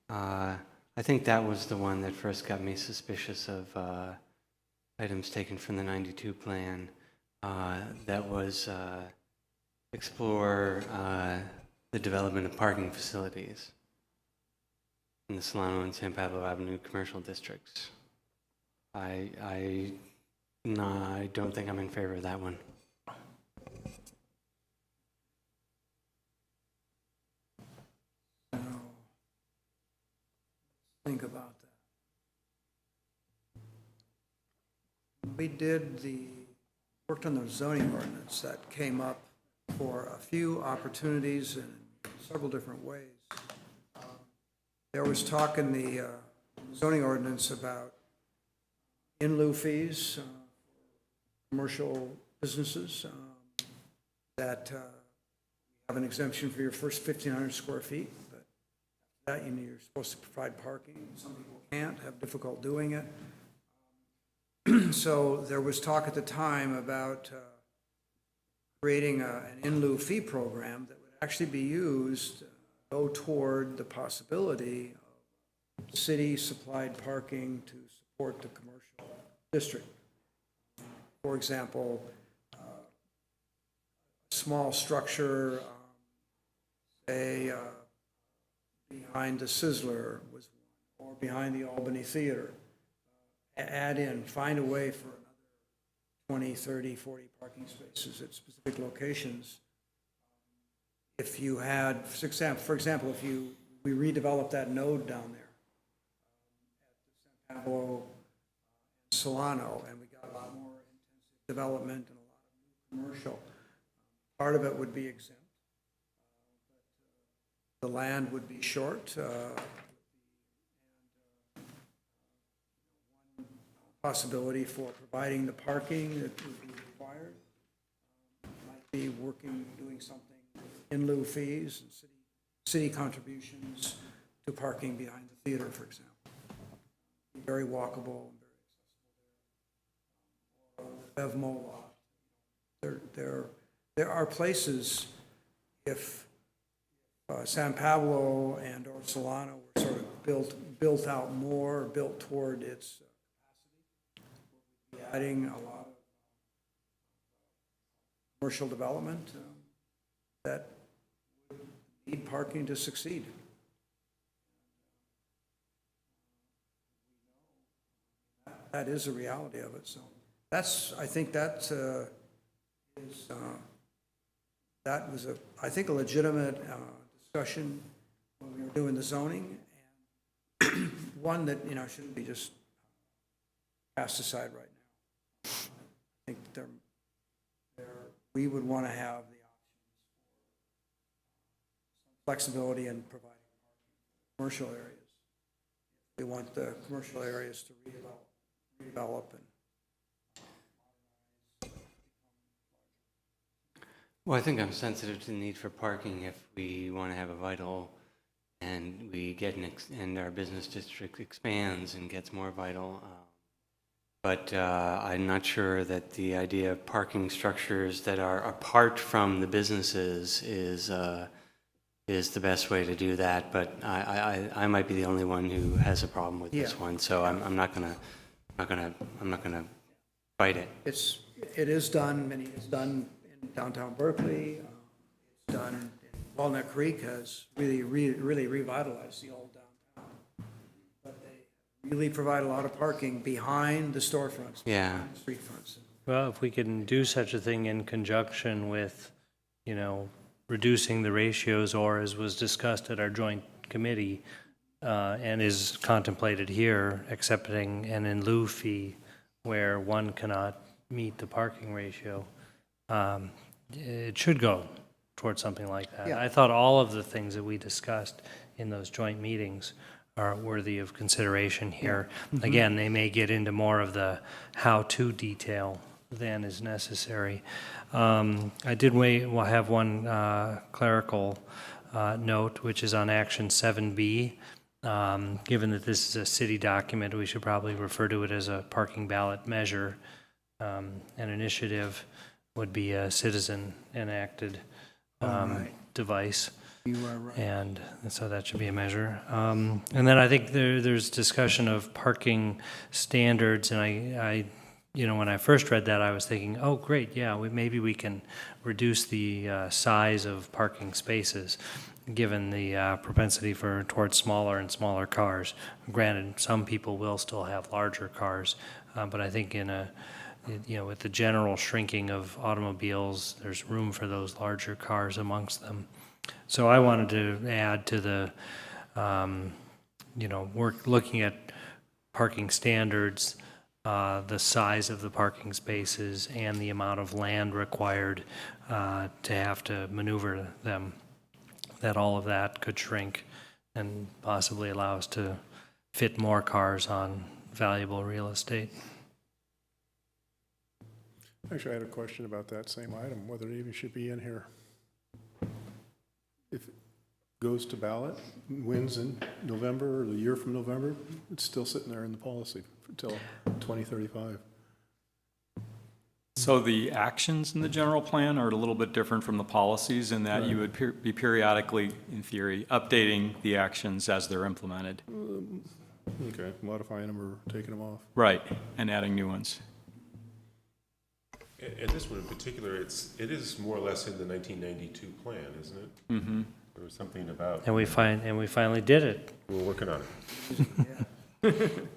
I think that was the one that first got me suspicious of items taken from the 92 plan. That was explore the development of parking facilities in the Solano and San Pablo Avenue commercial districts. I don't think I'm in favor of that one. Think about that. We worked on the zoning ordinance that came up for a few opportunities in several different ways. There was talk in the zoning ordinance about in lieu fees, commercial businesses, that have an exemption for your first 1,500 square feet, but after that, you're supposed to provide parking. Some people can't, have difficult doing it. So there was talk at the time about creating an in lieu fee program that would actually be used to go toward the possibility of city-supplied parking to support the commercial district. For example, small structure, say, behind the Sizzler was one, or behind the Albany Theater. Add in, find a way for another 20, 30, 40 parking spaces at specific locations. If you had, for example, if we redeveloped that node down there at Pablo and Solano, and we got a lot more intensive development and a lot of new commercial, part of it would be exempt. The land would be short. One possibility for providing the parking that would be required might be doing something in lieu fees and city contributions to parking behind the theater, for example. Very walkable and very accessible there. Or the Bevmo lot. There are places, if San Pablo and or Solano were sort of built out more, built toward its capacity, we'll be adding a lot of commercial development that would need parking to succeed. That is a reality of it. So I think that was a legitimate discussion when we were doing the zoning, and one that shouldn't be just cast aside right now. I think we would want to have the options for some flexibility in providing commercial areas. We want the commercial areas to redevelop and. Well, I think I'm sensitive to the need for parking if we want to have a vital and we get and our business district expands and gets more vital. But I'm not sure that the idea of parking structures that are apart from the businesses is the best way to do that. But I might be the only one who has a problem with this one, so I'm not gonna fight it. It is done. It's done in downtown Berkeley. It's done in Walnut Creek. Has really revitalized the old downtown. But they really provide a lot of parking behind the storefronts, behind the street fronts. Well, if we can do such a thing in conjunction with, reducing the ratios, or as was discussed at our joint committee, and is contemplated here, accepting an in lieu fee where one cannot meet the parking ratio, it should go towards something like that. Yeah. I thought all of the things that we discussed in those joint meetings are worthy of consideration here. Mm-hmm. Again, they may get into more of the how-to detail than is necessary. I did have one clerical note, which is on action 7B. Given that this is a city document, we should probably refer to it as a parking ballot measure. An initiative would be a citizen-enacted device. You are right. And so that should be a measure. And then I think there's discussion of parking standards, and I when I first read that, I was thinking, oh, great, yeah, maybe we can reduce the size of parking spaces, given the propensity towards smaller and smaller cars. Granted, some people will still have larger cars, but I think with the general shrinking of automobiles, there's room for those larger cars amongst them. So I wanted to add to the, work looking at parking standards the size of the parking spaces and the amount of land required to have to maneuver them, that all of that could shrink and possibly allow us to fit more cars on valuable real estate. Actually, I had a question about that same item, whether it even should be in here. If it goes to ballot, wins in November or the year from November, it's still sitting there in the policy until 2035. So the actions in the general plan are a little bit different from the policies in that you would be periodically, in theory, updating the actions as they're implemented. Okay, modifying them or taking them off. Right, and adding new ones. And this one in particular, it is more or less in the 1992 plan, isn't it? Mm-hmm. There was something about, And we finally did it. we're working on it.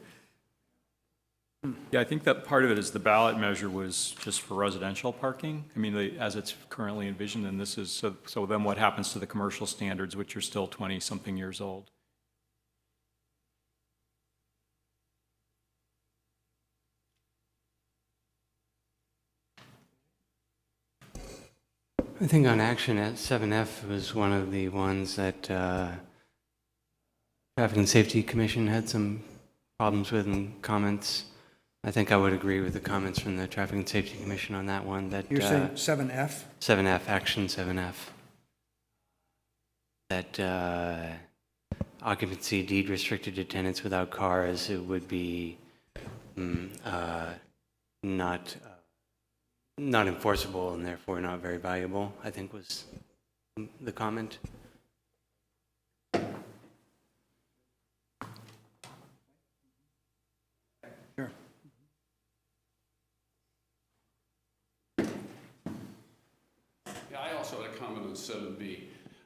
Yeah, I think that part of it is the ballot measure was just for residential parking. I mean, as it's currently envisioned, and this is, so then what happens to the commercial standards, which are still 20-something years old? I think on action at 7F was one of the ones that Traffic and Safety Commission had some problems with and comments. I think I would agree with the comments from the Traffic and Safety Commission on that one. That You're saying 7F? 7F, action 7F. That occupancy deed restricted to tenants without cars, it would be not enforceable and therefore not very valuable, I think was the comment. Sure. Yeah, I also had a comment on 7B.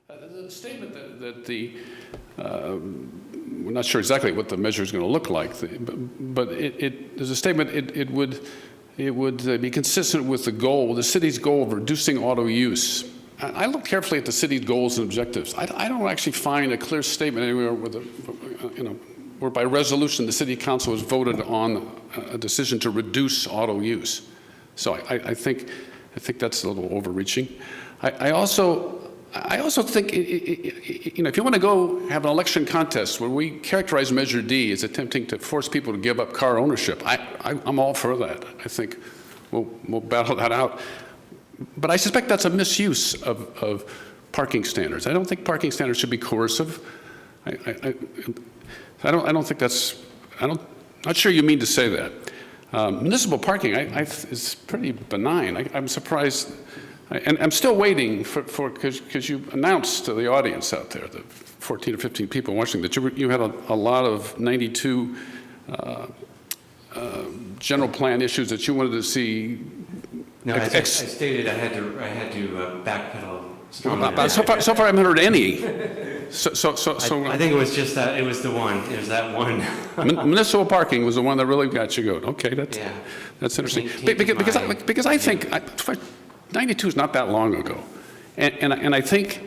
The statement that the, we're not sure exactly what the measure is going to look like, but there's a statement, it would be consistent with the city's goal of reducing auto use. I looked carefully at the city's goals and objectives. I don't actually find a clear statement anywhere where by resolution the city council has voted on a decision to reduce auto use. So I think that's a little overreaching. I also think, if you want to go have an election contest where we characterize Measure D as attempting to force people to give up car ownership, I'm all for that. I think we'll battle that out. But I suspect that's a misuse of parking standards. I don't think parking standards should be coercive. I don't think that's, not sure you mean to say that. Municipal parking is pretty benign. I'm surprised. And I'm still waiting because you announced to the audience out there, the 14 or 15 people watching, that you had a lot of 92 general plan issues that you wanted to see. No, I stated I had to backpedal strongly. So far I haven't heard any. So I think it was just that, it was the one, it was that one. Municipal parking was the one that really got you going. Okay, that's interesting. Because I think 92 is not that long ago, and I think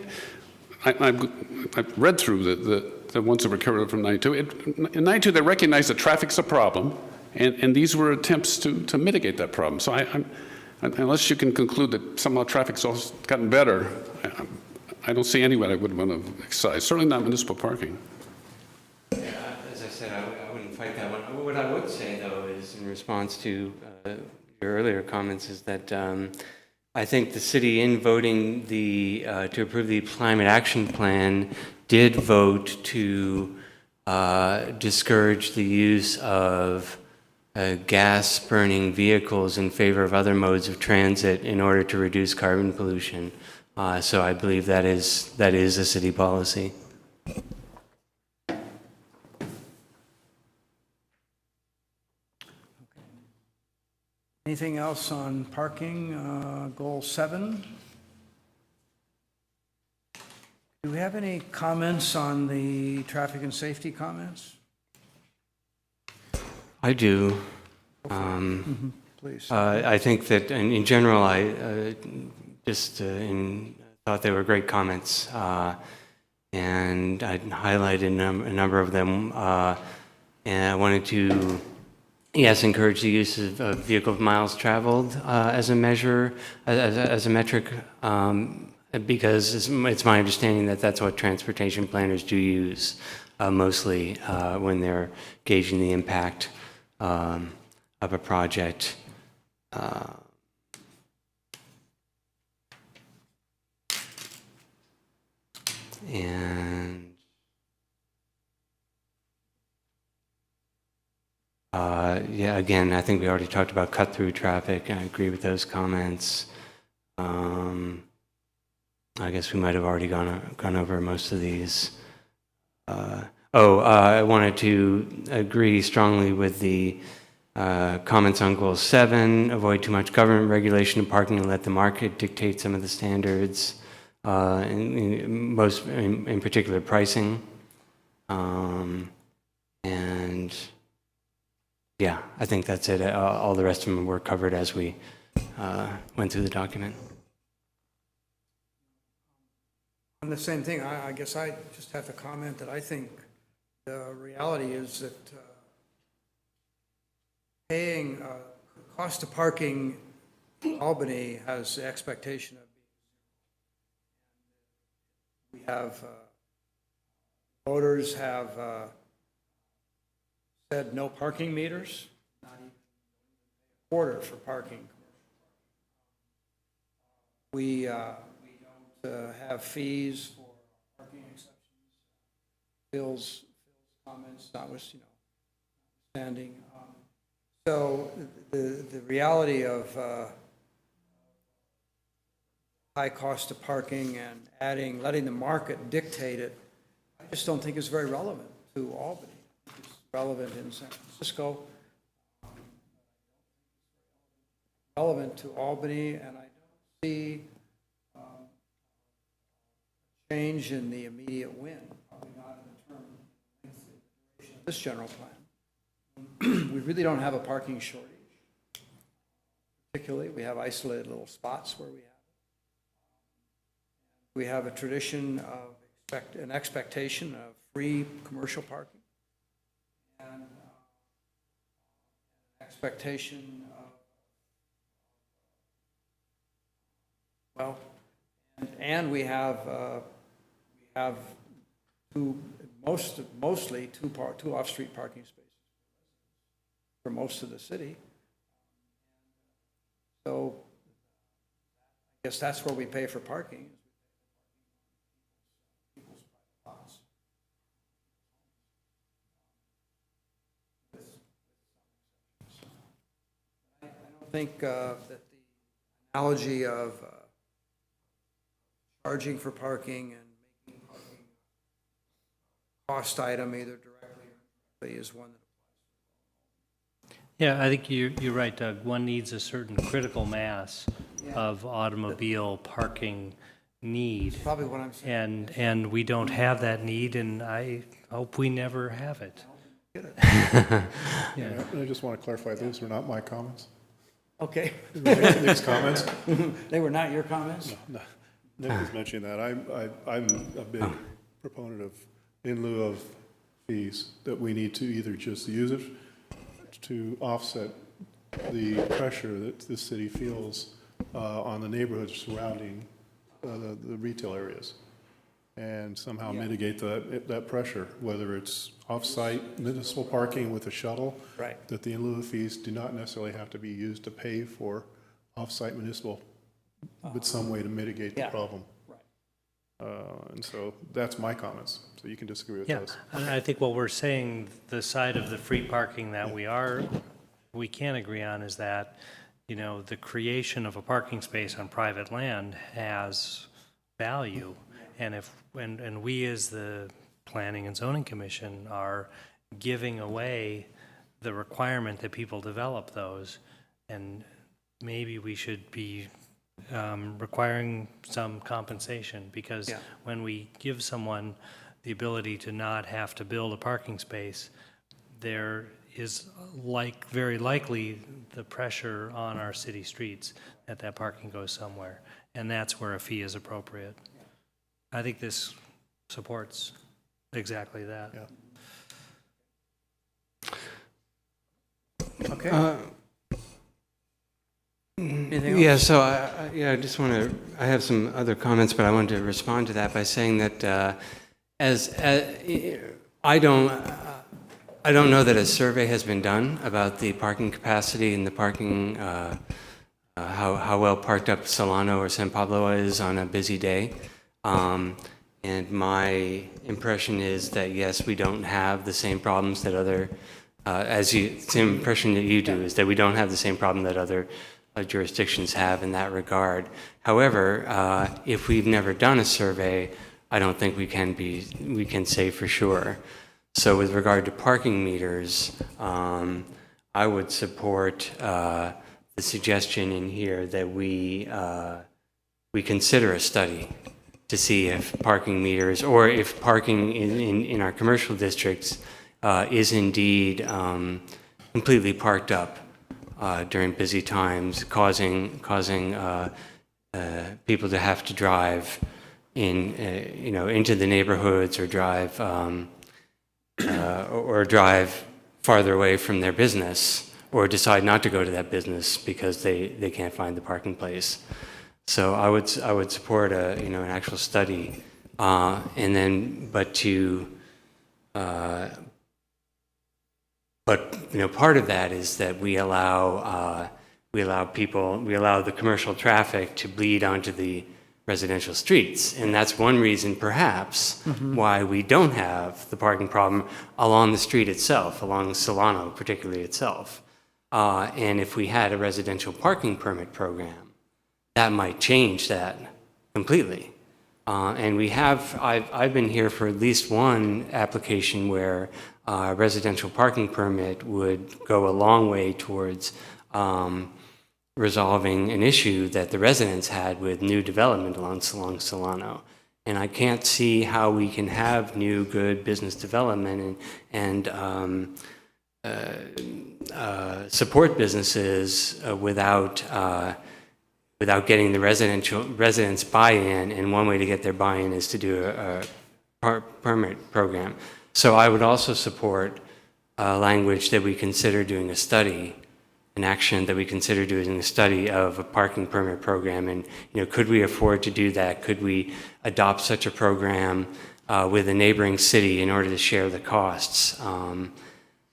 I've read through the ones that were carried from 92. In 92, they recognized that traffic's a problem, and these were attempts to mitigate that problem. So unless you can conclude that somehow traffic's also gotten better, I don't see any way I would want to excise. Certainly not municipal parking. Yeah, as I said, I wouldn't fight that one. What I would say, though, is in response to your earlier comments, is that I think the city, in voting to approve the climate action plan, did vote to discourage the use of gas-burning vehicles in favor of other modes of transit in order to reduce carbon pollution. So I believe that is a city policy. Anything else on parking, goal 7? Do we have any comments on the traffic and safety comments? I do. Please. I think that in general, I thought they were great comments, and I highlighted a number of them, and I wanted to yes, encourage the use of vehicle miles traveled as a measure, as a metric, because it's my understanding that that's what transportation planners do use mostly when they're gauging the impact of a project. And yeah, again, I think we already talked about cut-through traffic. I agree with those comments. I guess we might have already gone over most of these. I wanted to agree strongly with the comments on Goal 7, avoid too much government regulation of parking and let the market dictate some of the standards, in particular pricing. And yeah, I think that's it. All the rest of them were covered as we went through the document. On the same thing, I guess I just have to comment that I think the reality is that paying cost of parking in Albany has the expectation of we have voters have said no parking meters, not even a quarter for parking. We don't have fees for parking exceptions. Phil's comments, notwithstanding. So the reality of high cost of parking and letting the market dictate it, I just don't think is very relevant to Albany. It's relevant in San Francisco, relevant to Albany, and I don't see change in the immediate win, probably not in the term of this general plan. We really don't have a parking shortage. Particularly, we have isolated little spots where we have a tradition of an expectation of free commercial parking and expectation of, and we have mostly two off-street parking spaces for most of the city. So I guess that's where we pay for parking. I don't think that the analogy of charging for parking and making parking a cost item either directly or indirectly is one that Yeah, I think you're right, Doug. One needs a certain critical mass of automobile parking need. probably what I'm saying. And we don't have that need, and I hope we never have it. And I just want to clarify, those were not my comments. Okay. Nick's comments. They were not your comments? No, Nick was mentioning that. I'm a big proponent of, in lieu of fees, that we need to either just use it to offset the pressure that the city feels on the neighborhoods surrounding the retail areas, and somehow mitigate that pressure, whether it's off-site municipal parking with a shuttle, Right. that the in lieu of fees do not necessarily have to be used to pay for off-site municipal, but some way to mitigate the Yeah. problem. And so that's my comments, so you can disagree with Yeah, those. and I think what we're saying, the side of the free parking that we can agree on is that, the creation of a parking space on private land has value. And and we as the Planning and Zoning Commission are giving away the requirement that people develop those, and maybe we should be requiring some compensation, because when we give someone the ability to not have to build a parking space, there is very likely the pressure on our city streets that parking goes somewhere, and that's where a fee is appropriate. I think this supports exactly that. Yeah. Okay. Anything else? Yeah, so I just want to, I have some other comments, but I wanted to respond to that by saying that I don't know that a survey has been done about the parking capacity and the parking, how well parked up Solano or San Pablo is on a busy day. And my impression is that, yes, we don't have the same problems that other, same impression that you do, is that we don't have the same problem that other jurisdictions have in that regard. However, if we've never done a survey, I don't think we can say for sure. So with regard to parking meters, I would support the suggestion in here that we consider a study to see if parking meters, or if parking in our commercial districts is indeed completely parked up during busy times, causing people to have to drive into the neighborhoods, or drive farther away from their business, or decide not to go to that business because they can't find the parking place. So I would support an actual study, and then part of that is that we allow the commercial traffic to bleed onto the residential streets, and that's one reason perhaps why we don't have the parking problem along the street itself, along Solano particularly itself. And if we had a residential parking permit program, that might change that completely. And I've been here for at least one application where a residential parking permit would go a long way towards resolving an issue that the residents had with new development along Solano. And I can't see how we can have new, good business development and support businesses without getting the residents buy-in, and one way to get their buy-in is to do a permit program. So I would also support language that we consider doing a study, an action that we consider doing a study of a parking permit program, and could we afford to do that? Could we adopt such a program with a neighboring city in order to share the costs?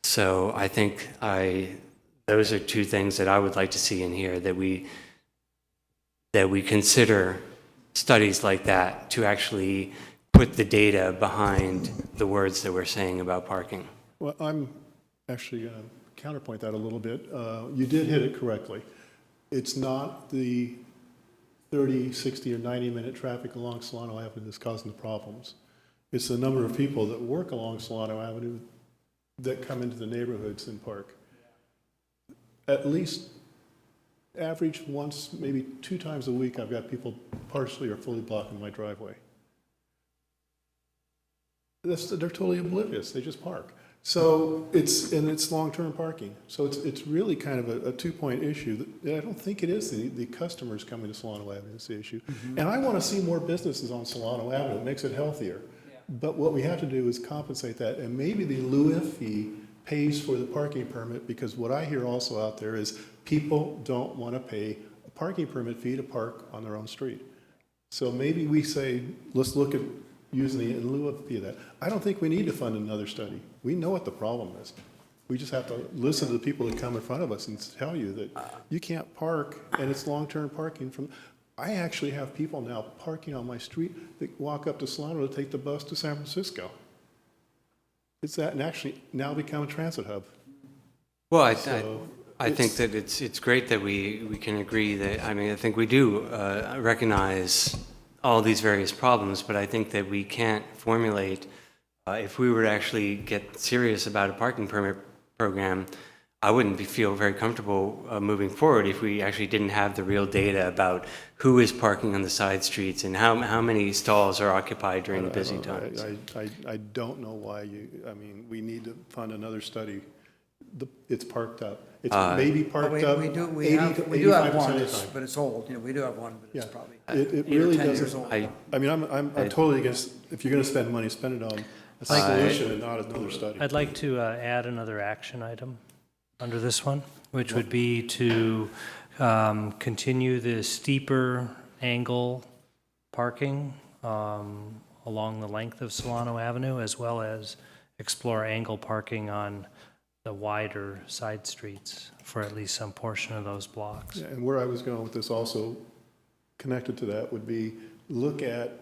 So I think those are two things that I would like to see in here, that we consider studies like that to actually put the data behind the words that we're saying about parking. Well, I'm actually going to counterpoint that a little bit. You did hit it correctly. It's not the 30, 60, or 90-minute traffic along Solano Avenue that's causing the problems. It's the number of people that work along Solano Avenue that come into the neighborhoods and park. At least average once, maybe 2 times a week, I've got people partially or fully blocking my driveway. They're totally oblivious. They just park. So it's long-term parking. So it's really kind of a two-point issue. I don't think it is the customers coming to Solano Avenue is the issue. And I want to see more businesses on Solano Avenue. It makes it healthier. But what we have to do is compensate that, and maybe the LUIF fee pays for the parking permit, because what I hear also out there is people don't want to pay a parking permit fee to park on their own street. So maybe we say, let's look at using the in lieu of fee of that. I don't think we need to fund another study. We know what the problem is. We just have to listen to the people that come in front of us and tell you that you can't park, and it's long-term parking from. I actually have people now parking on my street that walk up to Solano to take the bus to San Francisco. It's that, and actually now become a transit hub. Well, I think that it's great that we can agree that, I think we do recognize all these various problems, but I think that we can't formulate, if we were to actually get serious about a parking permit program, I wouldn't feel very comfortable moving forward if we actually didn't have the real data about who is parking on the side streets and how many stalls are occupied during the busy times. I don't know why we need to fund another study. It's parked up. It's maybe parked up. We do 80 have to one, 85% of the time. but it's old. We do have one, but it's probably It 8 or really 10 years doesn't. old. I'm totally against, if you're going to spend money, spend it on a solution and not another study. I'd like to add another action item. under this one, which would be to continue the steeper angle parking along the length of Solano Avenue, as well as explore angle parking on the wider side streets for at least some portion of those blocks. Yeah, and where I was going with this also, connected to that, would be look at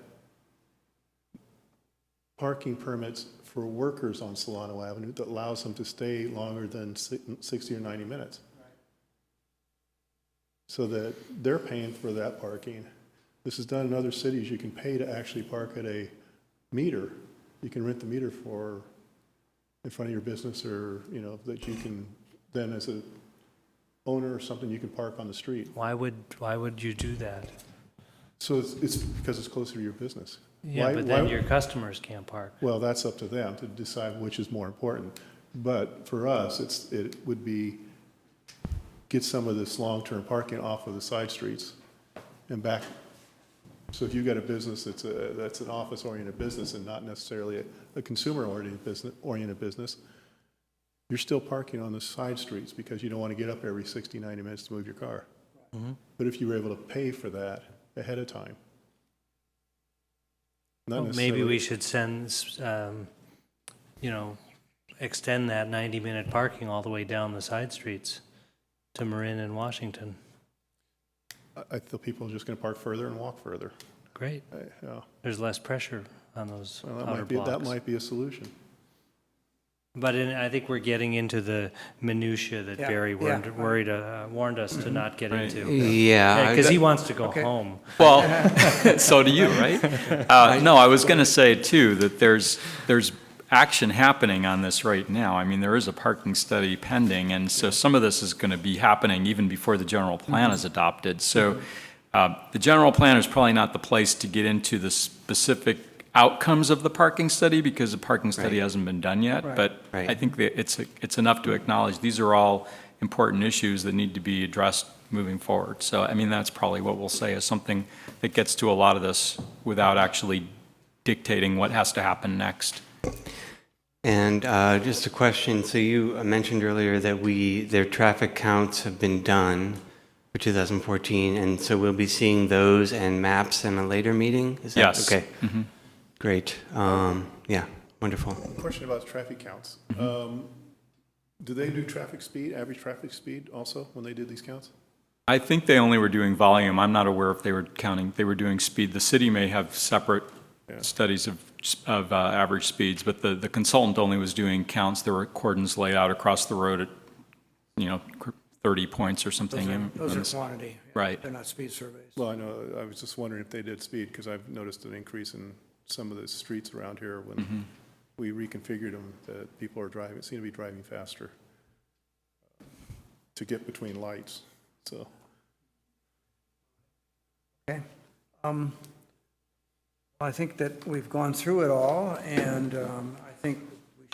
parking permits for workers on Solano Avenue that allows them to stay longer than 60 or 90 minutes. So that they're paying for that parking. This is done in other cities. You can pay to actually park at a meter. You can rent the meter for in front of your business, or, you know, that you can then, as a owner or something, you can park on the street. Why would you do that? So it's because it's closer to your business. Yeah, but then your customers can't park. Well, that's up to them to decide which is more important. But for us, it would be get some of this long-term parking off of the side streets and back. So if you've got a business that's an office-oriented business and not necessarily a consumer-oriented business, you're still parking on the side streets because you don't want to get up every 60, 90 minutes to move your car. Mm-hmm. But if you were able to pay for that ahead of time, not Well, maybe necessarily- we should extend that 90-minute parking all the way down the side streets to Marin and Washington. I feel people are just going to park further and walk further. Great. Yeah. There's less pressure on those Well, outer blocks. that might be a solution. But I think we're getting into the minutia that Yeah, Barry yeah. warned us to not get Right. into. Yeah. Because he wants to go Okay. home. Well, so do you, right? No, I was going to say, too, that there's action happening on this right now. I mean, there is a parking study pending, and so some of this is going to be happening even before the general plan is adopted. So the general plan is probably not the place to get into the specific outcomes of the parking study, because the parking study Right. hasn't been done yet. Right. But Right. I think that it's enough to acknowledge these are all important issues that need to be addressed moving forward. So, I mean, that's probably what we'll say is something that gets to a lot of this without actually dictating what has to happen next. And just a question, so you mentioned earlier that their traffic counts have been done for 2014, and so we'll be seeing those and maps in a later meeting? Is that Yes. okay? Mhm. Great. Yeah, wonderful. Question about traffic counts. Do they do traffic speed, average traffic speed also, when they did these counts? I think they only were doing volume. I'm not aware if they were counting, they were doing speed. The city may have separate studies of average speeds, but the consultant only was doing counts. There were cordons laid out across the road at, 30 points or something. Those are quantity. Right. They're not speed surveys. Well, I know, I was just wondering if they did speed, because I've noticed an increase in some of the streets around here when we reconfigured them, that people seem to be driving faster to get between lights, so. Okay. I think that we've gone through it all, and I think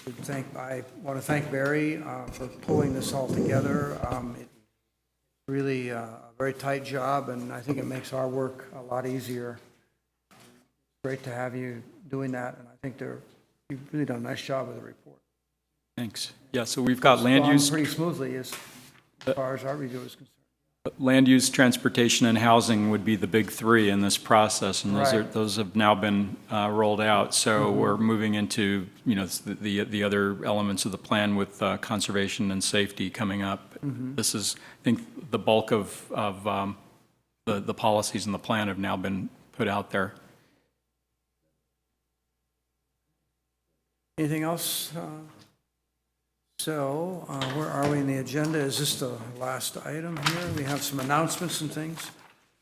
we should I want to thank Barry for pulling this all together. It's really a very tight job, and I think it makes our work a lot easier. Great to have you doing that, and I think you've really done a nice job with the report. Thanks. Yeah, so we've got land Gone use. pretty smoothly as far as our review is concerned. Land use, transportation, and housing would be the big three in this process, and Right. those have now been rolled out. So we're moving into, the other elements of the plan with conservation and safety coming up. This is, I think, the bulk of the policies in the plan have now been put out there. Anything else? So, where are we in the agenda? Is this the last item here? We have some announcements and things.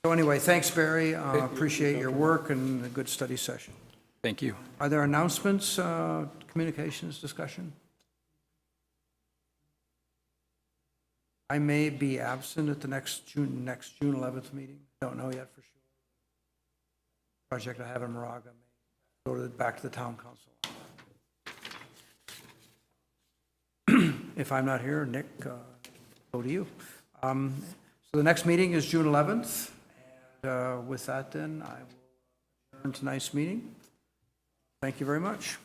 So anyway, thanks, Barry. Appreciate your work and a good study session. Thank you. Are there announcements, communications, discussion? I may be absent at the next June 11th meeting. Don't know yet for sure. Project I have in Moraga may go back to the town council. If I'm not here, Nick, go to you. So the next meeting is June 11th. And with that, then, I will adjourn tonight's meeting. Thank you very much.